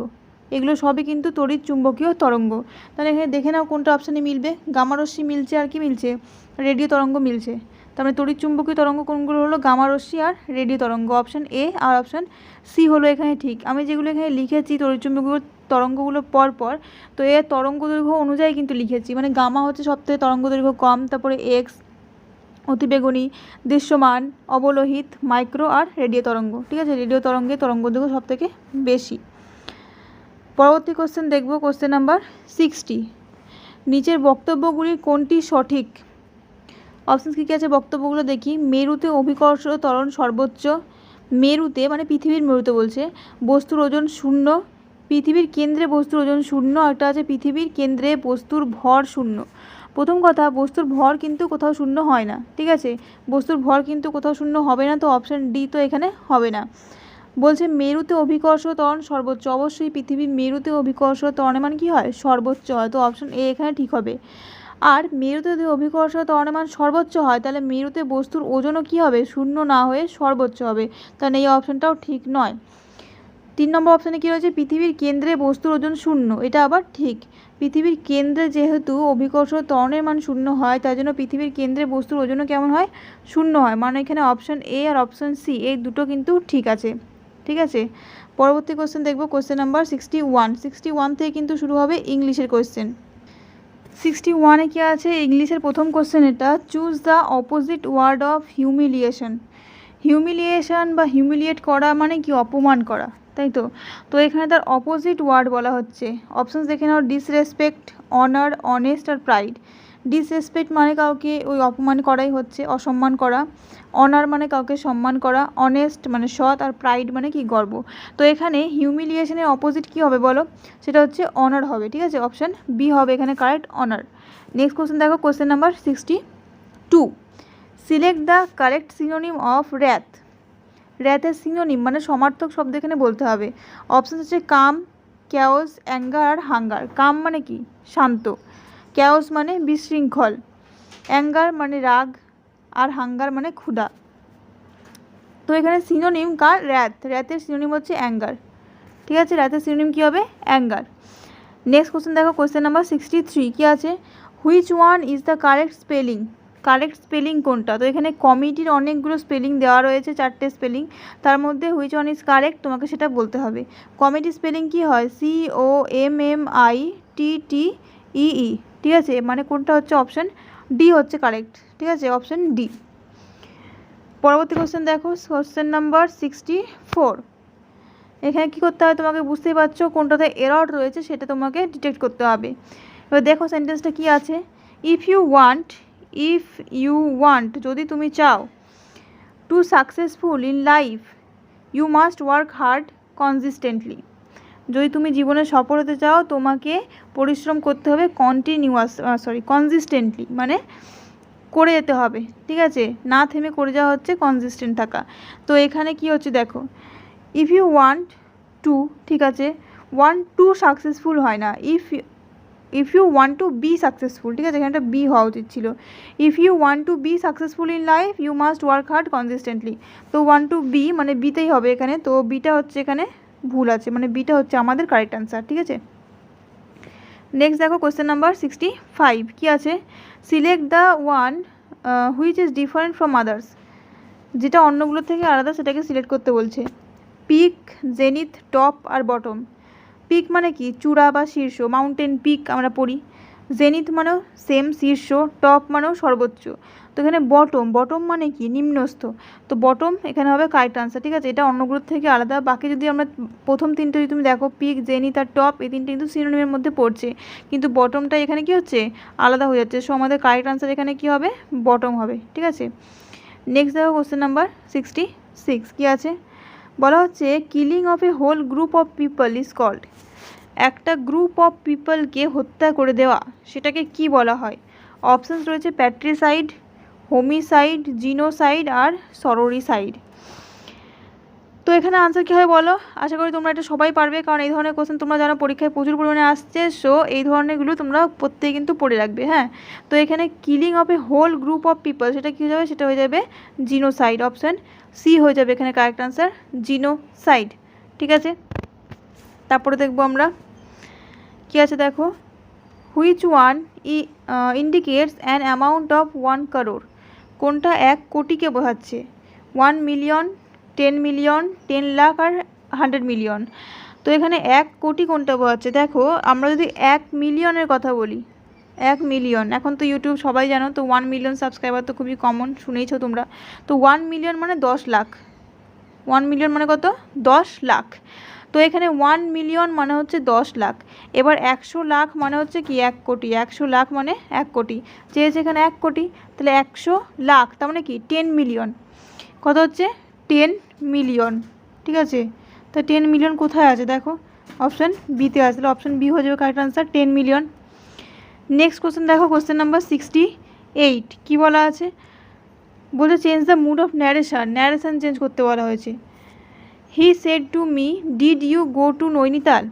এগুলো সবই কিন্তু তড়িৎ চুম্বকীয় তরঙ্গ। তাহলে এখানে দেখে নাও কোনটা অপশানে মিলবে, গামা রশ্মি মিলছে আর কি মিলছে, রেডিও তরঙ্গ মিলছে। তার মানে তড়িৎ চুম্বকীয় তরঙ্গ কোনগুলো হলো গামা রশ্মি আর রেডিও তরঙ্গ, অপশান এ আর অপশান সি হলো এখানে ঠিক। আমি যেগুলো এখানে লিখেছি তড়িৎ চুম্বকীয় তরঙ্গগুলো পরপর, তো এর তরঙ্গ দৈর্ঘ্য অনুযায়ী কিন্তু লিখেছি, মানে গামা হচ্ছে সবথেকে তরঙ্গ দৈর্ঘ্য কম, তারপরে এক্স অতিবেগুনি, দৃশ্যমান, অবলোহিত, মাইক্রো আর রেডিও তরঙ্গ, ঠিক আছে, রেডিও তরঙ্গের তরঙ্গ দৈর্ঘ্য সবথেকে বেশি। পরবর্তী কোশ্চেন দেখব, কোশ্চেন নাম্বার 60, নিচের বক্তব্যগুলির কোনটি সঠিক, অপশানস কী কী আছে বক্তব্যগুলো দেখি। মেরুতে অভিকর্ষ ত্বরণ সর্বোচ্চ, মেরুতে মানে পৃথিবীর মেরুতে বলছে বস্তুর ওজন 0, পৃথিবীর কেন্দ্রে বস্তুর ওজন 0, একটা আছে পৃথিবীর কেন্দ্রে বস্তুর ভর 0। প্রথম কথা, বস্তুর ভর কিন্তু কোথাও 0 হয় না, ঠিক আছে, বস্তুর ভর কিন্তু কোথাও 0 হবে না, তো অপশান ডি তো এখানে হবে না। বলছে মেরুতে অভিকর্ষ ত্বরণ সর্বোচ্চ, অবশ্যই পৃথিবীর মেরুতে অভিকর্ষ ত্বরণের মান কী হয়, সর্বোচ্চ হয়, তো অপশান এ এখানে ঠিক হবে। আর মেরুতে যদি অভিকর্ষ ত্বরণের মান সর্বোচ্চ হয় তাহলে মেরুতে বস্তুর ওজনও কী হবে, 0 না হয়ে সর্বোচ্চ হবে, তাহলে এই অপশানটাও ঠিক নয়। 3 নম্বর অপশানে কী রয়েছে, পৃথিবীর কেন্দ্রে বস্তুর ওজন 0, এটা আবার ঠিক। পৃথিবীর কেন্দ্রে যেহেতু অভিকর্ষ ত্বরণের মান 0 হয়, তাই জন্য পৃথিবীর কেন্দ্রে বস্তুর ওজনও কেমন হয়, 0 হয়, মানে এখানে অপশান এ আর অপশান সি এই দুটো কিন্তু ঠিক আছে, ঠিক আছে। পরবর্তী কোশ্চেন দেখব, কোশ্চেন নাম্বার 61, 61 থেকে কিন্তু শুরু হবে ইংলিশের কোশ্চেন। 61-এ কী আছে, ইংলিশের প্রথম কোশ্চেন এটা, choose the opposite word of humiliation. Humiliation বা হিউমিলিয়েট করা মানে কি, অপমান করা, তাই তো। তো এখানে তার অপোজিট ওয়ার্ড বলা হচ্ছে, অপশানস দেখে নাও, ডিসরেসপেক্ট, অনার, অনেস্ট আর প্রাইড। ডিসরেসপেক্ট মানে কাউকে ওই অপমান করাই হচ্ছে, অসম্মান করা, অনার মানে কাউকে সম্মান করা, অনেস্ট মানে সৎ, আর প্রাইড মানে কি, গর্ব। তো এখানে হিউমিলিয়েশনের অপোজিট কী হবে বলো, সেটা হচ্ছে অনার হবে, ঠিক আছে, অপশান বি হবে এখানে কারেক্ট, অনার। নেক্সট কোশ্চেন দেখো, question number 62, select the correct synonym of wrath. র্যাথের সিনোনিম মানে সমার্থক শব্দ এখানে বলতে হবে। অপশান হচ্ছে কাম, ক্যাওস, অ্যাঙ্গার আর হাঙ্গার। কাম মানে কি? শান্ত। ক্যাওস মানে বিশৃঙ্খল। অ্যাঙ্গার মানে রাগ। আর হাঙ্গার মানে ক্ষুধা। তো এখানে সিনোনিম কার? র্যাথ। র্যাথের সিনোনিম হচ্ছে অ্যাঙ্গার। ঠিক আছে, র্যাথের সিনোনিম কী হবে? অ্যাঙ্গার। নেক্সট কোশ্চেন দেখো, কোশ্চেন নাম্বার 63 কী আছে? Which one is the correct spelling? Correct spelling কোনটা? তো এখানে কমিটির অনেকগুলো স্পেলিং দেওয়া রয়েছে, 4টে স্পেলিং, তার মধ্যে হুইচ ওয়ান ইজ কারেক্ট তোমাকে সেটা বলতে হবে। কমিটি স্পেলিং কী হয়? COMMITTEE। ঠিক আছে, মানে কোনটা হচ্ছে? অপশান ডি হচ্ছে কারেক্ট। ঠিক আছে, অপশান ডি। পরবর্তী কোশ্চেন দেখো, কোশ্চেন নাম্বার 64। এখানে কী করতে হবে তোমাকে? বুঝতেই পারছো কোনটাতে এরর রয়েছে সেটা তোমাকে ডিটেক্ট করতে হবে। এবার দেখো সেন্টেন্সটা কী আছে? ইফ ইউ ওয়ান্ট যদি তুমি চাও, to successful in life you must work hard consistently. যদি তুমি জীবনে সফল হতে চাও তোমাকে পরিশ্রম করতে হবে কনসিস্টেন্টলি, মানে করে যেতে হবে। ঠিক আছে, না থেমে করে যাওয়া হচ্ছে কনসিস্টেন্ট থাকা। তো এখানে কি হচ্ছে দেখো, ইফ ইউ ওয়ান্ট টু, ঠিক আছে, ওয়ান্ট টু সাকসেসফুল হয় না, if you want to be successful. ঠিক আছে, এখানটা বি হওয়া উচিত ছিল। If you want to be successful in life you must work hard consistently. তো ওয়ান্ট টু বি মানে বিতেই হবে এখানে, তো বিটা হচ্ছে এখানে ভুল আছে, মানে বিটা হচ্ছে আমাদের কারেক্ট অ্যান্সার। ঠিক আছে, নেক্সট দেখো কোশ্চেন নাম্বার 65 কী আছে? Select the one which is different from others. যেটা অন্যগুলোর থেকে আলাদা সেটাকে সিলেক্ট করতে বলছে। পিক, জেনিথ, টপ আর বটম। পিক মানে কি? চূড়া বা শীর্ষ, মাউন্টেন পিক আমরা পড়ি। জেনিথ মানেও সেম শীর্ষ, টপ মানেও সর্বোচ্চ। তো এখানে বটম মানে কি? নিম্নস্থ। তো বটম এখানে হবে কারেক্ট আনসার। ঠিক আছে, এটা অন্যগুলোর থেকে আলাদা। বাকি যদি আমরা প্রথম তিনটে যদি তুমি দেখো, পিক, জেনিথ আর টপ, এই তিনটে কিন্তু সিনোনিমের মধ্যে পড়ছে, কিন্তু বটমটা এখানে কি হচ্ছে? আলাদা হয়ে যাচ্ছে। সো আমাদের কারেক্ট আনসার এখানে কি হবে? বটম হবে। ঠিক আছে, নেক্সট দেখো কোশ্চেন নাম্বার 66 কী আছে? বলা হচ্ছে killing of a whole group of people is called. একটা গ্রুপ অফ পিপলকে হত্যা করে দেওয়া সেটাকে কি বলা হয়? অপশানস রয়েছে প্যাট্রিসাইড, হোমিসাইড, জিনোসাইড আর সরোরিসাইড। তো এখানে আনসার কী হয় বলো? আশা করি তোমরা এটা সবাই পারবে, কারণ এই ধরনের কোশ্চেন তোমরা জানো পরীক্ষায় প্রচুর পরিমাণে আসছে। সো এই ধরনেরগুলো তোমরা প্রত্যেকে কিন্তু পড়ে রাখবে। হ্যাঁ, তো এখানে killing of a whole group of people সেটা কী হয়ে যাবে? সেটা হয়ে যাবে জিনোসাইড। অপশান সি হয়ে যাবে এখানে কারেক্ট আনসার, জিনোসাইড। ঠিক আছে, তারপরে দেখবো আমরা কী আছে দেখো, which one indicates an amount of 1 crore। কোনটা 1 কোটিকে বোঝাচ্ছে? 1 মিলিয়ন, 10 মিলিয়ন, 10 লাখ আর 100 মিলিয়ন। তো এখানে 1 কোটি কোনটা বোঝাচ্ছে? দেখো আমরা যদি 1 মিলিয়নের কথা বলি, 1 মিলিয়ন, এখন তো ইউটিউব সবাই জানো, তো 1 মিলিয়ন সাবস্ক্রাইবার তো খুবই কমন, শুনেইছো তোমরা। তো 1 মিলিয়ন মানে 10 লাখ। 1 মিলিয়ন মানে কত? 10 লাখ। তো এখানে 1 মিলিয়ন মানে হচ্ছে 10 লাখ। এবার 100 লাখ মানে হচ্ছে কি? 1 কোটি। 100 লাখ মানে 1 কোটি। চেয়েছে এখানে 1 কোটি, তাহলে 100 লাখ তার মানে কি? 10 মিলিয়ন। কত হচ্ছে? 10 মিলিয়ন। ঠিক আছে, তো 10 মিলিয়ন কোথায় আছে দেখো? অপশান বিতে আছে, তাহলে অপশান বি হয়ে যাবে correct answer, 10 million. Next question দেখো, কোশ্চেন নাম্বার 68 কী বলা আছে? বলছে change the mood of narration change করতে বলা হয়েছে। He said to me, did you go to Nainital.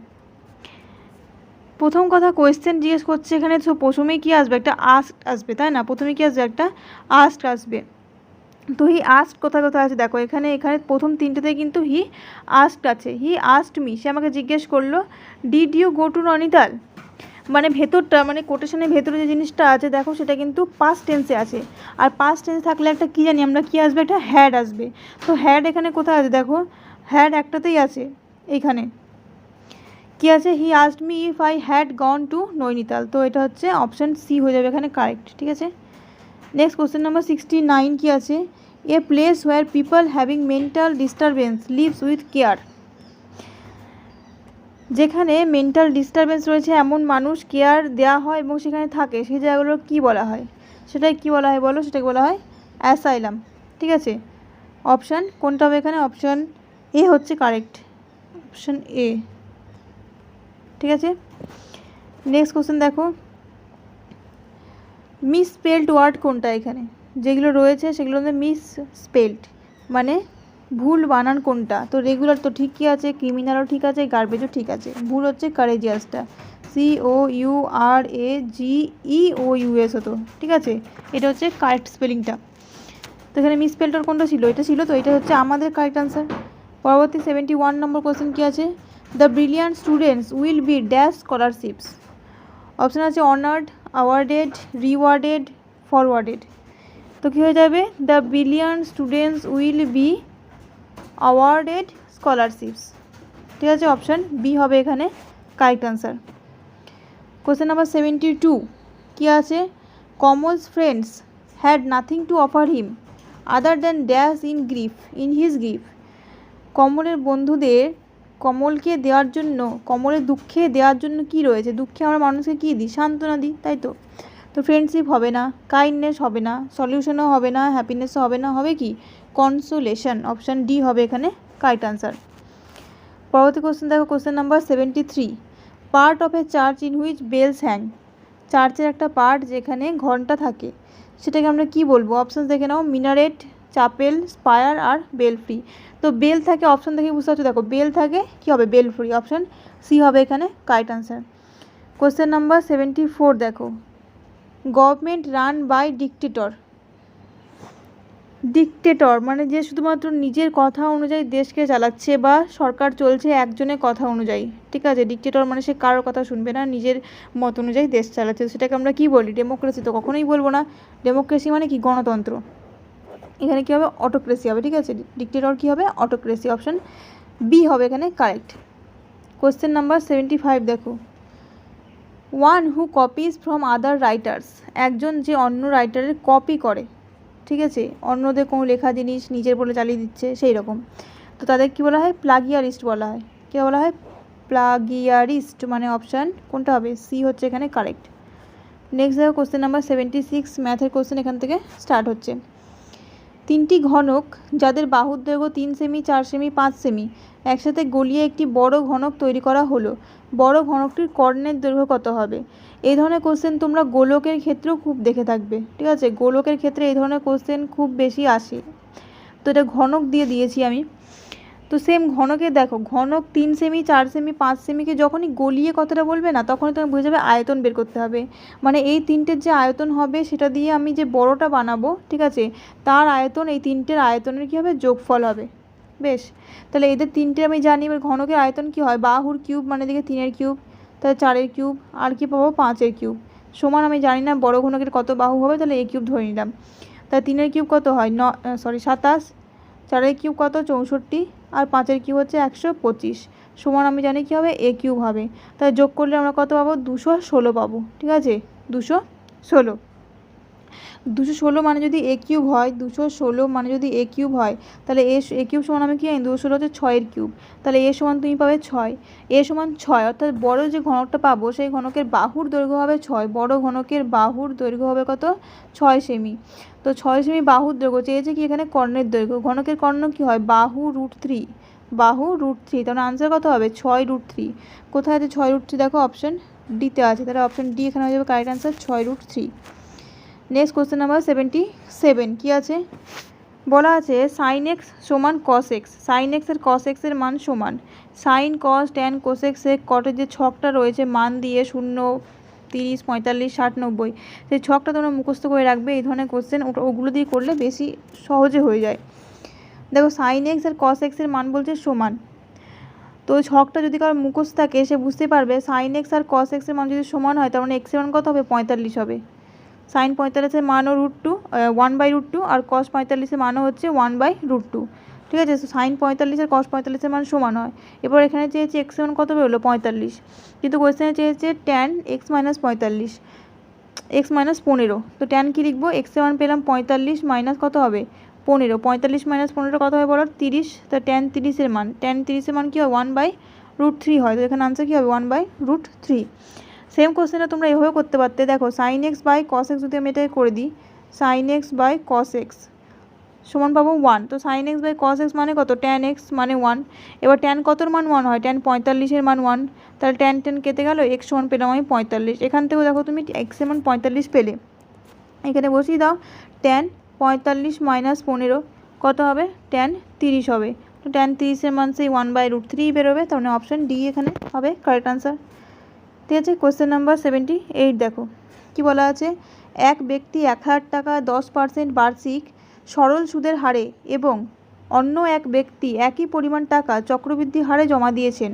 প্রথম কথা কোয়েশ্চেন জিজ্ঞেস করছে এখানে, তো প্রথমেই কী আসবে? একটা আস্কড আসবে, তাই না? প্রথমে কী আসবে? একটা আস্কড আসবে। তো হি আস্কড কোথায় আছে দেখো, এখানে প্রথম তিনটেতে কিন্তু হি আস্কড আছে। হি আস্কড মি, সে আমাকে জিজ্ঞেস করলো। Did you go to Nainital মানে ভেতরটা, মানে কোটেশনের ভেতরে যে জিনিসটা আছে দেখো সেটা কিন্তু পাস্ট টেন্সে আছে। আর পাস্ট টেন্স থাকলে একটা কী জানি আমরা, কী আসবে? একটা হ্যাড আসবে। তো হ্যাড এখানে কোথায় আছে দেখো? হ্যাড একটাতেই আছে, এইখানে কী আছে? He asked me if I had gone to Nainital. তো এটা হচ্ছে অপশান সি হয়ে যাবে এখানে কারেক্ট। ঠিক আছে, নেক্সট কোশ্চেন নাম্বার 69 কী আছে? A place where people having mental disturbance lives with care. যেখানে মেন্টাল ডিস্টারবেন্স রয়েছে এমন মানুষ কেয়ার দেওয়া হয় এবং সেখানে থাকে, সেই জায়গাগুলো কী বলা হয়? সেটাই কী বলা হয় বলো? সেটাকে বলা হয় অ্যাসাইলাম। ঠিক আছে, অপশান কোনটা হবে এখানে? অপশান এ হচ্ছে কারেক্ট, অপশান এ। ঠিক আছে, নেক্সট কোশ্চেন দেখো, মিসস্পেলড ওয়ার্ড কোনটা? এখানে যেগুলো রয়েছে সেগুলো মিসস্পেলড মানে ভুল বানান কোনটা? তো রেগুলার তো ঠিকই আছে, ক্রিমিনালও ঠিক আছে, গার্বেজও ঠিক আছে। ভুল হচ্ছে কারেজিয়াসটা, COURAGEOUS হতো, ঠিক আছে, এটা হচ্ছে কারেক্ট স্পেলিংটা। তো এখানে মিসস্পেলটার কোনটা ছিল? এটা ছিল, তো এটা হচ্ছে আমাদের কারেক্ট আনসার। পরবর্তী 71 নম্বর কোশ্চেন কী আছে? The brilliant students will be dash scholarships. Option আছে অনার্ড, অ্যাওয়ার্ডেড, রিওয়ার্ডেড, ফরওয়ার্ডেড। তো কী হয়ে যাবে? The brilliant students will be awarded scholarships, ঠিক আছে, অপশান বি হবে এখানে কারেক্ট আনসার। কোশ্চেন নাম্বার 72 কী আছে? Kamal's friends had nothing to offer him other than dash in his grief. কমলের বন্ধুদের কমলকে দেওয়ার জন্য, কমলের দুঃখে দেওয়ার জন্য কি রয়েছে? দুঃখে আমরা মানুষকে কী দিই? সান্ত্বনা দিই, তাই তো। তো ফ্রেন্ডশিপ হবে না, কাইন্ডনেস হবে না, সলিউশনও হবে না, হ্যাপিনেসও হবে না, হবে কি? কনসোলেশন, অপশান ডি হবে এখানে কারেক্ট আনসার। পরবর্তী কোশ্চেন দেখো, question number 73 part of a church in which bells hang. চার্চের একটা পার্ট যেখানে ঘন্টা থাকে, সেটাকে আমরা কি বলবো? অপশান দেখে নাও, মিনারেট, চাপেল, স্পায়ার আর বেলফ্রি। তো বেল থাকে, অপশান দেখে বুঝতে পারছো, দেখো বেল থাকে, কী হবে? বেলফ্রি, অপশান সি হবে এখানে কারেক্ট আনসার। কোশ্চেন নাম্বার 74 দেখো, government run by dictator. Dictator মানে যে শুধুমাত্র নিজের কথা অনুযায়ী দেশকে চালাচ্ছে, বা সরকার চলছে একজনের কথা অনুযায়ী, ঠিক আছে। ডিকটেটর মানে সে কারোর কথা শুনবে না, নিজের মত অনুযায়ী দেশ চালাচ্ছে, সেটাকে আমরা কি বলি? ডেমোক্রেসি তো কখনোই বলবো না। ডেমোক্রেসি মানে কি? গণতন্ত্র। এখানে কী হবে? অটোক্রেসি হবে, ঠিক আছে। ডিকটেটর কী হবে? অটোক্রেসি, অপশান বি হবে এখানে কারেক্ট। কোশ্চেন নাম্বার 75 দেখো, one who copies from other writers, একজন যে অন্য রাইটারের কপি করে, ঠিক আছে, অন্যদের কোনো লেখা জিনিস নিজের বলে চালিয়ে দিচ্ছে, সেই রকম। তো তাদের কী বলা হয়? প্লাগিয়ারিস্ট বলা হয়। কী বলা হয়? প্লাগিয়ারিস্ট, মানে অপশান কোনটা হবে? সি হচ্ছে এখানে কারেক্ট। নেক্সট দেখো, কোশ্চেন নাম্বার 76 ম্যাথের কোশ্চেন এখান থেকে স্টার্ট হচ্ছে। তিনটি ঘনক যাদের বাহুর দৈর্ঘ্য 3 সেমি, 4 সেমি, 5 সেমি একসাথে গলিয়ে একটি বড় ঘনক তৈরি করা হলো, বড় ঘনকটির কর্ণের দৈর্ঘ্য কত হবে? এই ধরনের কোশ্চেন তোমরা গোলকের ক্ষেত্রেও খুব দেখে থাকবে, ঠিক আছে। গোলকের ক্ষেত্রে এই ধরনের কোশ্চেন খুব বেশি আসে। তো এটা ঘনক দিয়ে দিয়েছি আমি। তো সেম ঘনকে দেখো, ঘনক 3 সেমি, 4 সেমি, 5 সেমিকে যখনই গলিয়ে কথাটা বলবে না, তখনই তুমি বুঝে যাবে আয়তন বের করতে হবে। মানে এই তিনটের যে আয়তন হবে, সেটা দিয়ে আমি যে বড়টা বানাবো, ঠিক আছে, তার আয়তন, এই তিনটের আয়তনের কী হবে? যোগফল হবে। বেশ, তাহলে এদের তিনটে আমি জানি। এবার ঘনকের আয়তন কী হয়? বাহুর কিউব, মানে এদিকে 3-এর কিউব, তাহলে 4-এর কিউব, আর কি পাবো? 5-এর কিউব, সমান আমি জানি না বড় ঘনকের কত বাহু হবে, তাহলে এই কিউব ধরে নিলাম। তাহলে 3-এর কিউব কত হয়? 27, 4-এর কিউব কত? 64, আর 5-এর কিউব হচ্ছে 125, সমান আমি জানি কী হবে? এ কিউব হবে। তাহলে যোগ করলে আমরা কত পাবো? 216 পাবো, ঠিক আছে, 216। 216 মানে যদি এ কিউব হয়, 216 মানে যদি এ কিউব হয়, তাহলে এ কিউব সমান আমি কি জানি? 216 হচ্ছে 6-এর কিউব, তাহলে এ সমান তুমি পাবে 6, এ সমান 6, অর্থাৎ বড় যে ঘনকটা পাবো, সেই ঘনকের বাহুর দৈর্ঘ্য হবে 6, বড় ঘনকের বাহুর দৈর্ঘ্য হবে কত? 6 সেমি। তো 6 সেমি বাহুর দৈর্ঘ্য চেয়েছে কি এখানে? কর্ণের দৈর্ঘ্য। ঘনকের কর্ণ কী হয়? বাহু √3, বাহু √3, তাহলে আনসার কত হবে? 6√3। কোথায় আছে 6√3? দেখো অপশান ডিতে আছে, তাহলে অপশান ডি এখানে হয়ে যাবে correct answer, 6√3। Next question number 77 কী আছে? বলা আছে সাইন এক্স সমান কস এক্স, সাইন এক্সের কস এক্সের মান সমান সাইন কস ট্যান কোসেক্সের কটের যে ছকটা রয়েছে মান দিয়ে 0, 30, 45, 60, 90, সেই ছকটা তোমরা মুখস্থ করে রাখবে। এই ধরনের কোশ্চেন ওগুলো দিয়ে করলে বেশি সহজে হয়ে যায়। দেখো সাইন এক্স আর কস এক্সের মান বলছে সমান, তো ওই ছকটা যদি কারোর মুখস্থ থাকে, সে বুঝতে পারবে সাইন এক্স আর কস এক্সের মান যদি সমান হয়, তার মানে এক্সের মান কত হবে? 45 হবে। সাইন 45-এর মানও √2, 1/√2, আর কস 45-এর মানও হচ্ছে 1/√2, ঠিক আছে। তো সাইন 45 আর কস 45-এর মান সমান হয়। এবার এখানে চেয়েছে এক্সের মান কত বেরোলো? 45, কিন্তু কোয়েশ্চেনে চেয়েছে tan x minus 45, x minus 15। তো ট্যান কী লিখবো? এক্সের মান পেলাম 45 মাইনাস কত হবে? 15, 45 মাইনাস 15 কত হবে বলো? 30। তো ট্যান 30-এর মান, ট্যান 30-এর মান কী হয়? 1/√3 হয়। তো এখানে আনসার কী হবে? 1/√3। সেম কোশ্চেনটা তোমরা এভাবে করতে পারতে। দেখো sine x by cos x যদি আমি এটা করে দিই, sine x by cos x সমান পাবো 1। তো sine x by cos x মানে কত? ট্যান এক্স মানে 1। এবার ট্যান কতর মান 1 হয়? ট্যান 45-এর মান 1, তাহলে ট্যান কেটে গেল, এক্স সমান পেলাম আমি 45। এখান থেকেও দেখো তুমি এক্সের মান 45 পেলে, এখানে বসিয়ে দাও ট্যান 45 মাইনাস 15, কত হবে tan 30 হবে। তো tan 30-এর মান সেই 1/√3 বেরোবে, তার মানে অপশান ডি এখানে হবে কারেক্ট আনসার। ঠিক আছে, কোয়েশ্চেন নাম্বার 78 দেখো কি বলা আছে। এক ব্যক্তি 1000 টাকা 10% বার্ষিক সরল সুদের হারে এবং অন্য এক ব্যক্তি একই পরিমাণ টাকা চক্রবৃদ্ধি হারে জমা দিয়েছেন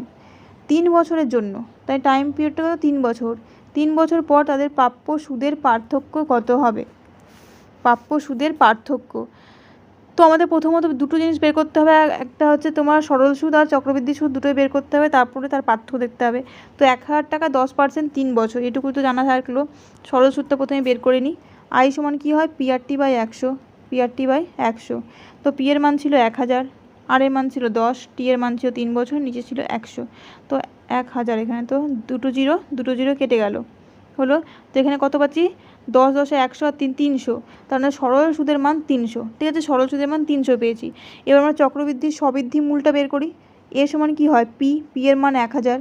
3 বছরের জন্য, তাই টাইম পিরিয়ডটা 3 বছর। 3 বছর পর তাদের প্রাপ্য সুদের পার্থক্য কত হবে? প্রাপ্য সুদের পার্থক্য, তো আমাদের প্রথমত দুটো জিনিস বের করতে হবে। একটা হচ্ছে তোমার সরল সুদ আর চক্রবৃদ্ধি সুদ, দুটোই বের করতে হবে, তারপরে তার পার্থক্য দেখতে হবে। তো 1000 টাকা 10% 3 বছর, এটুকু তো জানা থাকলো। সরল সুদটা প্রথমে বের করে নিই। আই সমান কী হয়, PRT/100, PRT/100। তো পি এর মান ছিল 1000, আর এর মান ছিল 10, টি এর মান ছিল 3 বছর, নিচে ছিল 100। তো 1000, এখানে তো দুটো জিরো কেটে গেল, হলো। তো এখানে কত পাচ্ছি, 10 10 100 আর 3 300, তার মানে সরল সুদের মান 300। ঠিক আছে, সরল সুদের মান 300 পেয়েছি। এবার আমরা চক্রবৃদ্ধির সবৃদ্ধি মূলটা বের করি। এ সমান কী হয়, পি এর মান 1000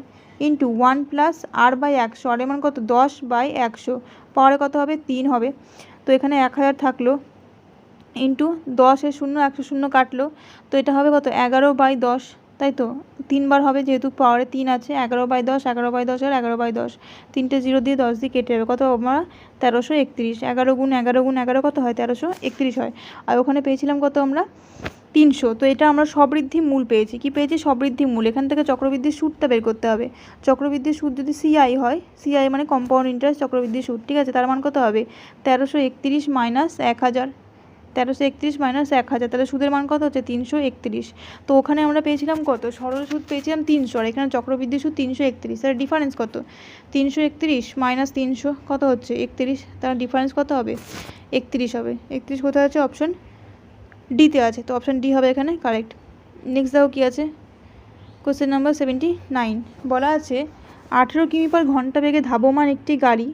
ইন্টু 1 প্লাস r/100, আর এর মান কত, 10/100, পাওয়ারে কত হবে, 3 হবে। তো এখানে 1000 থাকলো ইন্টু 10-এর 0 100 0 কাটলো, তো এটা হবে কত, 11/10, তাই তো 3 বার হবে যেহেতু পাওয়ারে 3 আছে। 11/10, 11/10 আর 11/10, 3টে 0 দিয়ে 10 দিয়ে কেটে যাবে, কত আমরা 1331। 11 গুণ 11 গুণ 11 কত হয়, 1331 হয়। আর ওখানে পেয়েছিলাম কত আমরা, 300। তো এটা আমরা সবৃদ্ধি মূল পেয়েছি। কি পেয়েছি, সবৃদ্ধি মূল। এখান থেকে চক্রবৃদ্ধির সুদটা বের করতে হবে। চক্রবৃদ্ধির সুদ যদি সিআই হয়, সিআই মানে কম্পাউন্ড ইন্টারেস্ট চক্রবৃদ্ধির সুদ, ঠিক আছে, তার মান কত হবে, 1331 মাইনাস 1000, 1331 মাইনাস 1000, তাহলে সুদের মান কত হচ্ছে, 331। তো ওখানে আমরা পেয়েছিলাম কত, সরল সুদ পেয়েছিলাম 300, আর এখানে চক্রবৃদ্ধি সুদ 331। তার ডিফারেন্স কত, 331 মাইনাস 300 কত হচ্ছে 31, তার ডিফারেন্স কত হবে, 31 হবে। 31 কোথায় আছে, অপশন ডিতে আছে, তো অপশন ডি হবে এখানে কারেক্ট। নেক্সট দেখো কী আছে, কোশ্চেন নাম্বার 79 বলা আছে 18 কিমি/ঘন্টা বেগে ধাবমান একটি গাড়ি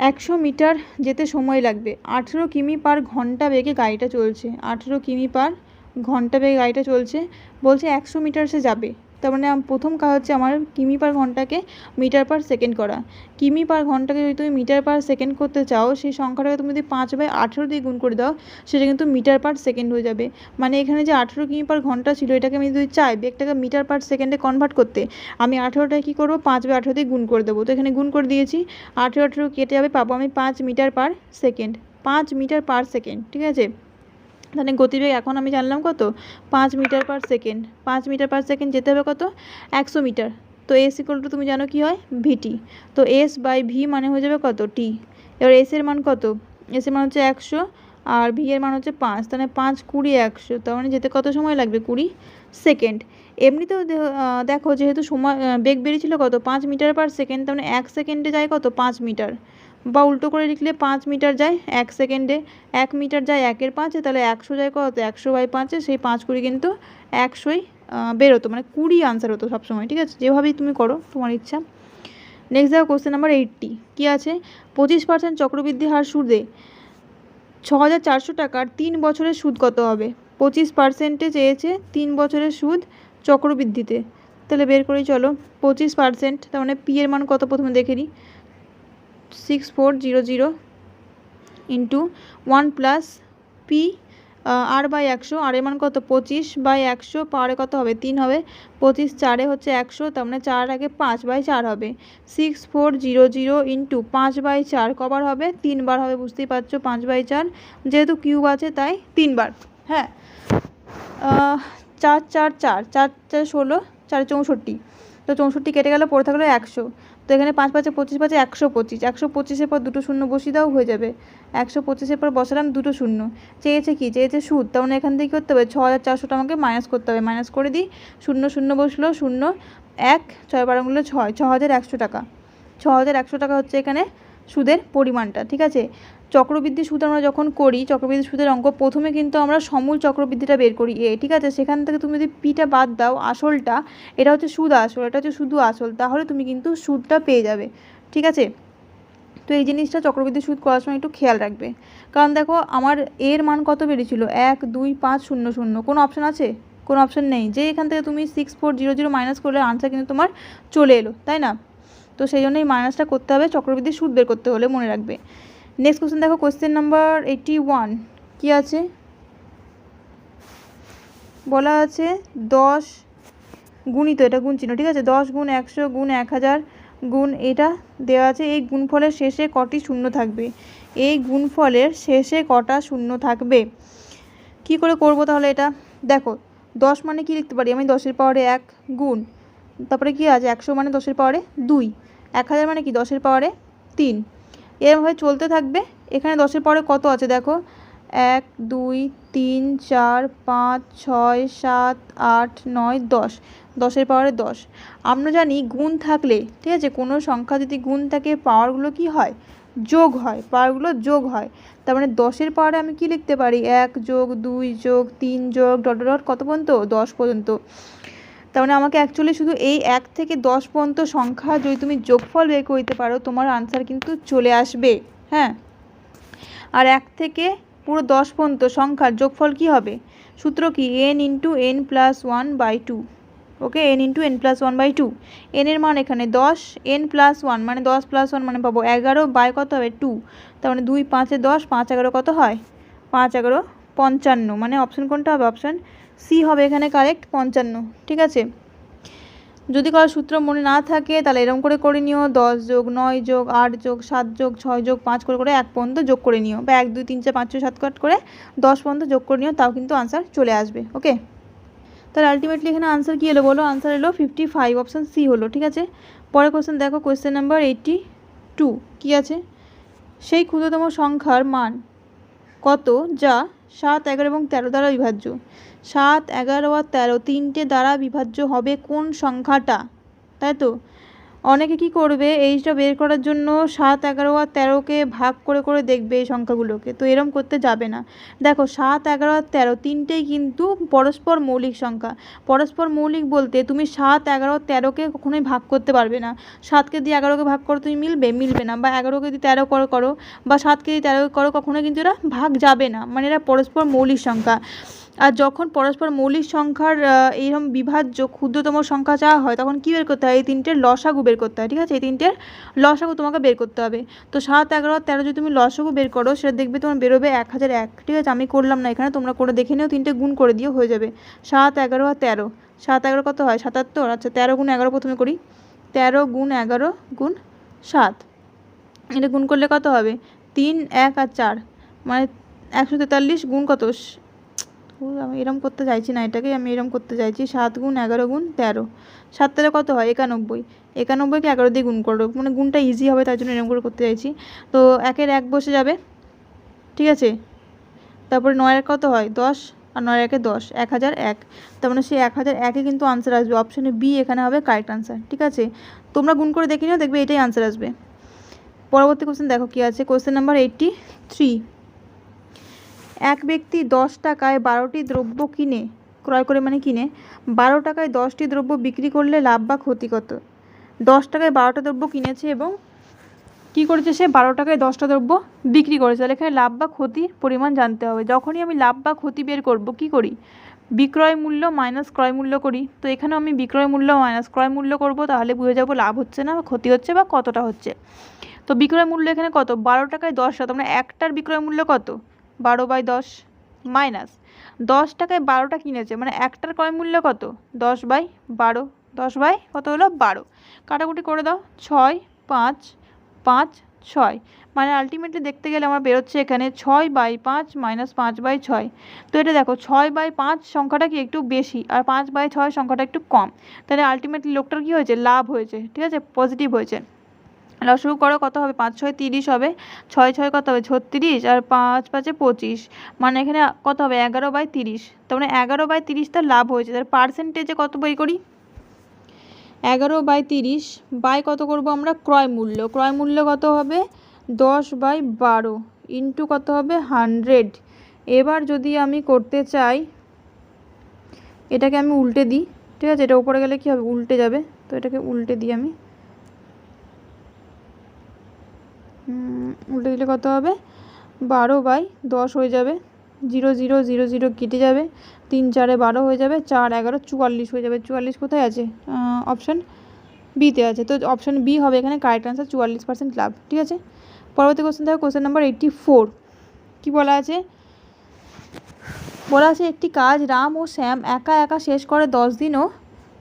100 মিটার যেতে সময় লাগবে। 18 কিমি/ঘন্টা বেগে গাড়িটা চলছে, 18 কিমি/ঘন্টা বেগে গাড়িটা চলছে, বলছে 100 মিটার সে যাবে। তার মানে প্রথম কাজ হচ্ছে আমার কিমি/ঘন্টাকে মিটার/সেকেন্ড করা। কিমি/ঘন্টাকে যদি তুমি মিটার/সেকেন্ড করতে চাও, সেই সংখ্যাটাকে তুমি যদি 5/18 দিয়ে গুণ করে দাও, সেটা কিন্তু মিটার/সেকেন্ড হয়ে যাবে। মানে এখানে যে 18 কিমি/ঘন্টা ছিল, এটাকে আমি যদি চাই বেগটাকে মিটার/সেকেন্ডে কনভার্ট করতে, আমি 18টাকে কী করবো, 5/18 দিয়ে গুণ করে দেবো। তো এখানে গুণ করে দিয়েছি, 18 কেটে যাবে, পাবো আমি 5 মিটার/সেকেন্ড, 5 মিটার/সেকেন্ড। ঠিক আছে, তাহলে গতিবেগ এখন আমি জানলাম কত, 5 মিটার/সেকেন্ড। 5 মিটার/সেকেন্ড যেতে হবে কত, 100 মিটার। তো এস ইকুয়াল টু তুমি জানো কি হয়, ভিটি। তো S/V মানে হয়ে যাবে কত, টি। এবার এস এর মান কত, এস এর মান হচ্ছে 100, আর ভি এর মান হচ্ছে 5, তাহলে 5 20 100, তার মানে যেতে কত সময় লাগবে, 20 সেকেন্ড। এমনিতেও দেখো যেহেতু সময় বেগ বেরিয়েছিল কত, 5 মিটার/সেকেন্ড, তার মানে 1 সেকেন্ডে যায় কত, 5 মিটার। বা উল্টো করে লিখলে 5 মিটার যায় 1 সেকেন্ডে, 1 মিটার যায় 1-এর 5-এ, তাহলে 100 যায় কত, 100/5-এ, সেই 5 20 কিন্তু 100ই বেরোতো, মানে 20 আনসার হতো সবসময়। ঠিক আছে, যেভাবেই তুমি করো তোমার ইচ্ছা। নেক্সট দেখো কোশ্চেন নাম্বার 80 কী আছে, 25% চক্রবৃদ্ধি হার সুদে 6400 টাকার 3 বছরের সুদ কত হবে। 25%-এ চেয়েছে 3 বছরের সুদ চক্রবৃদ্ধিতে, তাহলে বের করেই চলো। 25%, তার মানে পি এর মান কত প্রথমে দেখে নিই, 6400 ইন্টু 1 প্লাস পি r/100, আর এর মান কত, 25/100, পাওয়ারে কত হবে, 3 হবে। 25 4-এ হচ্ছে 100, তার মানে 4 আগে 5/4 হবে। 6400 ইন্টু 5/4 কবার হবে, 3 বার হবে, বুঝতেই পারছো, 5/4, যেহেতু কিউব আছে তাই 3 বার। হ্যাঁ, 4 4 4 4 4 16, 4 64, তো 64 কেটে গেল, পড়ে থাকলো 100। তো এখানে 5 5 25 5 125, 125-এর পর দুটো শূন্য বসিয়ে দাও, হয়ে যাবে। 125-এর পর বসালাম দুটো শূন্য। চেয়েছে কি, চেয়েছে সুদ, তার মানে এখান থেকে কী করতে হবে, 6400টা আমাকে মাইনাস করতে হবে। মাইনাস করে দিই, 0 0 বসলো, 0 1 6 12 6, 6100 টাকা। 6100 টাকা হচ্ছে এখানে সুদের পরিমাণটা। ঠিক আছে, চক্রবৃদ্ধি সুদ আমরা যখন করি, চক্রবৃদ্ধি সুদের অঙ্ক, প্রথমে কিন্তু আমরা সমূল চক্রবৃদ্ধিটা বের করি এ। ঠিক আছে, সেখান থেকে তুমি যদি পিটা বাদ দাও, আসলটা, এটা হচ্ছে সুদ আসল, এটা হচ্ছে শুধু আসল, তাহলে তুমি কিন্তু সুদটা পেয়ে যাবে। ঠিক আছে, তো এই জিনিসটা চক্রবৃদ্ধি সুদ করার সময় একটু খেয়াল রাখবে। কারণ দেখো আমার এর মান কত বেরিয়েছিল, 1 2 5 0 0, কোনো অপশান আছে, কোনো অপশান নেই, যে এখান থেকে তুমি 6400 মাইনাস করলে আনসার কিন্তু তোমার চলে এলো, তাই না। তো সেই জন্য এই মাইনাসটা করতে হবে চক্রবৃদ্ধি সুদ বের করতে হলে, মনে রাখবে। নেক্সট কোশ্চেন দেখো, কোশ্চেন নাম্বার 81 কী আছে, বলা আছে 10 গুণিত, এটা গুণ চিহ্ন, ঠিক আছে, 10 গুণ 100 গুণ 1000 গুণ এটা দেওয়া আছে। এই গুণফলের শেষে কটি শূন্য থাকবে? এই গুণফলের শেষে কটা শূন্য থাকবে? কি করে করব তাহলে এটা? দেখো 10 মানে কি লিখতে পারি আমি? 10 এর পাওয়ারে 1 গুণ, তারপরে কি আছে 100 মানে 10 এর পাওয়ারে 2, 1000 মানে কি 10 এর পাওয়ারে 3, এরমভাবে চলতে থাকবে। এখানে 10 এর পাওয়ারে কত আছে দেখো, 1 2 3 4 5 6 7 8 9 10, 10 এর পাওয়ারে 10। আমরা জানি গুণ থাকলে, ঠিক আছে, কোনো সংখ্যা যদি গুণ থাকে পাওয়ারগুলো কি হয়? যোগ হয়, পাওয়ারগুলো যোগ হয়। তার মানে 10 এর পাওয়ারে আমি কি লিখতে পারি? 1 যোগ 2 যোগ 3 যোগ ডট ডট কত পর্যন্ত? 10 পর্যন্ত। তার মানে আমাকে অ্যাকচুয়ালি শুধু এই 1 থেকে 10 পর্যন্ত সংখ্যা যদি তুমি যোগফল বের করতে পারো তোমার আনসার কিন্তু চলে আসবে। হ্যাঁ, আর 1 থেকে পুরো 10 পর্যন্ত সংখ্যার যোগফল কি হবে? সূত্র কি? n into n plus 1/2। ওকে, n into n plus 1/2। n এর মান এখানে 10, n প্লাস 1 মানে 10 প্লাস 1 মানে পাবো 11 বাই কত হবে? 2। তার মানে 2 5 10, 5 11 কত হয়? 5 11 55। মানে অপশান কোনটা হবে? অপশান সি হবে এখানে কারেক্ট, 55। ঠিক আছে, যদি কারো সূত্র মনে না থাকে তাহলে এরকম করে করে নিও, 10 যোগ 9 যোগ 8 যোগ 7 যোগ 6 যোগ 5 করে করে 1 পর্যন্ত যোগ করে নিও, বা 1 2 3 4 5 6 7 করে 10 পর্যন্ত যোগ করে নিও, তাও কিন্তু আনসার চলে আসবে। ওকে, তাহলে আলটিমেটলি এখানে আনসার কী এলো বলো? আনসার এলো 55, অপশান সি হলো। ঠিক আছে, পরের কোশ্চেন দেখো, কোশ্চেন নাম্বার 82। কী আছে? সেই ক্ষুদ্রতম সংখ্যার মান কত যা 7 11 এবং 13 দ্বারা বিভাজ্য? 7 11 আর 13 তিনটে দ্বারা বিভাজ্য হবে কোন সংখ্যাটা? তাই তো অনেকে কি করবে এইটা বের করার জন্য 7 11 আর 13কে ভাগ করে করে দেখবে এই সংখ্যাগুলোকে, তো এরম করতে যাবে না। দেখো 7 11 আর 13 তিনটেই কিন্তু পরস্পর মৌলিক সংখ্যা। পরস্পর মৌলিক বলতে তুমি 7 11 13কে কখনোই ভাগ করতে পারবে না। 7কে দিয়ে 11কে ভাগ করো তুমি, মিলবে না, বা 11কে দিয়ে 13 করো বা 7কে দিয়ে 13 করো, কখনোই কিন্তু এরা ভাগ যাবে না, মানে এরা পরস্পর মৌলিক সংখ্যা। আর যখন পরস্পর মৌলিক সংখ্যার এইরকম বিভাজ্য ক্ষুদ্রতম সংখ্যা চাওয়া হয় তখন কী বের করতে হয়? এই তিনটের লসাগু বের করতে হয়। ঠিক আছে, এই তিনটের লসাগু তোমাকে বের করতে হবে। তো 7 11 আর 13 যদি তুমি লসাগু বের করো সেটা দেখবে তোমার বেরোবে 1001। ঠিক আছে, আমি করলাম না এখানে, তোমরা করে দেখে নিও, তিনটে গুণ করে দিও, হয়ে যাবে 7 11 আর 13। 7 11 কত হয়? 77। আচ্ছা 13 গুণ 11 প্রথমে করি, 13 গুণ 11 গুণ 7, এটা গুণ করলে কত হবে? 3 1 আর 4 মানে 143 গুণ কত? আমি এরম করতে চাইছি না, এটাকে আমি এরম করতে চাইছি 7 গুণ 11 গুণ 13। 7 13 কত হয়? 91। 91কে 11 দিয়ে গুণ করো, মানে গুণটা ইজি হবে তাই জন্য এরম করে করতে চাইছি। তো 1 এর 1 বসে যাবে, ঠিক আছে, তারপরে 9 এর কত হয়? 10, আর 9 1 10, 1001। তার মানে সেই 1001-এ কিন্তু আনসার আসবে, অপশানে বি এখানে হবে কারেক্ট আনসার। ঠিক আছে, তোমরা গুণ করে দেখে নিও, দেখবে এটাই আনসার আসবে। পরবর্তী কোশ্চেন দেখো কী আছে, কোশ্চেন নাম্বার 83। এক ব্যক্তি 10 টাকায় 12টি দ্রব্য ক্রয় করে, মানে কিনে 12 টাকায় 10টি দ্রব্য বিক্রি করলে লাভ বা ক্ষতি কত? 10 টাকায় 12টা দ্রব্য কিনেছে এবং কী করেছে সে? 12 টাকায় 10টা দ্রব্য বিক্রি করেছে। তাহলে এখানে লাভ বা ক্ষতির পরিমাণ জানতে হবে। যখনই আমি লাভ বা ক্ষতি বের করব কী করি? বিক্রয় মূল্য মাইনাস ক্রয় মূল্য করি। তো এখানেও আমি বিক্রয় মূল্য মাইনাস ক্রয় মূল্য করব, তাহলে বুঝে যাব লাভ হচ্ছে না বা ক্ষতি হচ্ছে বা কতটা হচ্ছে। তো বিক্রয় মূল্য এখানে কত? 12 টাকায় 10টা, তোমরা একটার বিক্রয় মূল্য কত? 12/10 মাইনাস 10 টাকায় 12টা কিনেছে, মানে একটার ক্রয় মূল্য কত? 10/12, 10 বাই কত হলো? 12। কাটাকুটি করে দাও, 6 5 5 6, মানে আলটিমেটলি দেখতে গেলে আমার বেরোচ্ছে এখানে 6/5 মাইনাস 5/6। তো এটা দেখো 6/5 সংখ্যাটা কি একটু বেশি, আর 5/6 সংখ্যাটা একটু কম, তাহলে আলটিমেটলি লোকটার কী হয়েছে? লাভ হয়েছে। ঠিক আছে, পজিটিভ হয়েছে। লসাগু করো, কত হবে? 5 6 30 হবে, 6 6 কত হবে? 36, আর 5 5 25, মানে এখানে কত হবে? 11/30। তার মানে 11/30 তার লাভ হয়েছে। তার পার্সেন্টেজে কত বই করি? 11/30 বাই কত করব আমরা? ক্রয় মূল্য। ক্রয় মূল্য কত হবে? 10/12 ইন্টু কত হবে? 100। এবার যদি আমি করতে চাই এটাকে আমি উল্টে দিই, ঠিক আছে, এটা উপরে গেলে কী হবে? উল্টে যাবে, তো এটাকে উল্টে দিই আমি, উল্টে দিলে কত হবে? 12/10 হয়ে যাবে, 0 0 0 0 কেটে যাবে, 3 4 12 হয়ে যাবে, 4 11 44 হয়ে যাবে। 44 কোথায় আছে? অপশান বিতে আছে, তো অপশান বি হবে এখানে কারেক্ট আনসার, 44% লাভ। ঠিক আছে, পরবর্তী কোশ্চেন দেখো, কোশ্চেন নাম্বার 84। কী বলা আছে? বলা আছে একটি কাজ রাম ও শ্যাম একা একা শেষ করে 10 দিন ও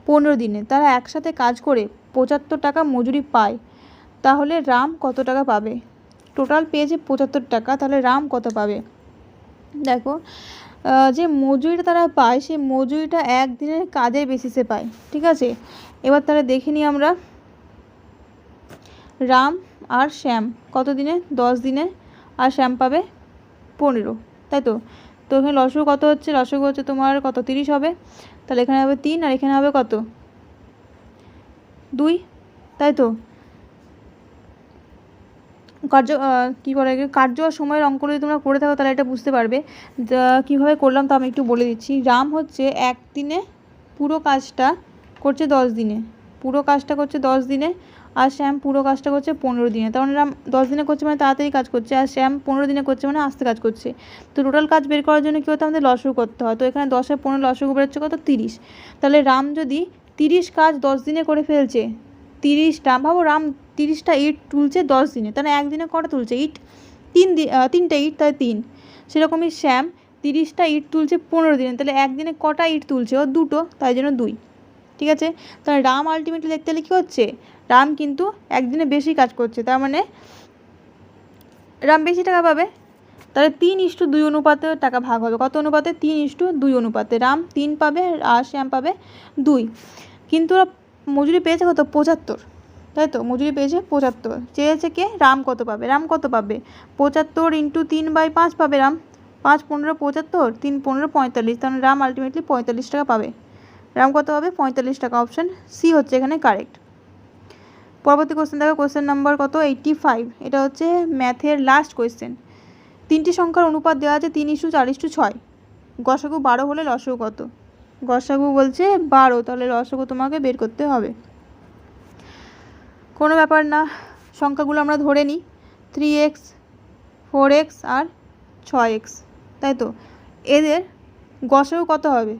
15 দিনে। তারা একসাথে কাজ করে 75 টাকা মজুরি পায়, তাহলে রাম কত টাকা পাবে? টোটাল পেয়েছে 75 টাকা, তাহলে রাম কত পাবে? দেখো যে মজুরিটা তারা পায় সেই মজুরিটা একদিনের কাজের বেসিসে পায়, ঠিক আছে। এবার তাহলে দেখে নিই আমরা রাম আর শ্যাম কত দিনে? 10 দিনে, আর শ্যাম পাবে 15, তাই তো। তো এখানে লসগু কত হচ্ছে? লসগু হচ্ছে তোমার কত? 30 হবে। তাহলে এখানে হবে 3 আর এখানে হবে কত? 2, তাই তো। কার্য আর সময়ের অঙ্ক যদি তোমরা করে থাকো তাহলে এটা বুঝতে পারবে কীভাবে করলাম। তো আমি একটু বলে দিচ্ছি। রাম হচ্ছে একদিনে পুরো কাজটা করছে 10 দিনে, পুরো কাজটা করছে 10 দিনে, আর শ্যাম পুরো কাজটা করছে 15 দিনে। তার মানে রাম 10 দিনে করছে মানে তাড়াতাড়ি কাজ করছে, আর শ্যাম 15 দিনে করছে মানে আস্তে কাজ করছে। তো টোটাল কাজ বের করার জন্য কী হতো? আমাদের লসগু করতে হয়। তো এখানে 10 আর 15 লসগু বেরোচ্ছে কত? 30। তাহলে রাম যদি 30 কাজ 10 দিনে করে ফেলছে, 30টা, ভাবো রাম 30টা ইট তুলছে 10 দিনে, তাহলে একদিনে কটা তুলছে ইট? 3টে ইট, তাই 3। সেরকমই শ্যাম 30টা ইট তুলছে 15 দিনে, তাহলে একদিনে কটা ইট তুলছে? ও 2টো, তাই জন্য 2, ঠিক আছে। তাহলে রাম আলটিমেটলি দেখতে গেলে কী হচ্ছে? রাম কিন্তু একদিনে বেশি কাজ করছে, তার মানে রাম বেশি টাকা পাবে। তাহলে 3:2 অনুপাতে টাকা ভাগ হবে। কত অনুপাতে? 3:2 অনুপাতে। রাম 3 পাবে আর শ্যাম পাবে 2। কিন্তু ওরা মজুরি পেয়েছে কত? 75, তাই তো। মজুরি পেয়েছে 75। চেয়েছে কে? রাম কত পাবে? রাম কত পাবে? 75 × 3/5 পাবে রাম। 5 15 75, 3 15 45, তাহলে রাম আলটিমেটলি 45 টাকা পাবে। রাম কত পাবে? 45 টাকা। অপশান সি হচ্ছে এখানে কারেক্ট। পরবর্তী কোশ্চেন দেখো, কোশ্চেন নাম্বার কত? 85। এটা হচ্ছে ম্যাথের লাস্ট কোয়েশ্চেন। 3টি সংখ্যার অনুপাত দেওয়া আছে 3:4:6। গসাগু 12 হলে লসাগু কত? গসাগু বলছে 12, তাহলে লসাগু তোমাকে বের করতে হবে। কোনো ব্যাপার না, সংখ্যাগুলো আমরা ধরে নিই। 3x, 4x আর 6x, তাই তো। এদের গসাগু কত হবে?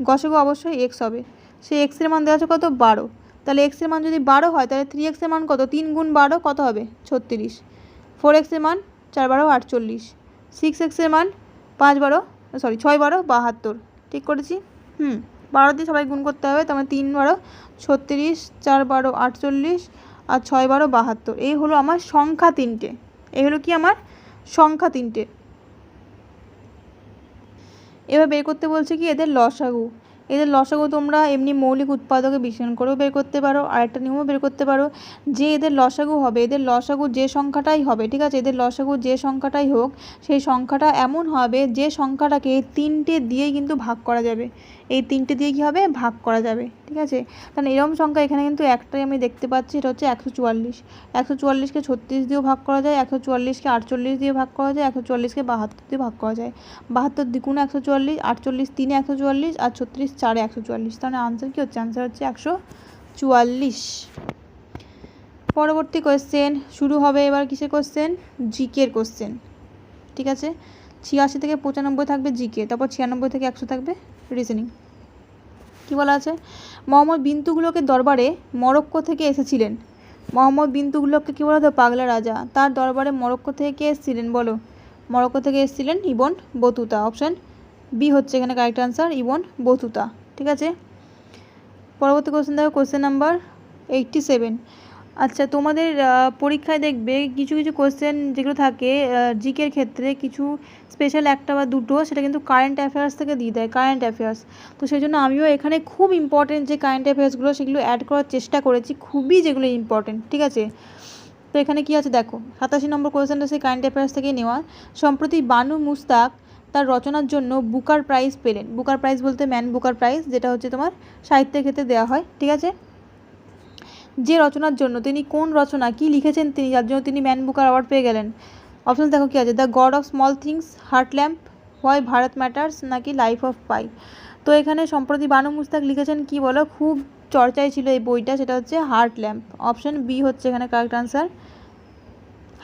গসাগু অবশ্যই x হবে। সেই x-এর মান দেওয়া আছে কত? 12। তাহলে x-এর মান যদি 12 হয় তাহলে 3x-এর মান কত? 3 × 12 কত হবে? 36। 4x-এর মান 4 12 48। 6x-এর মান 6 12 72। ঠিক করেছি? 12 দিয়ে সবাই গুণ করতে হবে, তার মানে 3 12 36, 4 12 48 আর 6 12 72। এই হলো আমার সংখ্যা 3টে। এই হলো কি? আমার সংখ্যা 3টে। এবার বের করতে বলছে কি? এদের লসাগু। এদের লসাগু তোমরা এমনি মৌলিক উৎপাদকে বিশ্লেষণ করেও বের করতে পারো, আর একটা নিয়মও বের করতে পারো যে এদের লসাগু হবে, এদের লসাগু যে সংখ্যাটাই হবে, ঠিক আছে, এদের লসাগু যে সংখ্যাটাই হোক সেই সংখ্যাটা এমন হবে যে সংখ্যাটাকে 3টে দিয়েই কিন্তু ভাগ করা যাবে। এই 3টে দিয়ে কী হবে? ভাগ করা যাবে, ঠিক আছে। কারণ এরকম সংখ্যা এখানে কিন্তু একটাই আমি দেখতে পাচ্ছি, এটা হচ্ছে 144। 144কে 36 দিয়েও ভাগ করা যায়, 144কে 48 দিয়ে ভাগ করা যায়, 144কে 72 দিয়ে ভাগ করা যায়। 72 দ্বিগুণে 144, 48 3-এ 144 আর 36 4-এ 144। তাহলে আনসার কী হচ্ছে? আনসার হচ্ছে 144। পরবর্তী কোয়েশ্চেন শুরু হবে এবার কিসের কোয়েশ্চেন? জিকের কোয়েশ্চেন, ঠিক আছে। 86 থেকে 95 থাকবে জিকে, তারপর 96 থেকে 100 থাকবে রিজনিং। কী বলা আছে? মোহাম্মদ বিন তুগলকের দরবারে মরক্কো থেকে এসেছিলেন। মোহাম্মদ বিন তুগলককে কী বলা হতো? পাগলা রাজা। তার দরবারে মরক্কো থেকে কে এসেছিলেন বলো? মরক্কো থেকে এসেছিলেন ইবন বতুতা। অপশান বি হচ্ছে এখানে কারেক্ট আনসার, ইবন বতুতা, ঠিক আছে। পরবর্তী কোশ্চেন দেখো, কোশ্চেন নাম্বার 87। আচ্ছা, তোমাদের পরীক্ষায় দেখবে কিছু কিছু কোশ্চেন যেগুলো থাকে জিকের ক্ষেত্রে, কিছু স্পেশাল একটা বা দুটো সেটা কিন্তু কারেন্ট অ্যাফেয়ার্স থেকে দিয়ে দেয়, কারেন্ট অ্যাফেয়ার্স। তো সেই জন্য আমিও এখানে খুব ইম্পর্টেন্ট যে কারেন্ট অ্যাফেয়ার্সগুলো সেগুলো অ্যাড করার চেষ্টা করেছি, খুবই যেগুলো ইম্পর্টেন্ট, ঠিক আছে। তো এখানে কি আছে দেখো, 87 নম্বর কোয়েশ্চেনটা সেই কারেন্ট অ্যাফেয়ার্স থেকে নেওয়া। সম্প্রতি বানু মুস্তাক তার রচনার জন্য বুকার প্রাইজ পেলেন। বুকার প্রাইজ বলতে ম্যান বুকার প্রাইজ, যেটা হচ্ছে তোমার সাহিত্যের ক্ষেত্রে দেওয়া হয়, ঠিক আছে। যে রচনার জন্য, তিনি কোন রচনা কি লিখেছেন তিনি, যার জন্য তিনি ম্যান বুকার অ্যাওয়ার্ড পেয়ে গেলেন? অপশন দেখো কি আছে, the god of small things, heart lamp, why Bharat matters, নাকি লাইফ অফ পাই। তো এখানে সম্প্রতি বানু মুস্তাক লিখেছেন কি বলো? খুব চর্চায় ছিল এই বইটা, সেটা হচ্ছে হার্ট ল্যাম্প। অপশন বি হচ্ছে এখানে correct answer,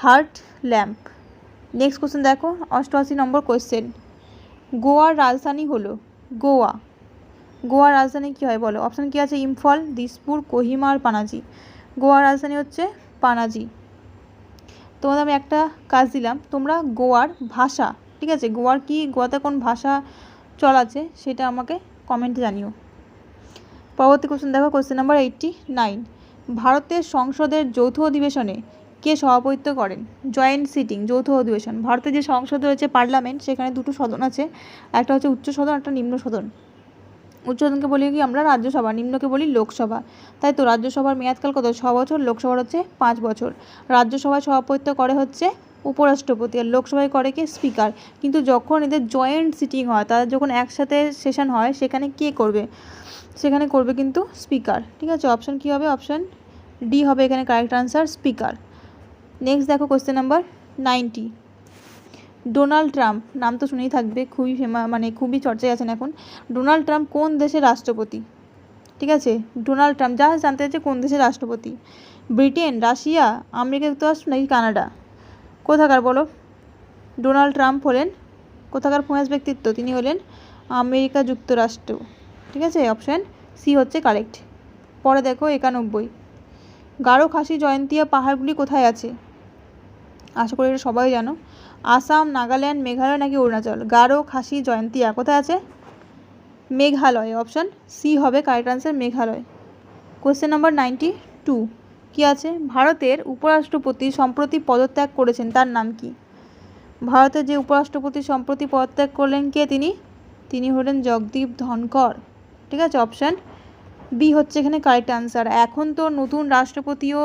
heart lamp. Next question দেখো, 88 নম্বর কোয়েশ্চেন। গোয়ার রাজধানী হলো? গোয়া। গোয়ার রাজধানী কী হয় বলো? অপশান কী আছে? ইম্ফল, দিসপুর, কোহিমা আর পানাজি। গোয়ার রাজধানী হচ্ছে পানাজি। তোমাদের আমি একটা কাজ দিলাম, তোমরা গোয়ার ভাষা, ঠিক আছে, গোয়ার কি, গোয়াতে কোন ভাষা চল আছে সেটা আমাকে কমেন্টে জানিও। পরবর্তী কোশ্চেন দেখো, কোশ্চেন নাম্বার 89। ভারতের সংসদের যৌথ অধিবেশনে কে সভাপতিত্ব করেন? জয়েন্ট সিটিং, যৌথ অধিবেশন। ভারতের যে সংসদ রয়েছে পার্লামেন্ট, সেখানে দুটো সদন আছে, একটা হচ্ছে উচ্চ সদন, একটা নিম্ন সদন। উচ্চ সদনকে বলি কি আমরা রাজ্যসভা, নিম্নকে বলি লোকসভা। তাই তো রাজ্যসভার মেয়াদকাল কত? 6 বছর, লোকসভার হচ্ছে 5 বছর। রাজ্যসভায় সভাপতিত্ব করে হচ্ছে উপরাষ্ট্রপতি, আর লোকসভায় করে কি? স্পিকার। কিন্তু যখন এদের জয়েন্ট সিটিং হয়, তাদের যখন একসাথে সেশন হয়, সেখানে কে করবে? সেখানে করবে কিন্তু স্পিকার। ঠিক আছে, অপশান কী হবে? অপশান ডি হবে এখানে কারেক্ট আনসার, স্পিকার। নেক্সট দেখো, কোশ্চেন নাম্বার 90। ডোনাল্ড ট্রাম্প, নাম তো শুনেই থাকবে, খুবই খুবই চর্চায় আছেন এখন। ডোনাল্ড ট্রাম্প কোন দেশের রাষ্ট্রপতি? ঠিক আছে, ডোনাল্ড ট্রাম্প যা জানতে চাইছে কোন দেশের রাষ্ট্রপতি? ব্রিটেন, রাশিয়া, আমেরিকা যুক্তরাষ্ট্র নাকি কানাডা? কোথাকার বলো? ডোনাল্ড ট্রাম্প হলেন কোথাকার ফেমাস ব্যক্তিত্ব? তিনি হলেন আমেরিকা যুক্তরাষ্ট্র। ঠিক আছে, অপশান সি হচ্ছে কারেক্ট। পরে দেখো 91। গারো খাসি জয়ন্তিয়া পাহাড়গুলি কোথায় আছে? আশা করি এটা সবাই জানো। আসাম, নাগাল্যান্ড, মেঘালয় নাকি অরুণাচল? গারো খাসি জয়ন্তিয়া কোথায় আছে? মেঘালয়। অপশান সি হবে correct answer, Meghalaya. Question number 92 কি আছে? ভারতের উপরাষ্ট্রপতি সম্প্রতি পদত্যাগ করেছেন, তার নাম কি? ভারতের যে উপরাষ্ট্রপতি সম্প্রতি পদত্যাগ করলেন, কে তিনি? তিনি হলেন জগদীপ ধনকর। ঠিক আছে, অপশান বি হচ্ছে এখানে কারেক্ট আনসার। এখন তো নতুন রাষ্ট্রপতিও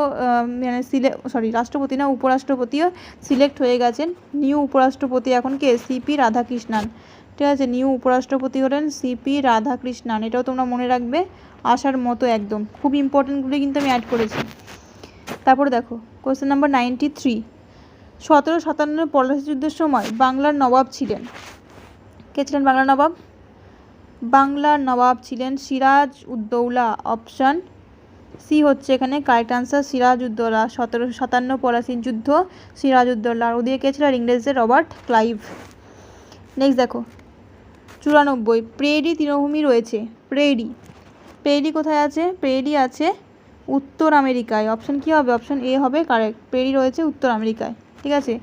রাষ্ট্রপতি না, উপরাষ্ট্রপতিও সিলেক্ট হয়ে গেছেন। নিউ উপরাষ্ট্রপতি এখন কে? সিপি রাধাকৃষ্ণান। ঠিক আছে, নিউ উপরাষ্ট্রপতি হলেন সিপি রাধাকৃষ্ণান। এটাও তোমরা মনে রাখবে, আসার মতো একদম। খুব ইম্পর্টেন্টগুলি কিন্তু আমি অ্যাড করেছি। তারপরে দেখো, কোশ্চেন নাম্বার 93। 1757 পলাশী যুদ্ধের সময় বাংলার নবাব ছিলেন, কে ছিলেন বাংলার নবাব? বাংলার নবাব ছিলেন সিরাজ উদ্দৌলা। অপশান সি হচ্ছে এখানে কারেক্ট আনসার, সিরাজ উদ্দৌলা। 1757 পলাশীর যুদ্ধ, সিরাজ উদ্দৌলা। আর ওদিকে কে ছিল? ইংরেজদের রবার্ট ক্লাইভ। নেক্সট দেখো 94। প্রেরি তৃণভূমি রয়েছে, প্রেরি কোথায় আছে? প্রেরি আছে উত্তর আমেরিকায়। অপশান কী হবে? অপশান এ হবে কারেক্ট, প্রেরি রয়েছে উত্তর আমেরিকায়। ঠিক আছে,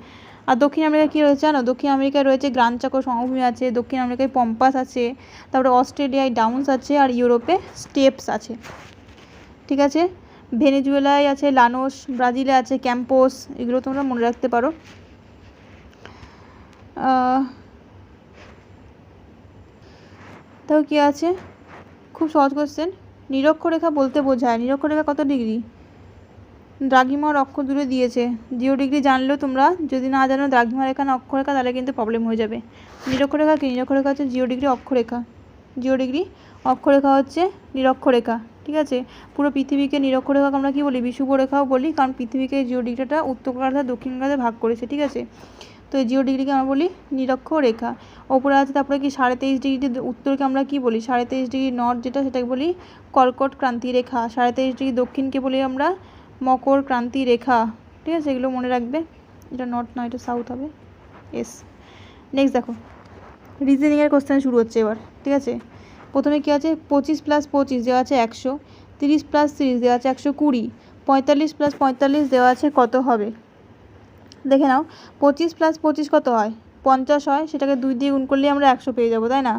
আর দক্ষিণ আমেরিকায় কী রয়েছে জানো? দক্ষিণ আমেরিকায় রয়েছে গ্রান চাকো সমভূমি আছে, দক্ষিণ আমেরিকায় পম্পাস আছে, তারপরে অস্ট্রেলিয়ায় ডাউন্স আছে, আর ইউরোপে স্টেপস আছে। ঠিক আছে, ভেনেজুয়েলায় আছে লানোস, ব্রাজিলে আছে ক্যাম্পোস। এগুলো তোমরা মনে রাখতে পারো। তাও কী আছে? খুব সহজ কোশ্চেন। নিরক্ষরেখা বলতে বোঝায়, নিরক্ষরেখা কত ডিগ্রি? দ্রাঘিমার অক্ষর দূরে দিয়েছে, 0 ডিগ্রি জানলেও তোমরা যদি না জানো দ্রাঘিমার রেখা না অক্ষরেখা, তাহলে কিন্তু প্রবলেম হয়ে যাবে। নিরক্ষরেখা কি? নিরক্ষরেখা হচ্ছে 0 ডিগ্রি অক্ষরেখা। 0 ডিগ্রি অক্ষরেখা হচ্ছে নিরক্ষরেখা। ঠিক আছে, পুরো পৃথিবীকে নিরক্ষরেখাকে আমরা কী বলি? বিষুব রেখাও বলি, কারণ পৃথিবীকে 0 ডিগ্রিটা উত্তর গোলার্ধ দক্ষিণ গোলার্ধে ভাগ করেছে। ঠিক আছে, তো এই 0 ডিগ্রিকে আমরা বলি নিরক্ষরেখা। ওপরে আছে তারপরে কি 23.5 ডিগ্রি উত্তরকে আমরা কি বলি? 23.5 ডিগ্রি নর্থ যেটা, সেটাকে বলি কর্কট ক্রান্তি রেখা। 23.5 ডিগ্রি দক্ষিণকে বলি আমরা মকর ক্রান্তি রেখা। ঠিক আছে, এগুলো মনে রাখবে। এটা নর্থ না, এটা সাউথ হবে। এস। নেক্সট দেখো, রিজনিংয়ের কোশ্চেন শুরু হচ্ছে এবার। ঠিক আছে, প্রথমে কী আছে? 25 + 25 দেওয়া আছে 100, 30 + 30 দেওয়া আছে 120, 45 + 45 দেওয়া আছে কত হবে? দেখে নাও, 25 + 25 কত হয়? 50 হয়, সেটাকে 2 দিয়ে গুণ করলে আমরা 100 পেয়ে যাবো, তাই না?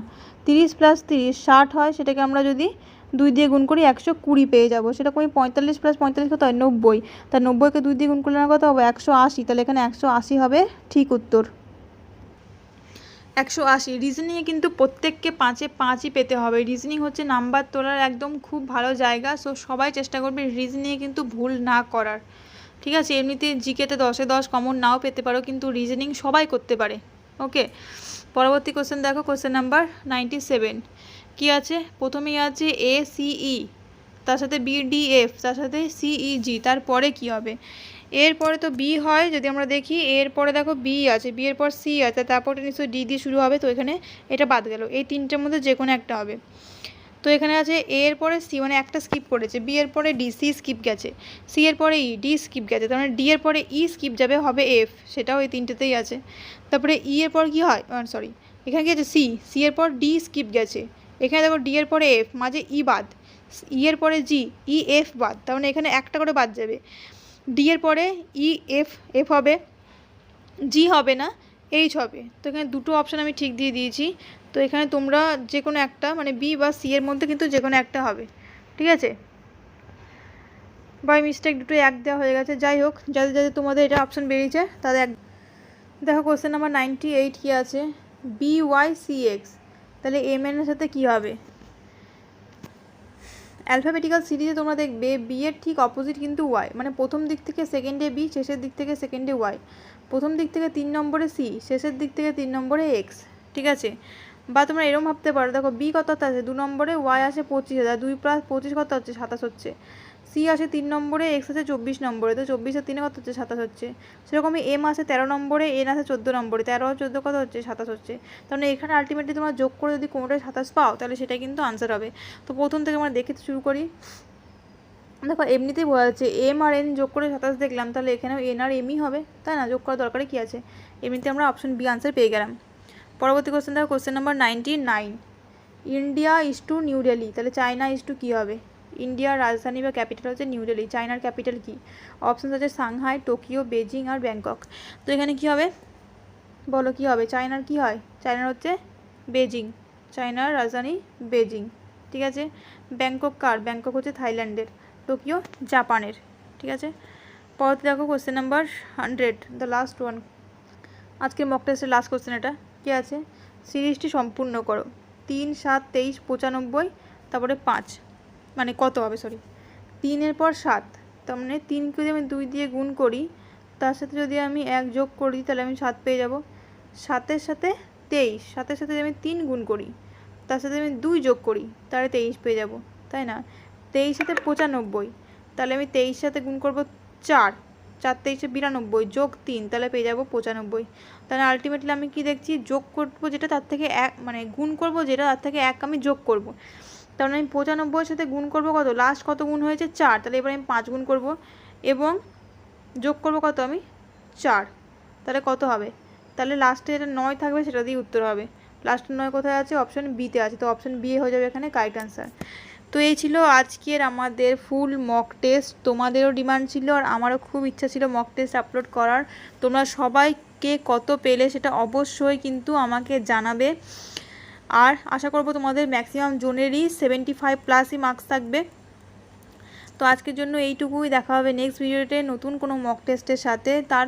30 + 30 60 হয়, সেটাকে আমরা যদি 2 দিয়ে গুণ করি 120 পেয়ে যাবো। সেরকমই 45 + 45 কত হয়? 90। তা 90কে 2 দিয়ে গুণ করলে কত হবে? 180। তাহলে এখানে 180 হবে ঠিক উত্তর, 180। রিজনিংয়ে কিন্তু প্রত্যেককে 5-এ 5ই পেতে হবে। রিজনিং হচ্ছে নাম্বার তোলার একদম খুব ভালো জায়গা। সো সবাই চেষ্টা করবে রিজনিংয়ে কিন্তু ভুল না করার। ঠিক আছে, এমনিতে জিকেতে 10-এ 10 কমন নাও পেতে পারো, কিন্তু রিজনিং সবাই করতে পারে। ওকে, পরবর্তী কোশ্চেন দেখো, কোশ্চেন নাম্বার 97 কি আছে? প্রথমেই আছে ACE, তার সাথে BDF, তার সাথে CEG, তারপরে কি হবে? এরপরে তো বি হয়, যদি আমরা দেখি এরপরে দেখো বি আছে, বি এর পর সি আছে, তারপরে নিশ্চয়ই ডি দিয়ে শুরু হবে। তো এখানে এটা বাদ গেল, এই তিনটের মধ্যে যে কোনো একটা হবে। তো এখানে আছে এ এর পরে সি, মানে একটা স্কিপ করেছে, বি এর পরে ডি, সি স্কিপ গেছে, সি এর পরে ই, ডি স্কিপ গেছে, তার মানে ডি এর পরে ই স্কিপ যাবে, হবে এফ, সেটাও এই তিনটেতেই আছে। তারপরে ই এর পর কী হয়? সরি, এখানে কি আছে? সি, সি এর পর ডি স্কিপ গেছে, এখানে দেখো ডি এর পরে এফ, মাঝে ই বাদ, ই এর পরে জি, ই এফ বাদ, তার মানে এখানে একটা করে বাদ যাবে। ডি এর পরে ই এফ, এফ হবে, জি হবে না, এইচ হবে। তো এখানে দুটো অপশান আমি ঠিক দিয়ে দিয়েছি। তো এখানে তোমরা যে কোনো একটা মানে বি বা সি এর মধ্যে কিন্তু যে কোনো একটা হবে, ঠিক আছে। বাই মিস্টেক দুটো এক দেওয়া হয়ে গেছে, যাই হোক, যাদের যাদের তোমাদের এটা অপশান বেরিয়েছে তাদের এক। দেখো কোশ্চেন নাম্বার 98 কী আছে, বি ওয়াই সি এক্স, তাহলে এম এর সাথে কী হবে। অ্যালফাবেটিক্যাল সিরিজে তোমরা দেখবে বি এর ঠিক অপোজিট কিন্তু ওয়াই, মানে প্রথম দিক থেকে সেকেন্ডে বি, শেষের দিক থেকে সেকেন্ডে ওয়াই, প্রথম দিক থেকে 3 নম্বরে সি, শেষের দিক থেকে 3 নম্বরে এক্স, ঠিক আছে। বা তোমরা এরকম ভাবতে পারো, দেখো বি কত আছে 2 নম্বরে, ওয়াই আসে 25,000, 2 + 25 কত হচ্ছে 27 হচ্ছে, সি আসে 3 নম্বরে, এক্স আছে 24 নম্বরে, তো 24 আর 3 কত হচ্ছে 27 হচ্ছে। সেরকমই এম আসে 13 নম্বরে, এন আসে 14 নম্বরে, 13 আর 14 কত হচ্ছে 27 হচ্ছে। তাহলে এখানে আলটিমেটলি তোমরা যোগ করে যদি কোনোটায় 27 পাও তাহলে সেটাই কিন্তু আনসার হবে। তো প্রথম থেকে আমরা দেখে শুরু করি। দেখো এমনিতেই বোঝা যাচ্ছে এম আর এন যোগ করে 27 দেখলাম, তাহলে এখানেও এন আর এমই হবে, তাই না, যোগ করার দরকারে কী আছে। এমনিতে আমরা অপশন বি আনসার পেয়ে গেলাম। পরবর্তী কোশ্চেন দেখো question number 99, India is two new Delhi, তাহলে চায়না ইজ টু কী হবে। ইন্ডিয়ার রাজধানী বা ক্যাপিটাল হচ্ছে নিউ দিল্লি, চায়নার ক্যাপিটাল কী। অপশান আছে সাংহাই, টোকিও, বেজিং আর ব্যাংকক। তো এখানে কী হবে বলো, কী হবে, চায়নার কী হয়, চায়নার হচ্ছে বেজিং, চায়নার রাজধানী বেজিং, ঠিক আছে। ব্যাংকক কার, ব্যাংকক হচ্ছে থাইল্যান্ডের, টোকিও জাপানের, ঠিক আছে। পরবর্তী দেখো question number 100, the last one, আজকের মক টেস্টের লাস্ট কোশ্চেন এটা। কী আছে, সিরিজটি সম্পূর্ণ করো, 3, 7, 23, 95, তারপরে 5, মানে কত হবে, সরি 3-এর পর 7, তার মানে 3কে যদি আমি 2 দিয়ে গুণ করি, তার সাথে যদি আমি 1 যোগ করি তাহলে আমি 7 পেয়ে যাব। 7-এর সাথে 23, 7-এর সাথে যদি আমি 3 গুণ করি, তার সাথে আমি 2 যোগ করি, তাহলে 23 পেয়ে যাব, তাই না। 23 সাথে 95, তাহলে আমি 23 সাথে গুণ করব 4, 4 23 92, যোগ 3, তাহলে পেয়ে যাব 95। তাহলে আলটিমেটলি আমি কি দেখছি, যোগ করবো যেটা তার থেকে 1, মানে গুণ করব যেটা তার থেকে 1 আমি যোগ করব। তাহলে আমি 95-এর সাথে গুণ করব কত, লাস্ট কত গুণ হয়েছে 4, তাহলে এবার আমি 5 গুণ করব এবং যোগ করব কত আমি 4, তাহলে কত হবে, তাহলে লাস্টে যেটা 9 থাকবে সেটা দিয়ে উত্তর হবে। লাস্টে 9 কোথায় আছে, অপশন বিতে আছে, তো অপশন বি হয়ে যাবে এখানে কারেক্ট আনসার। তো এই ছিল আজকের আমাদের ফুল মক টেস্ট। তোমাদেরও ডিমান্ড ছিল আর আমারও খুব ইচ্ছা ছিল মক টেস্ট আপলোড করার। তোমরা সবাইকে কত পেলে সেটা অবশ্যই কিন্তু আমাকে জানাবে। আর আশা করব তোমাদের ম্যাক্সিমাম জনেরই 75+ মার্কস থাকবে। তো আজকের জন্য এইটুকুই, দেখা হবে নেক্সট ভিডিওতে নতুন কোনো মক টেস্টের সাথে। তার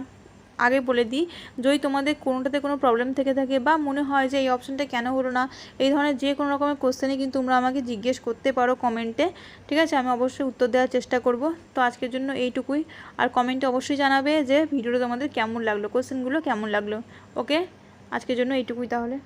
আগে বলে দিই, যদি তোমাদের কোনোটাতে কোনো প্রবলেম থেকে থাকে বা মনে হয় যে এই অপশানটা কেন হলো না, এই ধরনের যে কোনো রকমের কোশ্চেনই কিন্তু তোমরা আমাকে জিজ্ঞেস করতে পারো কমেন্টে, ঠিক আছে, আমি অবশ্যই উত্তর দেওয়ার চেষ্টা করব। তো আজকের জন্য এইটুকুই, আর কমেন্টে অবশ্যই জানাবে যে ভিডিওটা তোমাদের কেমন লাগলো, কোশ্চেনগুলো কেমন লাগলো। ওকে, আজকের জন্য এইটুকুই তাহলে।